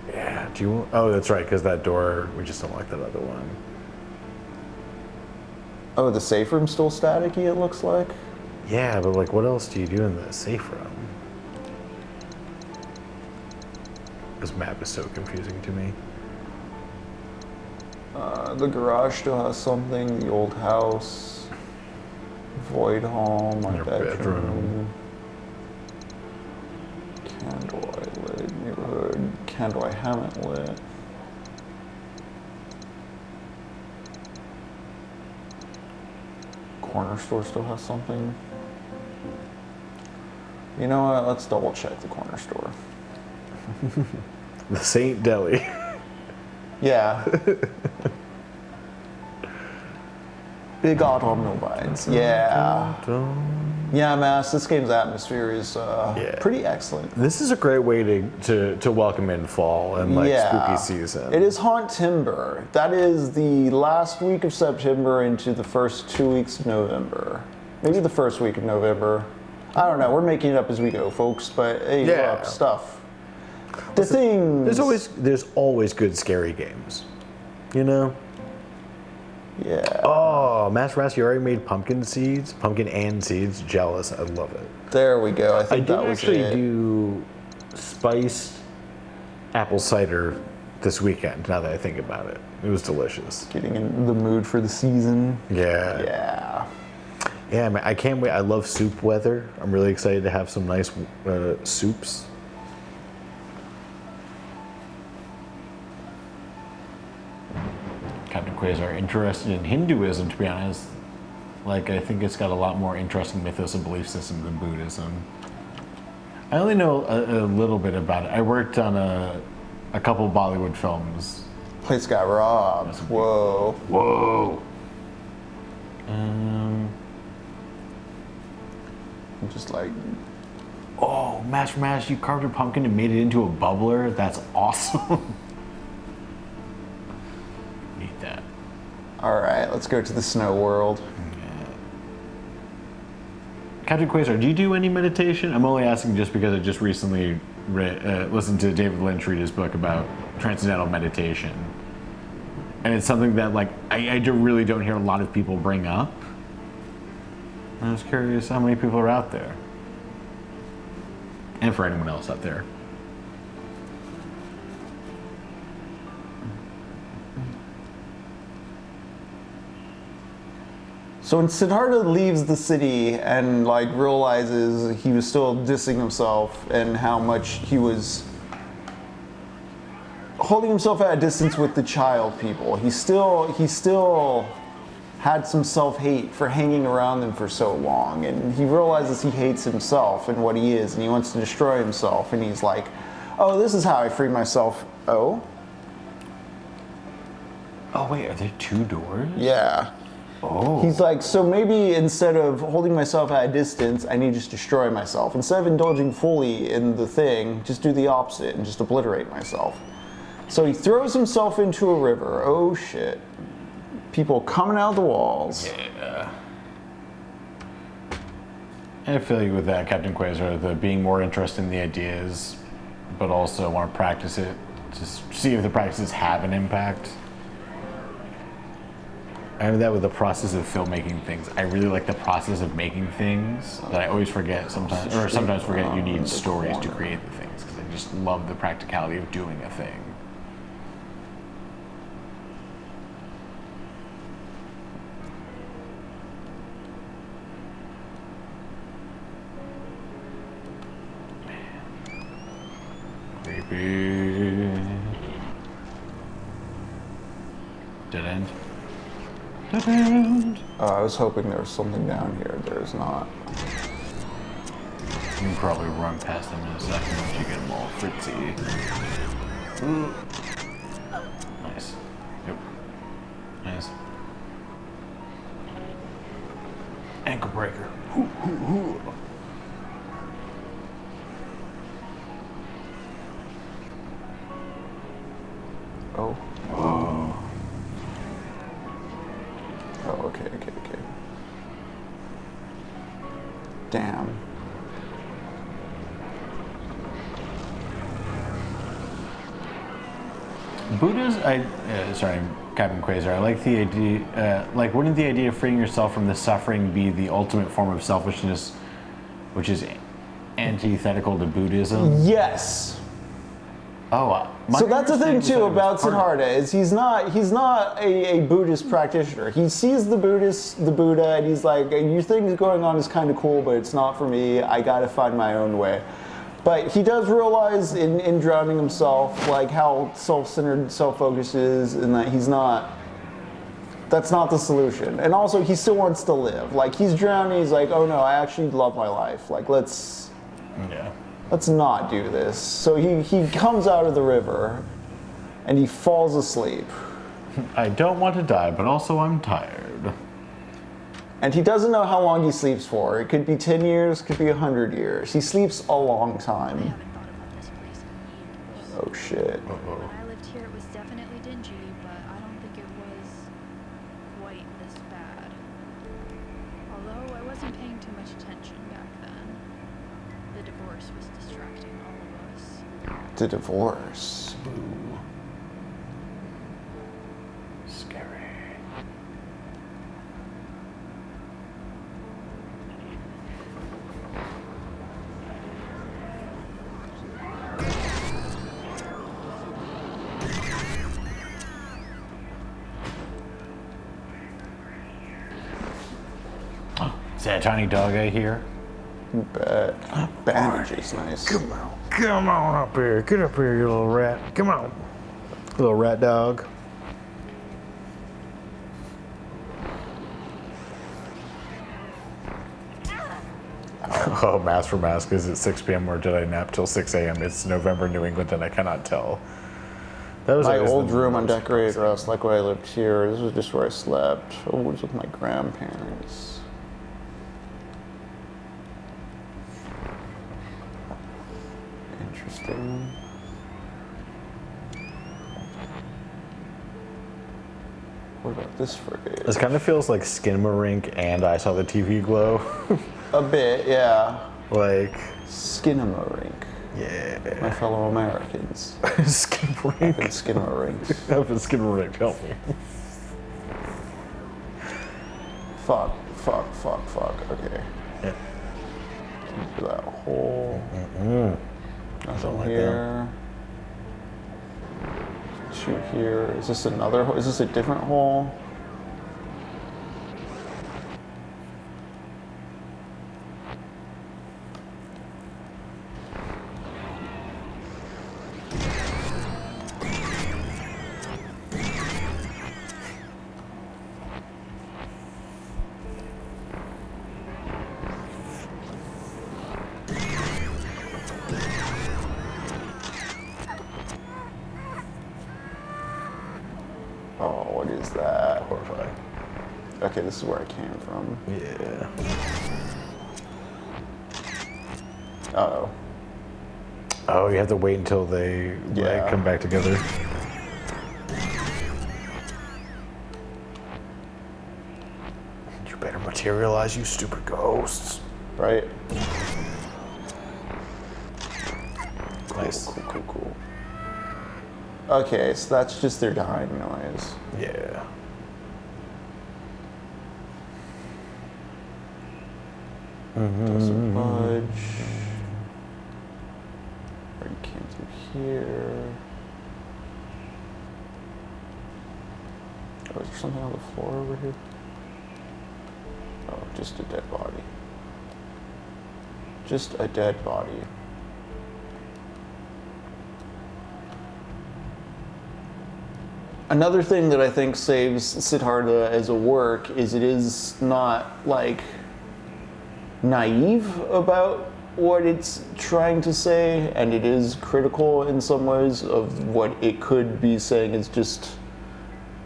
Yeah, do you... Oh, that's right, because that door, we just don't like that other one. Oh, the safe room's still staticky, it looks like? Yeah, but like, what else do you do in the safe room? This map is so confusing to me. The garage still has something, the old house, void hall, my Your bedroom. Candle I lit, neighborhood, candle I haven't lit. Corner store still has something. You know what, let's double check the corner store. The Saint Deli. Yeah. Big autumnal vines. Yeah. Yeah, Mass, this game's atmosphere is pretty excellent. This is a great way to welcome in fall and like spooky season. It is Hauntember. That is the last week of September into the first 2 weeks of November. Maybe the first week of November. I don't know. We're making it up as we go, folks. But hey, look, stuff. The things. There's always good scary games. You know? Yeah. Oh, Master Mass, you already made pumpkin seeds, pumpkin and seeds. Jealous, I love it. There we go. I think that was actually it. do spiced apple cider this weekend. Now that I think about it, it was delicious. Getting in the mood for the season. Yeah. Yeah. Yeah, man, I can't wait. I love soup weather. I'm really excited to have some nice soups. Captain Quasar interested in Hinduism, to be honest. Like, I think it's got a lot more interesting mythos and belief system than Buddhism. I only know a little bit about it. I worked on a couple Bollywood films. Place got robbed. Whoa. Whoa. I'm just like, Oh, Master Mash, you carved a pumpkin and made it into a bubbler? That's awesome. Need that. all right, let's go to the snow world. Captain Quasar, do you do any meditation? I'm only asking just because I just recently listened to David Lynch read his book about transcendental meditation. And it's something that, like, I really don't hear a lot of people bring up. I was curious how many people are out there. And for anyone else out there. So when Siddhartha leaves the city and like realizes he was still dissing himself and how much he was holding himself at a distance with the child people, he still had some self-hate for hanging around them for so long, and he realizes he hates himself and what he is, and he wants to destroy himself, and he's like, oh, this is how I free myself. Oh wait, are there 2 doors? yeah. Oh. He's like, so maybe instead of holding myself at a distance, I need to just destroy myself. Instead of indulging fully in the thing, just do the opposite and just obliterate myself. So he throws himself into a river. Oh shit. People coming out of the walls. Yeah. And I feel like with that, Captain Quasar, the being more interested in the ideas, but also want to practice it, just see if the practices have an impact. I have that with the process of filmmaking things. I really like the process of making things that I always forget sometimes, or sometimes forget you need stories to create the things, because I just love the practicality of doing a thing. Creepy. Dead end. Dead end. I was hoping there was something down here. There's not. You can probably run past them in a second once you get them all fritzy. Nice. Yep. Nice. Ankle breaker. Oh. Whoa. Oh, okay. Damn. Buddha's, sorry, Captain Quasar, I like the idea, wouldn't the idea of freeing yourself from the suffering be the ultimate form of selfishness, which is antithetical to Buddhism? Yes. Oh, So that's the thing understanding too was that about it was part Siddhartha is he's not a Buddhist practitioner. He sees the Buddha, and he's like, your thing is going on is kind of cool, but it's not for me. I gotta find my own way. But he does realize in drowning himself, like how self-centered, self-focused is, and that that's not the solution. And also, he still wants to live. Like, he's drowning, he's like, oh no, I actually love my life. Like, let's not do this. So he comes out of the river, and he falls asleep. I don't want to die, but also I'm tired. And he doesn't know how long he sleeps for. It could be 10 years, could be 100 years. He sleeps a long I time. haven't thought about this place in years. Oh shit. When I lived here, it was definitely dingy, but I don't think it was quite this bad. Although I wasn't paying too much attention back then. The divorce was distracting all of us. The divorce. Scary. Is that a tiny dog I hear? Bet. Bandages, nice. Come on up here. Get up here, you little rat. Come on. Little rat dog. Oh, Mask for Mask is at 6 p.m. or did I nap till 6 a.m.? It's November, New England, and I cannot tell. That was My always old the room most undecorated, Russ, like when I lived here. This was just where I slept. I was with my grandparents. Interesting. What about this fridge? This kind of feels like Skinamarink and I Saw the TV Glow. A bit, yeah. Like, Skinamarink. yeah. My fellow Americans. Skinamarink. And Skinamarink. Up in Skinamarink, help me. Fuck. Okay. Yeah. Into that hole. Nothing like here. Two here. Is this another hole? Is this a different hole? what is that? Horrifying. Okay, this is where I came from. Yeah. Uh-oh. Oh, you have to wait until they like, come back together. You better materialize, you stupid ghosts. Right? Nice. Cool. Okay, so that's just their dying noise. Yeah. Doesn't budge. Or you came through here. Oh, is there something on the floor over here? Oh, just a dead body. Just a dead body. Another thing that I think saves Siddhartha as a work is it is not like naive about what it's trying to say, and it is critical in some ways of what it could be saying. It's just,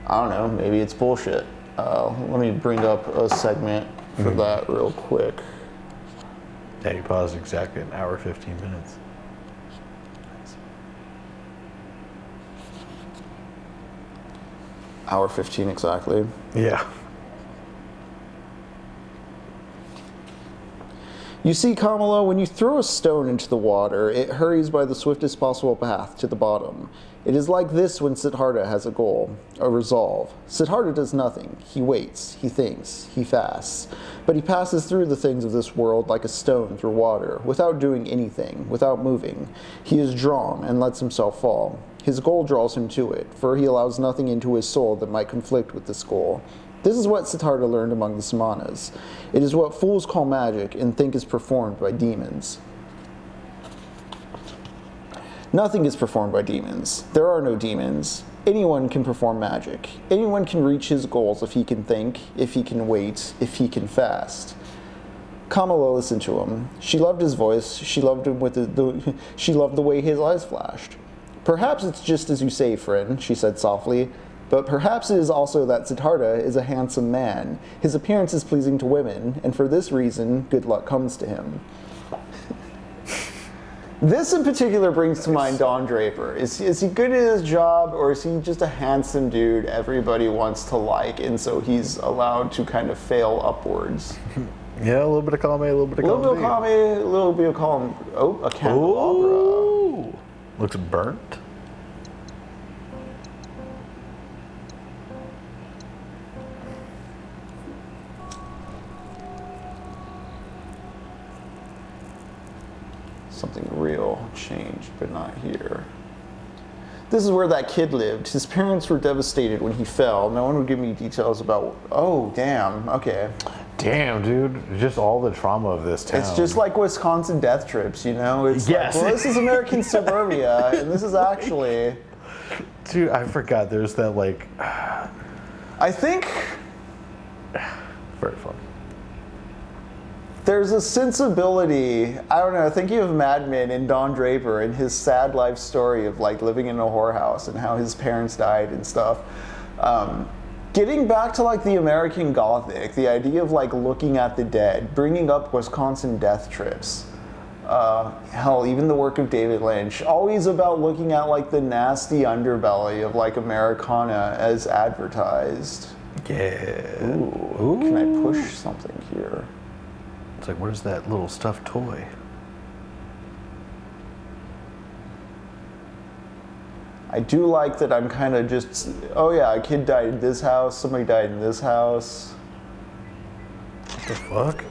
I don't know, maybe it's bullshit. Let me bring up a segment for that real quick. Yeah, you paused exactly an hour, 15 minutes. Hour 15 exactly. Yeah. You see, Carmilla, when you throw a stone into the water, it hurries by the swiftest possible path to the bottom. It is like this when Siddhartha has a goal, a resolve. Siddhartha does nothing. He waits, he thinks, he fasts. But he passes through the things of this world like a stone through water, without doing anything, without moving. He is drawn and lets himself fall. His goal draws him to it, for he allows nothing into his soul that might conflict with this goal. This is what Siddhartha learned among the Samanas. It is what fools call magic and think is performed by demons. Nothing is performed by demons. There are no demons. Anyone can perform magic. Anyone can reach his goals if he can think, if he can wait, if he can fast. Carmilla listened to him. She loved his voice. She loved him she loved the way his eyes flashed. Perhaps it's just as you say, friend, she said softly. But perhaps it is also that Siddhartha is a handsome man. His appearance is pleasing to women, and for this reason, good luck comes to him. This in particular brings to mind Don Draper. Is he good at his job, or is he just a handsome dude everybody wants to like, and so he's allowed to kind of fail upwards? Yeah, a little bit of column A, a little bit of column B. A little bit of column... Oh, a candelabra. Ooh. Looks burnt. Something real changed, but not here. This is where that kid lived. His parents were devastated when he fell. No one would give me details about... Oh, damn. Okay. Damn, dude. Just all the trauma of this town. It's just like Wisconsin death trips, you know? It's yes. like, well, this is American suburbia, and this is actually... Dude, I forgot there's that, like... I think... Very fun. There's a sensibility, I don't know, thinking of Mad Men and Don Draper and his sad life story of like living in a whorehouse and how his parents died and stuff. Getting back to like the American Gothic, the idea of like looking at the dead, bringing up Wisconsin death trips. Hell, even the work of David Lynch, always about looking at like the nasty underbelly of like Americana as advertised. Yeah. Ooh. Can I push something here? It's like, where's that little stuffed toy? I do like that I'm kind of just, oh yeah, a kid died in this house, somebody died in this house. What the fuck?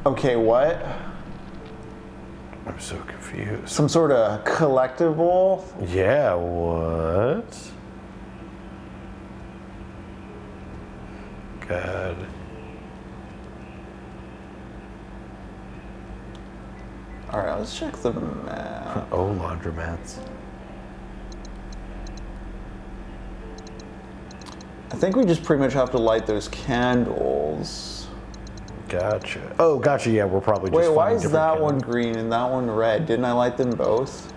Okay, what? I'm so confused. Some sort of collectible? Yeah, what? God. Alright, let's check the map. Oh, laundromats. I think we just pretty much have to light those candles. Gotcha. Oh, gotcha, yeah, we're probably just Wait, why finding is different that one candles. green and that one red? Didn't I light them both?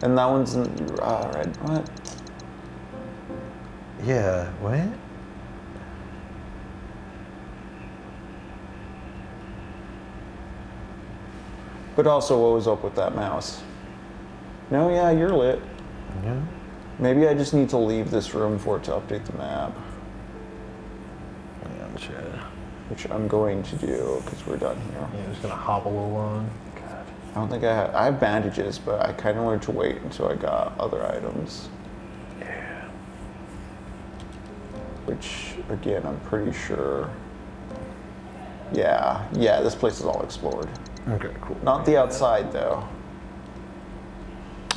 And that one's in red. What? Yeah, what? But also, what was up with that mouse? No, yeah, you're lit. Yeah. Maybe I just need to leave this room for it to update the map, Yeah, sure. which I'm going to do because we're done here. Yeah, just gonna hobble along. God. I don't think I have bandages, but I kind of wanted to wait until I got other items. Yeah. Which, again, I'm pretty sure. Yeah, this place is all explored. Okay, cool. Not the outside, though.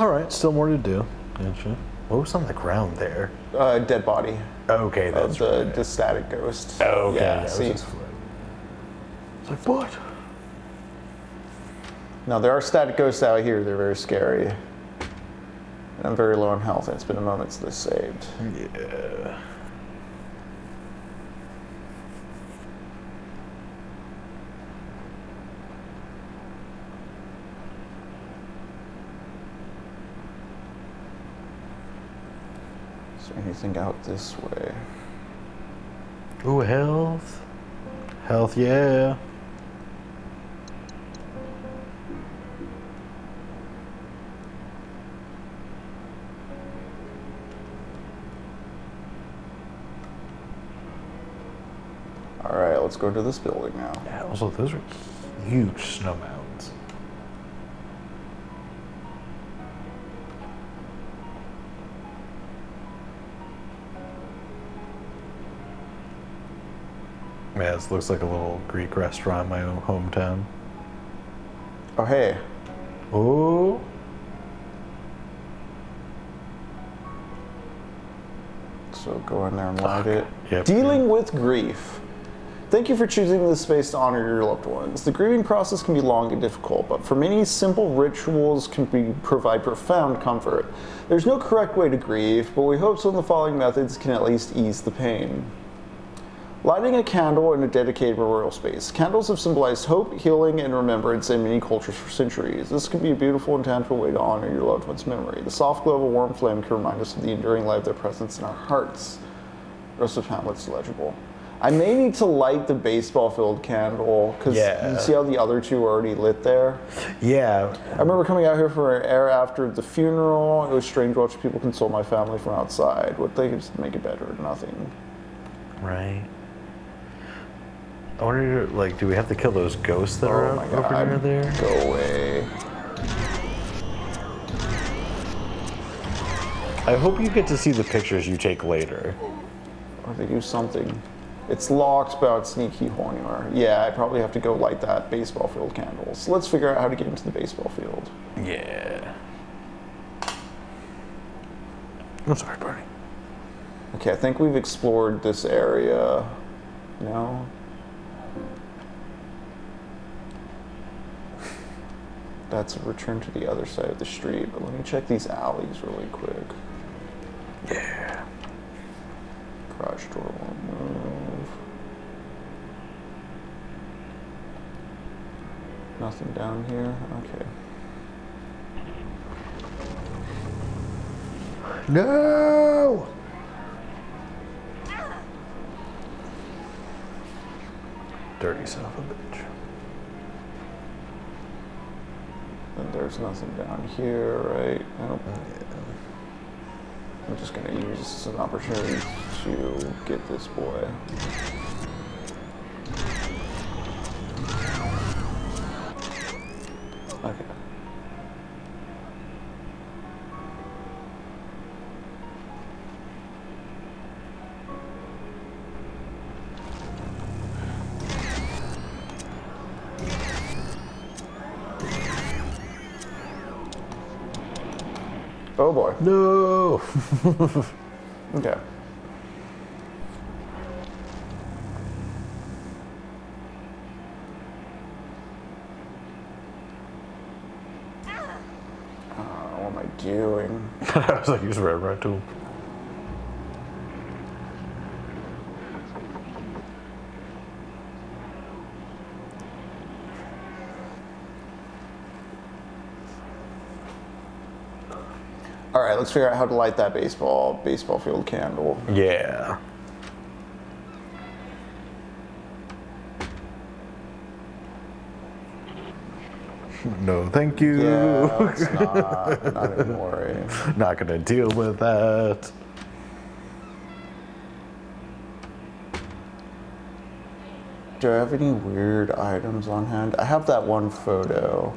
All right, still more to do. Gotcha. What was on the ground there? Dead body Okay, that's of the static ghost. Okay, yeah. that See, was his foot. It's like, what? now there are static ghosts out here. They're very scary. And I'm very low on health, and it's been a moment since I saved. Yeah. Is there anything out this way? Ooh, health. Health, yeah. All right, let's go to this building now. Yeah, also, those are huge snow mountains. Yeah, this looks like a little Greek restaurant in my own hometown. Oh, hey. Oh. So go in there and light it. Yep. Dealing with grief. Thank you for choosing this space to honor your loved ones. The grieving process can be long and difficult, but for many, simple rituals can provide profound comfort. There's no correct way to grieve, but we hope some of the following methods can at least ease the pain. Lighting a candle in a dedicated memorial space. Candles have symbolized hope, healing, and remembrance in many cultures for centuries. This can be a beautiful and tangible way to honor your loved one's memory. The soft glow of a warm flame can remind us of the enduring light of their presence in our hearts. The rest of Hamlet's legible. I may need to light the baseball-filled candle, because you see how the other two are already lit there? Yeah. I remember coming out here for an air after the funeral. It was strange watching people console my family from outside. What they could just make it better? Nothing. Right. I wonder, like, do we have to kill those ghosts that are Oh my over God. near there? Go away. I hope you get to see the pictures you take later. Or they do something. It's locked, but I'd sneak keyhole anywhere. Yeah, I probably have to go light that baseball field candle. So let's figure out how to get into the baseball field. Yeah. I'm sorry, Barney. Okay, I think we've explored this area. No? That's a return to the other side of the street, but let me check these alleys really quick. Yeah. Garage door won't move. Nothing down here? Okay. No! Dirty son of a bitch. And there's nothing down here, right? Nope. I'm just gonna use this as an opportunity to get this boy. Okay. Oh boy. No! Okay. What am I doing? I was like, use red right to him. All right, let's figure out how to light that baseball field candle. Yeah. No, thank you. Yeah, it's not even worry. Not gonna deal with that. Do I have any weird items on hand? I have that one photo.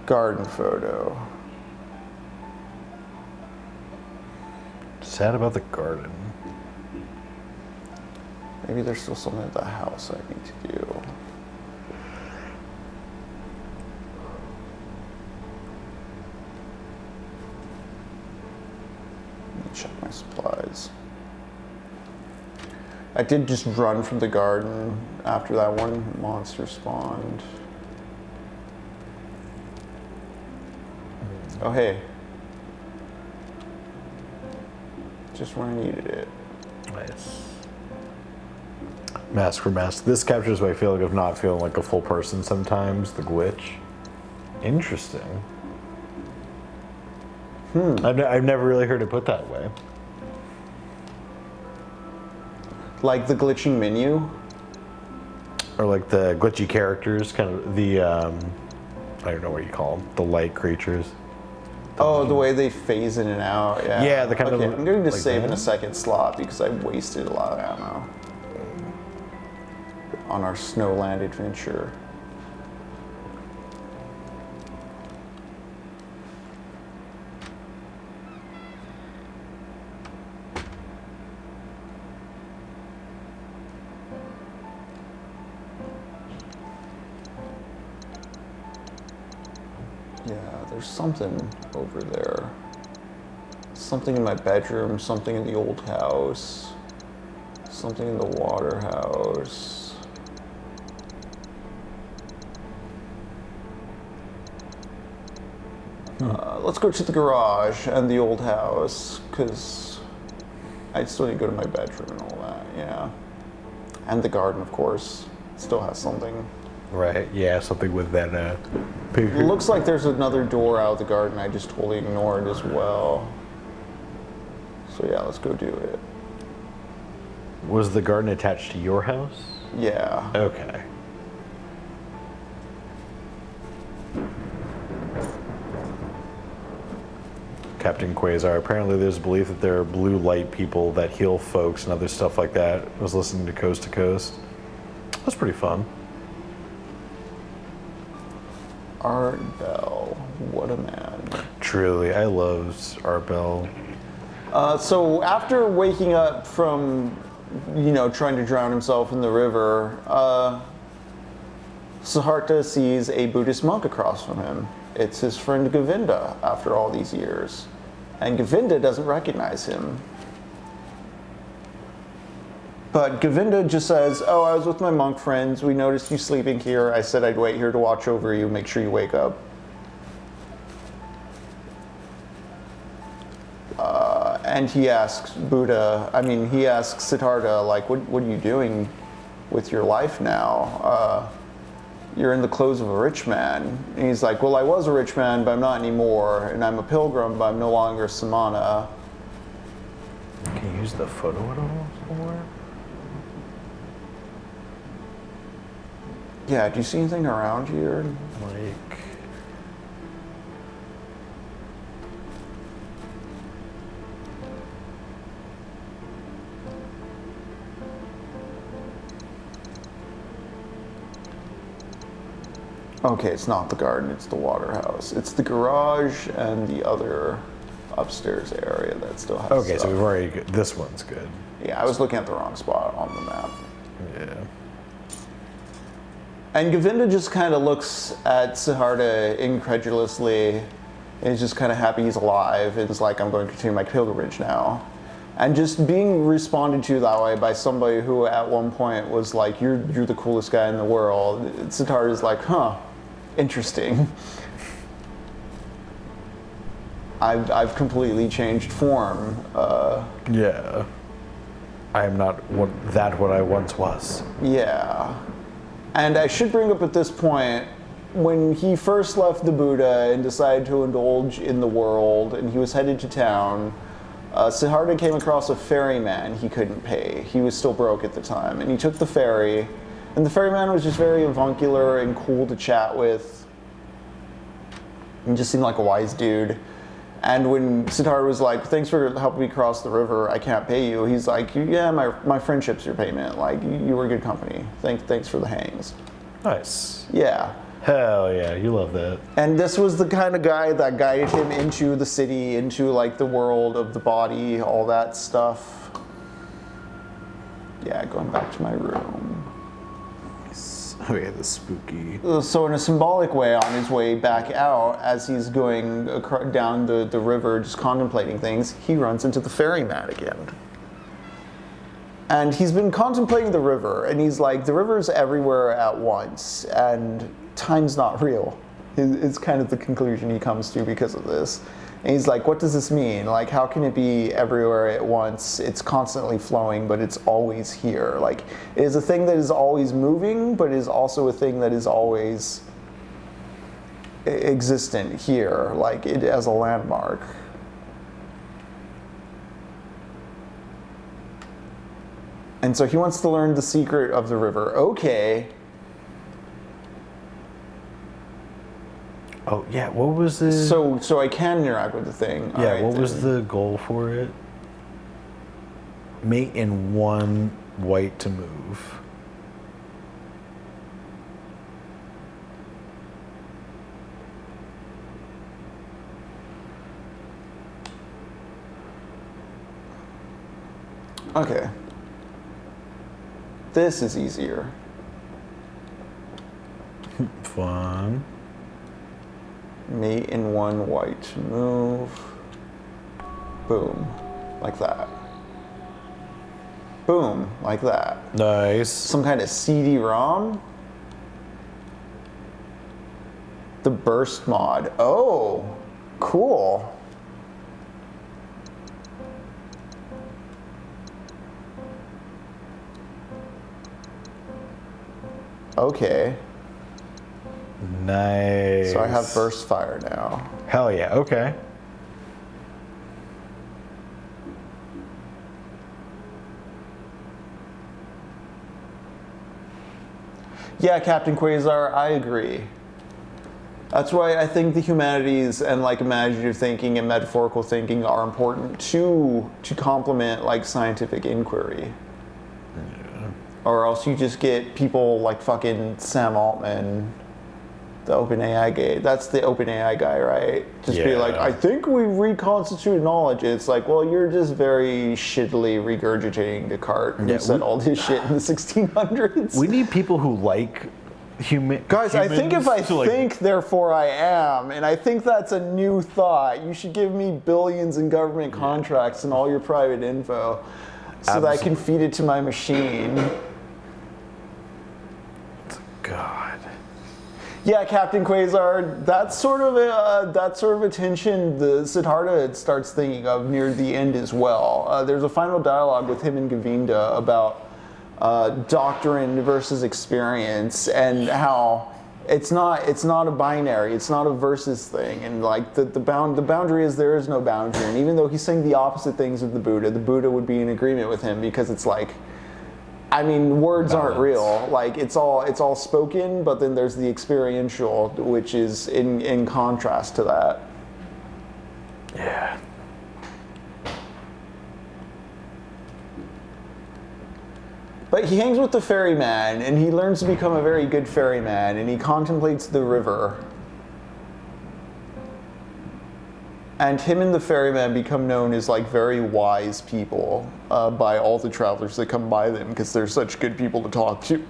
Garden photo. Sad about the garden. Maybe there's still something at the house I need to do. Let me check my supplies. I did just run from the garden after that one monster spawned. Oh, hey. Just when I needed it. Nice. Mask for mask. This captures my feeling of not feeling like a full person sometimes, the glitch. Interesting. I've never really heard it put that way. Like the glitching menu? Or like the glitchy characters, kind of the, I don't know what you call them, the light creatures. Oh, the way they phase in and out, yeah. Yeah, the kind of Okay, I'm going to like save in that. a second slot because I wasted a lot of ammo on our Snowland adventure. Yeah, there's something over there. Something in my bedroom, something in the old house, something in the water house. Let's go to the garage and the old house, because I still need to go to my bedroom and all that, yeah. And the garden, of course, still has something. Right, yeah, something with that It picture. looks like there's another door out of the garden I just totally ignored as well. So yeah, let's go do it. Was the garden attached to your house? Yeah. Okay. Captain Quasar. Apparently there's a belief that there are blue light people that heal folks and other stuff like that. I was listening to Coast to Coast. That's pretty fun. Art Bell, what a man. Truly, I loved Art Bell. So after waking up from, trying to drown himself in the river, Siddhartha sees a Buddhist monk across from him. It's his friend Govinda after all these years. And Govinda doesn't recognize him. But Govinda just says, oh, I was with my monk friends. We noticed you sleeping here. I said I'd wait here to watch over you, make sure you wake up. And he asks Siddhartha, like, what are you doing with your life now? You're in the clothes of a rich man. And he's like, well, I was a rich man, but I'm not anymore. And I'm a pilgrim, but I'm no longer a samana. Can you use the photo at all somewhere? Yeah, do you see anything around here? Like... Okay, it's not the garden, it's the water house. It's the garage and the other upstairs area that still has Okay, stuff. so we've already... This one's good. Yeah, I was looking at the wrong spot on the map. Yeah. And Govinda just kind of looks at Siddhartha incredulously, and he's just kind of happy he's alive, and is like, I'm going to continue my pilgrimage now. And just being responded to that way by somebody who at one point was like, you're the coolest guy in the world, Siddhartha's like, huh, interesting. I've completely changed form. Yeah. I am not what I once was. Yeah. And I should bring up at this point, when he first left the Buddha and decided to indulge in the world, and he was headed to town, Siddhartha came across a ferryman he couldn't pay. He was still broke at the time, and he took the ferry, and the ferryman was just very avuncular and cool to chat with. He just seemed like a wise dude. And when Siddhartha was like, thanks for helping me cross the river, I can't pay you, he's like, yeah, my friendship's your payment. Like, you were good company. Thanks for the hangs. Nice. Yeah. Hell yeah, you love that. And this was the kind of guy that guided him into the city, into like the world of the body, all that stuff. Yeah, going back to my room. Oh yeah, the spooky. So in a symbolic way, on his way back out, as he's going down the river, just contemplating things, he runs into the ferryman again. And he's been contemplating the river, and he's like, the river's everywhere at once, and time's not real. It's kind of the conclusion he comes to because of this. And he's like, what does this mean? Like, how can it be everywhere at once? It's constantly flowing, but it's always here. Like, it is a thing that is always moving, but it is also a thing that is always existent here, like it as a landmark. And so he wants to learn the secret of the river. Okay. Oh yeah, what was the? So I can interact with the thing. Yeah, right, what was the goal for it? Mate in one white to move. Okay. This is easier. Fun. Mate in one white move. Boom. Like that. Boom. Like that. Nice. Some kind of CD-ROM? The burst mod. Oh, cool. Okay. Nice. So I have burst fire now. Hell yeah, okay. Yeah, Captain Quasar, I agree. That's why I think the humanities and like imaginative thinking and metaphorical thinking are important to complement like scientific inquiry. Or else you just get people like fucking Sam Altman, the OpenAI guy. That's the OpenAI guy, right? Just be like, I think we reconstituted knowledge. It's like, well, you're just very shittily regurgitating Descartes, who said all this shit in the 1600s. We need people who like Guys, I think if I think, think, therefore I am, and I think that's a new thought. You should give me billions in government contracts and all your private info so that I can feed it to my machine. God. Yeah, Captain Quasar, that's sort of a tension the Siddhartha starts thinking of near the end as well. There's a final dialogue with him and Govinda about doctrine versus experience, and how it's not a binary, it's not a versus thing, and like the boundary is there is no boundary. And even though he's saying the opposite things of the Buddha would be in agreement with him, because it's like, I mean, words aren't real. Like it's all spoken, but then there's the experiential, which is in contrast to that. Yeah. But he hangs with the ferryman, and he learns to become a very good ferryman, and he contemplates the river. And him and the ferryman become known as like very wise people by all the travelers that come by them, because they're such good people to talk to.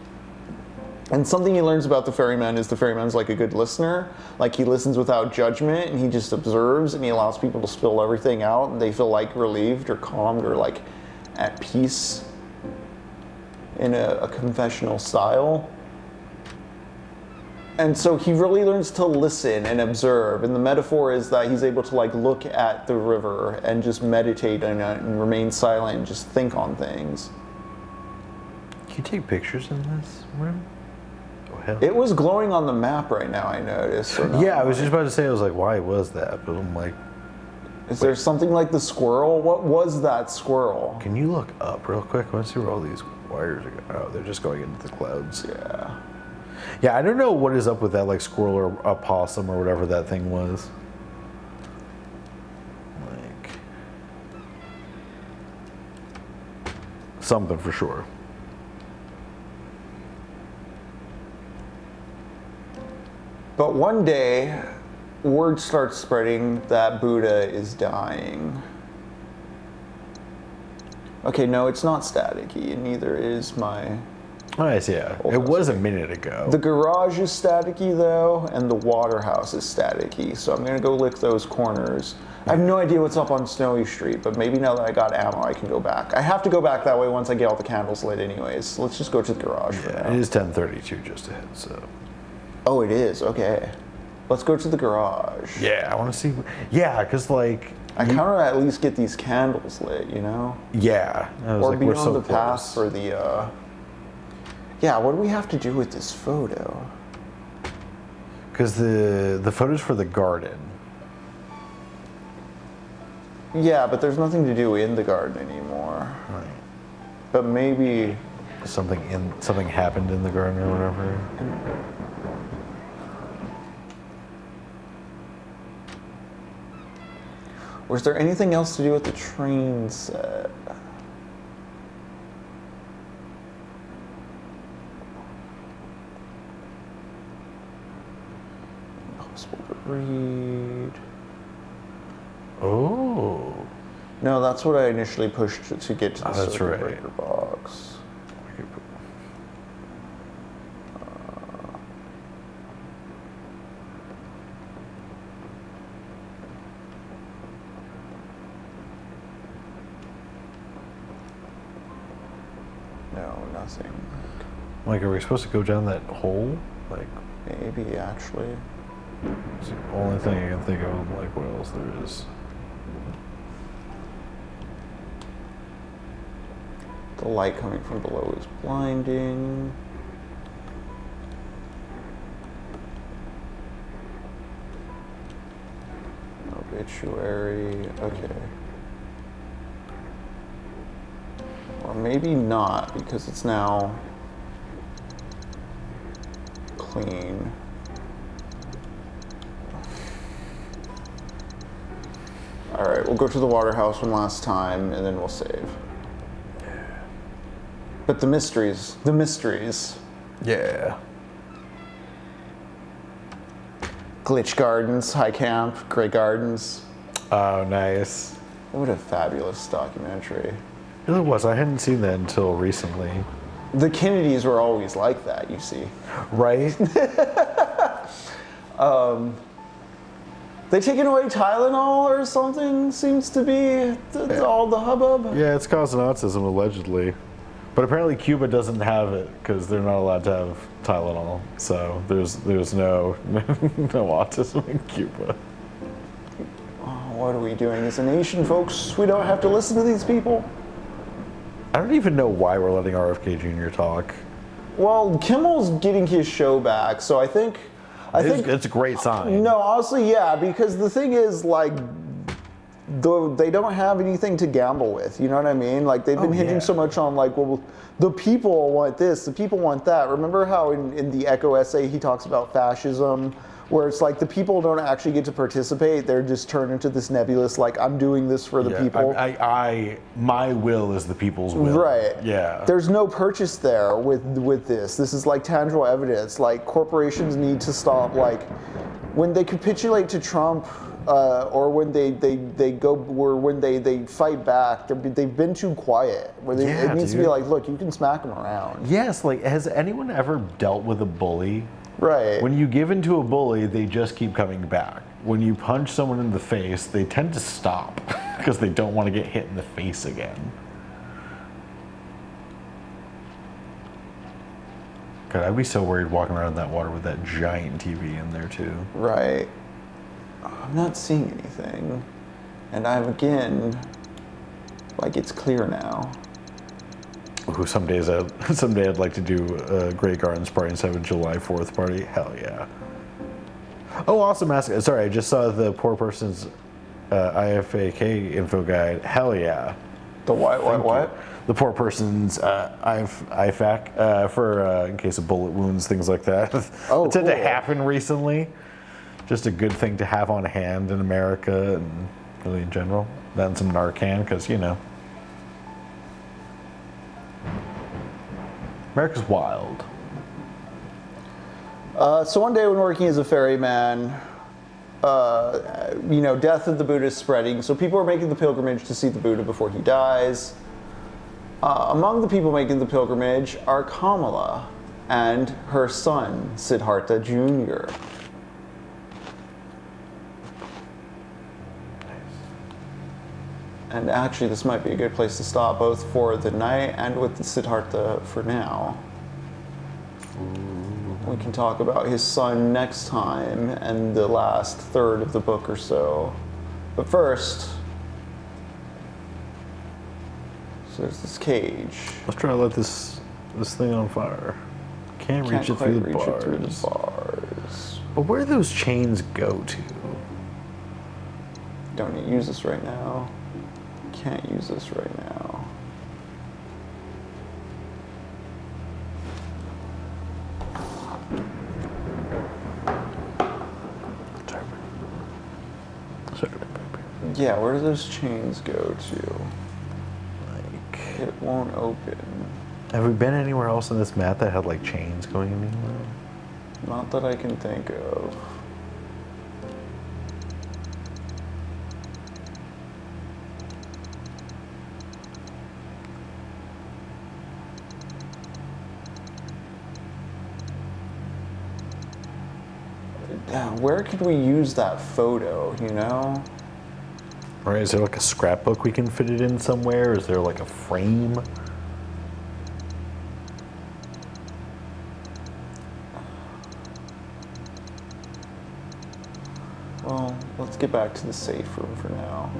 And something he learns about the ferryman is the ferryman's like a good listener. Like he listens without judgment, and he just observes, and he allows people to spill everything out, and they feel like relieved or calmed or like at peace in a confessional style. And so he really learns to listen and observe, and the metaphor is that he's able to like look at the river and just meditate on it and remain silent and just think on things. Can you take pictures in this room? Oh hell. It was glowing on the map right now, I noticed. So not Yeah, I was just about to say, I was like, why was that? But I'm like, Is there something like the squirrel? What was that squirrel? can you look up real quick? I want to see where all these wires are going. Oh, they're just going into the clouds. Yeah. Yeah, I don't know what is up with that, like squirrel or opossum or whatever that thing was. Like, something for sure. But one day, word starts spreading that Buddha is dying. Okay, no, it's not staticky, and neither is my... Oh, I see, yeah. Hold It on a was a second. minute ago. The garage is staticky, though, and the water house is staticky, so I'm gonna go lick those corners. I have no idea what's up on Snowy Street, but maybe now that I got ammo, I can go back. I have to go back that way once I get all the candles lit anyways. Let's just go to the garage for Yeah, now. it is 10:32 just ahead, so. Oh, it is, okay. Let's go to the garage. Yeah, I want to see. Yeah, because, like. I kind of at least get these candles lit, you know? Yeah. I was Or like, be we're on so the path close. for the, Yeah, what do we have to do with this photo? Because the photo's for the garden. Yeah, but there's nothing to do in the garden anymore. Right. But maybe... Something happened in the garden or whatever. Was there anything else to do with the train set? Impossible to read. Oh. No, that's what I initially pushed to get to the that's circuit right. breaker box. No, nothing. Like, are we supposed to go down that hole? Like, Maybe, actually. it's the only thing I can think of. I'm like, what else there is? The light coming from below is blinding. Obituary, okay. Or maybe not, because it's now clean. All right, we'll go to the water house one last time, and then we'll save. But the mysteries. Yeah. Glitch Gardens, High Camp, Grey Gardens. Oh, nice. What a fabulous documentary. It really was. I hadn't seen that until recently. The Kennedys were always like that, you see. Right? They taken away Tylenol or something, seems to be all the hubbub. Yeah, it's causing autism, allegedly. But apparently Cuba doesn't have it because they're not allowed to have Tylenol. So there's no autism in Cuba. Oh, what are we doing as a nation, folks? We don't have to listen to these people. I don't even know why we're letting RFK Jr. talk. Well, Kimmel's getting his show back, so I think It's a great sign. no, honestly, yeah, because the thing is, like, they don't have anything to gamble with. You know what I mean? Like, they've been hitting yeah. so much on, like, well, the people want this, the people want that. Remember how in the Echo essay he talks about fascism, where it's like the people don't actually get to participate; they're just turned into this nebulous, like, I'm doing this for the people. My will is the people's will. Right. Yeah. There's no purchase there with this. This is like tangible evidence. Like, corporations need to stop, like, when they capitulate to Trump, or when they fight back, they've been too quiet. It needs to be like, look, you can smack them around. Yes, like, has anyone ever dealt with a bully? Right. When you give in to a bully, they just keep coming back. When you punch someone in the face, they tend to stop because they don't want to get hit in the face again. God, I'd be so worried walking around in that water with that giant TV in there too. Right. I'm not seeing anything. And I'm again, like, it's clear now. Ooh, someday I'd like to do a Great Gardens party instead of a July 4th party. Hell yeah. Oh, awesome. Sorry, I just saw the poor person's IFAK info guide. Hell yeah. The what? The poor person's IFAK for in case of bullet wounds, things like that. Oh, it tend to cool. happen recently. Just a good thing to have on hand in America and really in general. That and some Narcan, because, you know. America's wild. So one day when working as a ferryman, death of the Buddha is spreading, so people are making the pilgrimage to see the Buddha before he dies. Among the people making the pilgrimage are Carmilla and her son, Siddhartha Jr. And actually, this might be a good place to stop, both for the night and with Siddhartha for now. We can talk about his son next time and the last third of the book or so. But first, so there's this cage. Let's try to let this thing on fire. Can't reach it through the bars. But where do those chains go to? Don't need to use this right now. Can't use this right now. Yeah, where do those chains go to? Like, it won't open. Have we been anywhere else on this map that had like chains going anywhere? Not that I can think of. Where could we use that photo, you know? Right, is there like a scrapbook we can fit it in somewhere? Is there like a frame? Well, let's get back to the safe room for now.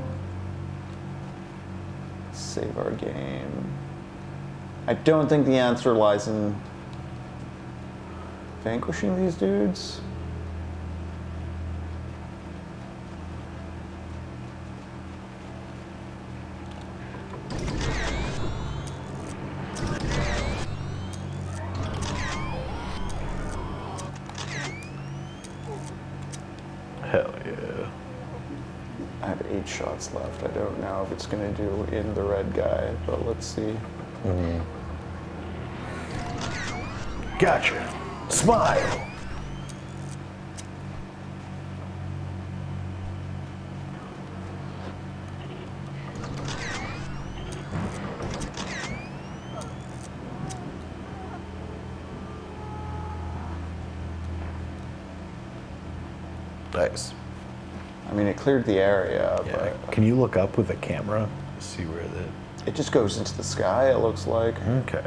Save our game. I don't think the answer lies in vanquishing these dudes. Hell yeah. I have 8 shots left. I don't know if it's going to do in the red guy, but let's see. Gotcha. Smile. Nice. I mean, it cleared the area, Yeah. but Can you look up with a camera to see where it just goes into the sky, it looks like. Okay.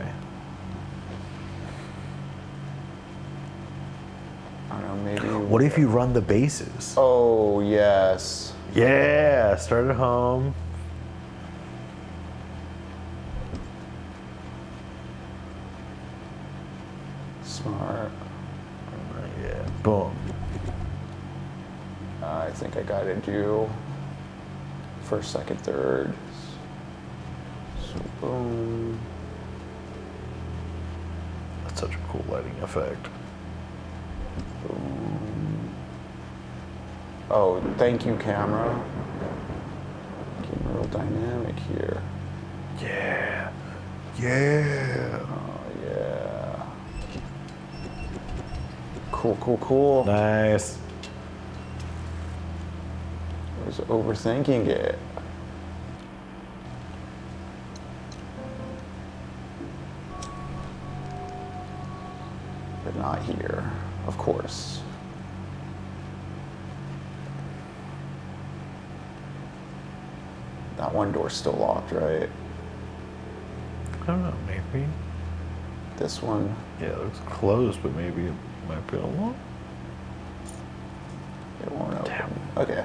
I don't know, maybe... What if you run the bases? Oh, yes. Yeah, start at home. Smart. Yeah, boom. I think I gotta do first, second, third. So boom. That's such a cool lighting effect. Boom. Oh, thank you, camera. Getting real dynamic here. Yeah. Yeah. Oh yeah. Cool, cool, cool. Nice. I was overthinking it. But not here, of course. That one door's still locked, right? I don't know, maybe. This one. Yeah, it looks closed, but maybe it might be unlocked. It won't open. Damn. Okay.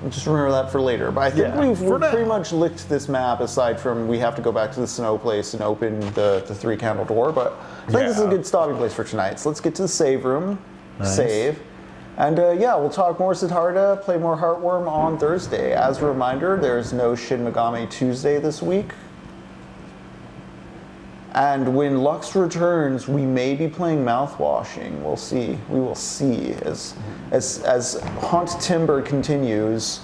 Just remember that for later. But I think Yeah, we've for now. pretty much licked this map, aside from we have to go back to the snow place and open the 3-candle door. But I think this is a Yeah. good stopping place for tonight. So let's get to the save room, Nice. save. And yeah, we'll talk more Siddhartha, play more Heartworm on Thursday. As a reminder, there's no Shin Megami Tuesday this week. And when Lux returns, we may be playing Mouthwashing. We'll see. We will see. As HAUNTEMBER continues,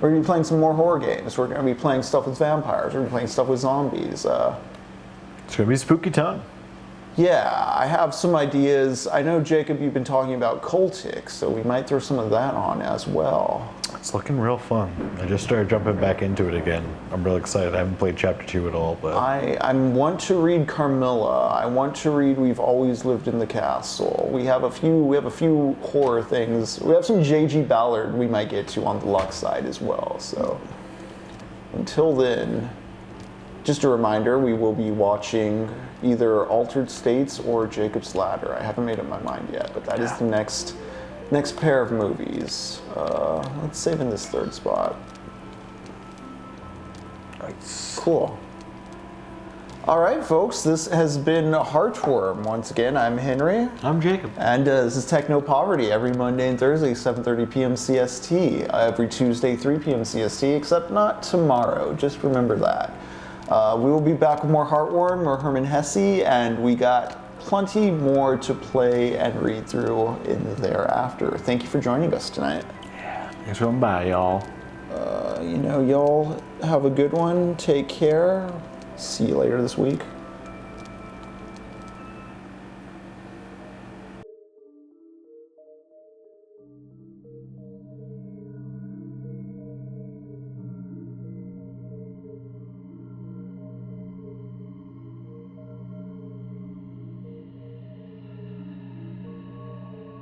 we're going to be playing some more horror games. We're going to be playing stuff with vampires. We're going to be playing stuff with zombies. It's going to be spooky time. Yeah, I have some ideas. I know, Jacob, you've been talking about Cultic, so we might throw some of that on as well. It's looking real fun. I just started jumping back into it again. I'm real excited. I haven't played chapter 2 at all, but I want to read Carmilla. I want to read We've Always Lived in the Castle. We have a few horror things. We have some J.G. Ballard we might get to on the Lux side as well. So until then, just a reminder, we will be watching either Altered States or Jacob's Ladder. I haven't made up my mind yet, but that is the next pair of movies. Let's save in this third spot. nice. Cool. All right, folks, this has been Heartworm. Once again, I'm Henry. I'm Jacob. And this is Technopoverty every Monday and Thursday, 7:30 p.m. CST. Every Tuesday, 3 p.m. CST, except not tomorrow. Just remember that. We will be back with more Heartworm or Hermann Hesse, and we got plenty more to play and read through in thereafter. Thank you for joining us tonight. Thanks for coming by, y'all. Y'all have a good one. Take care. See you later this week.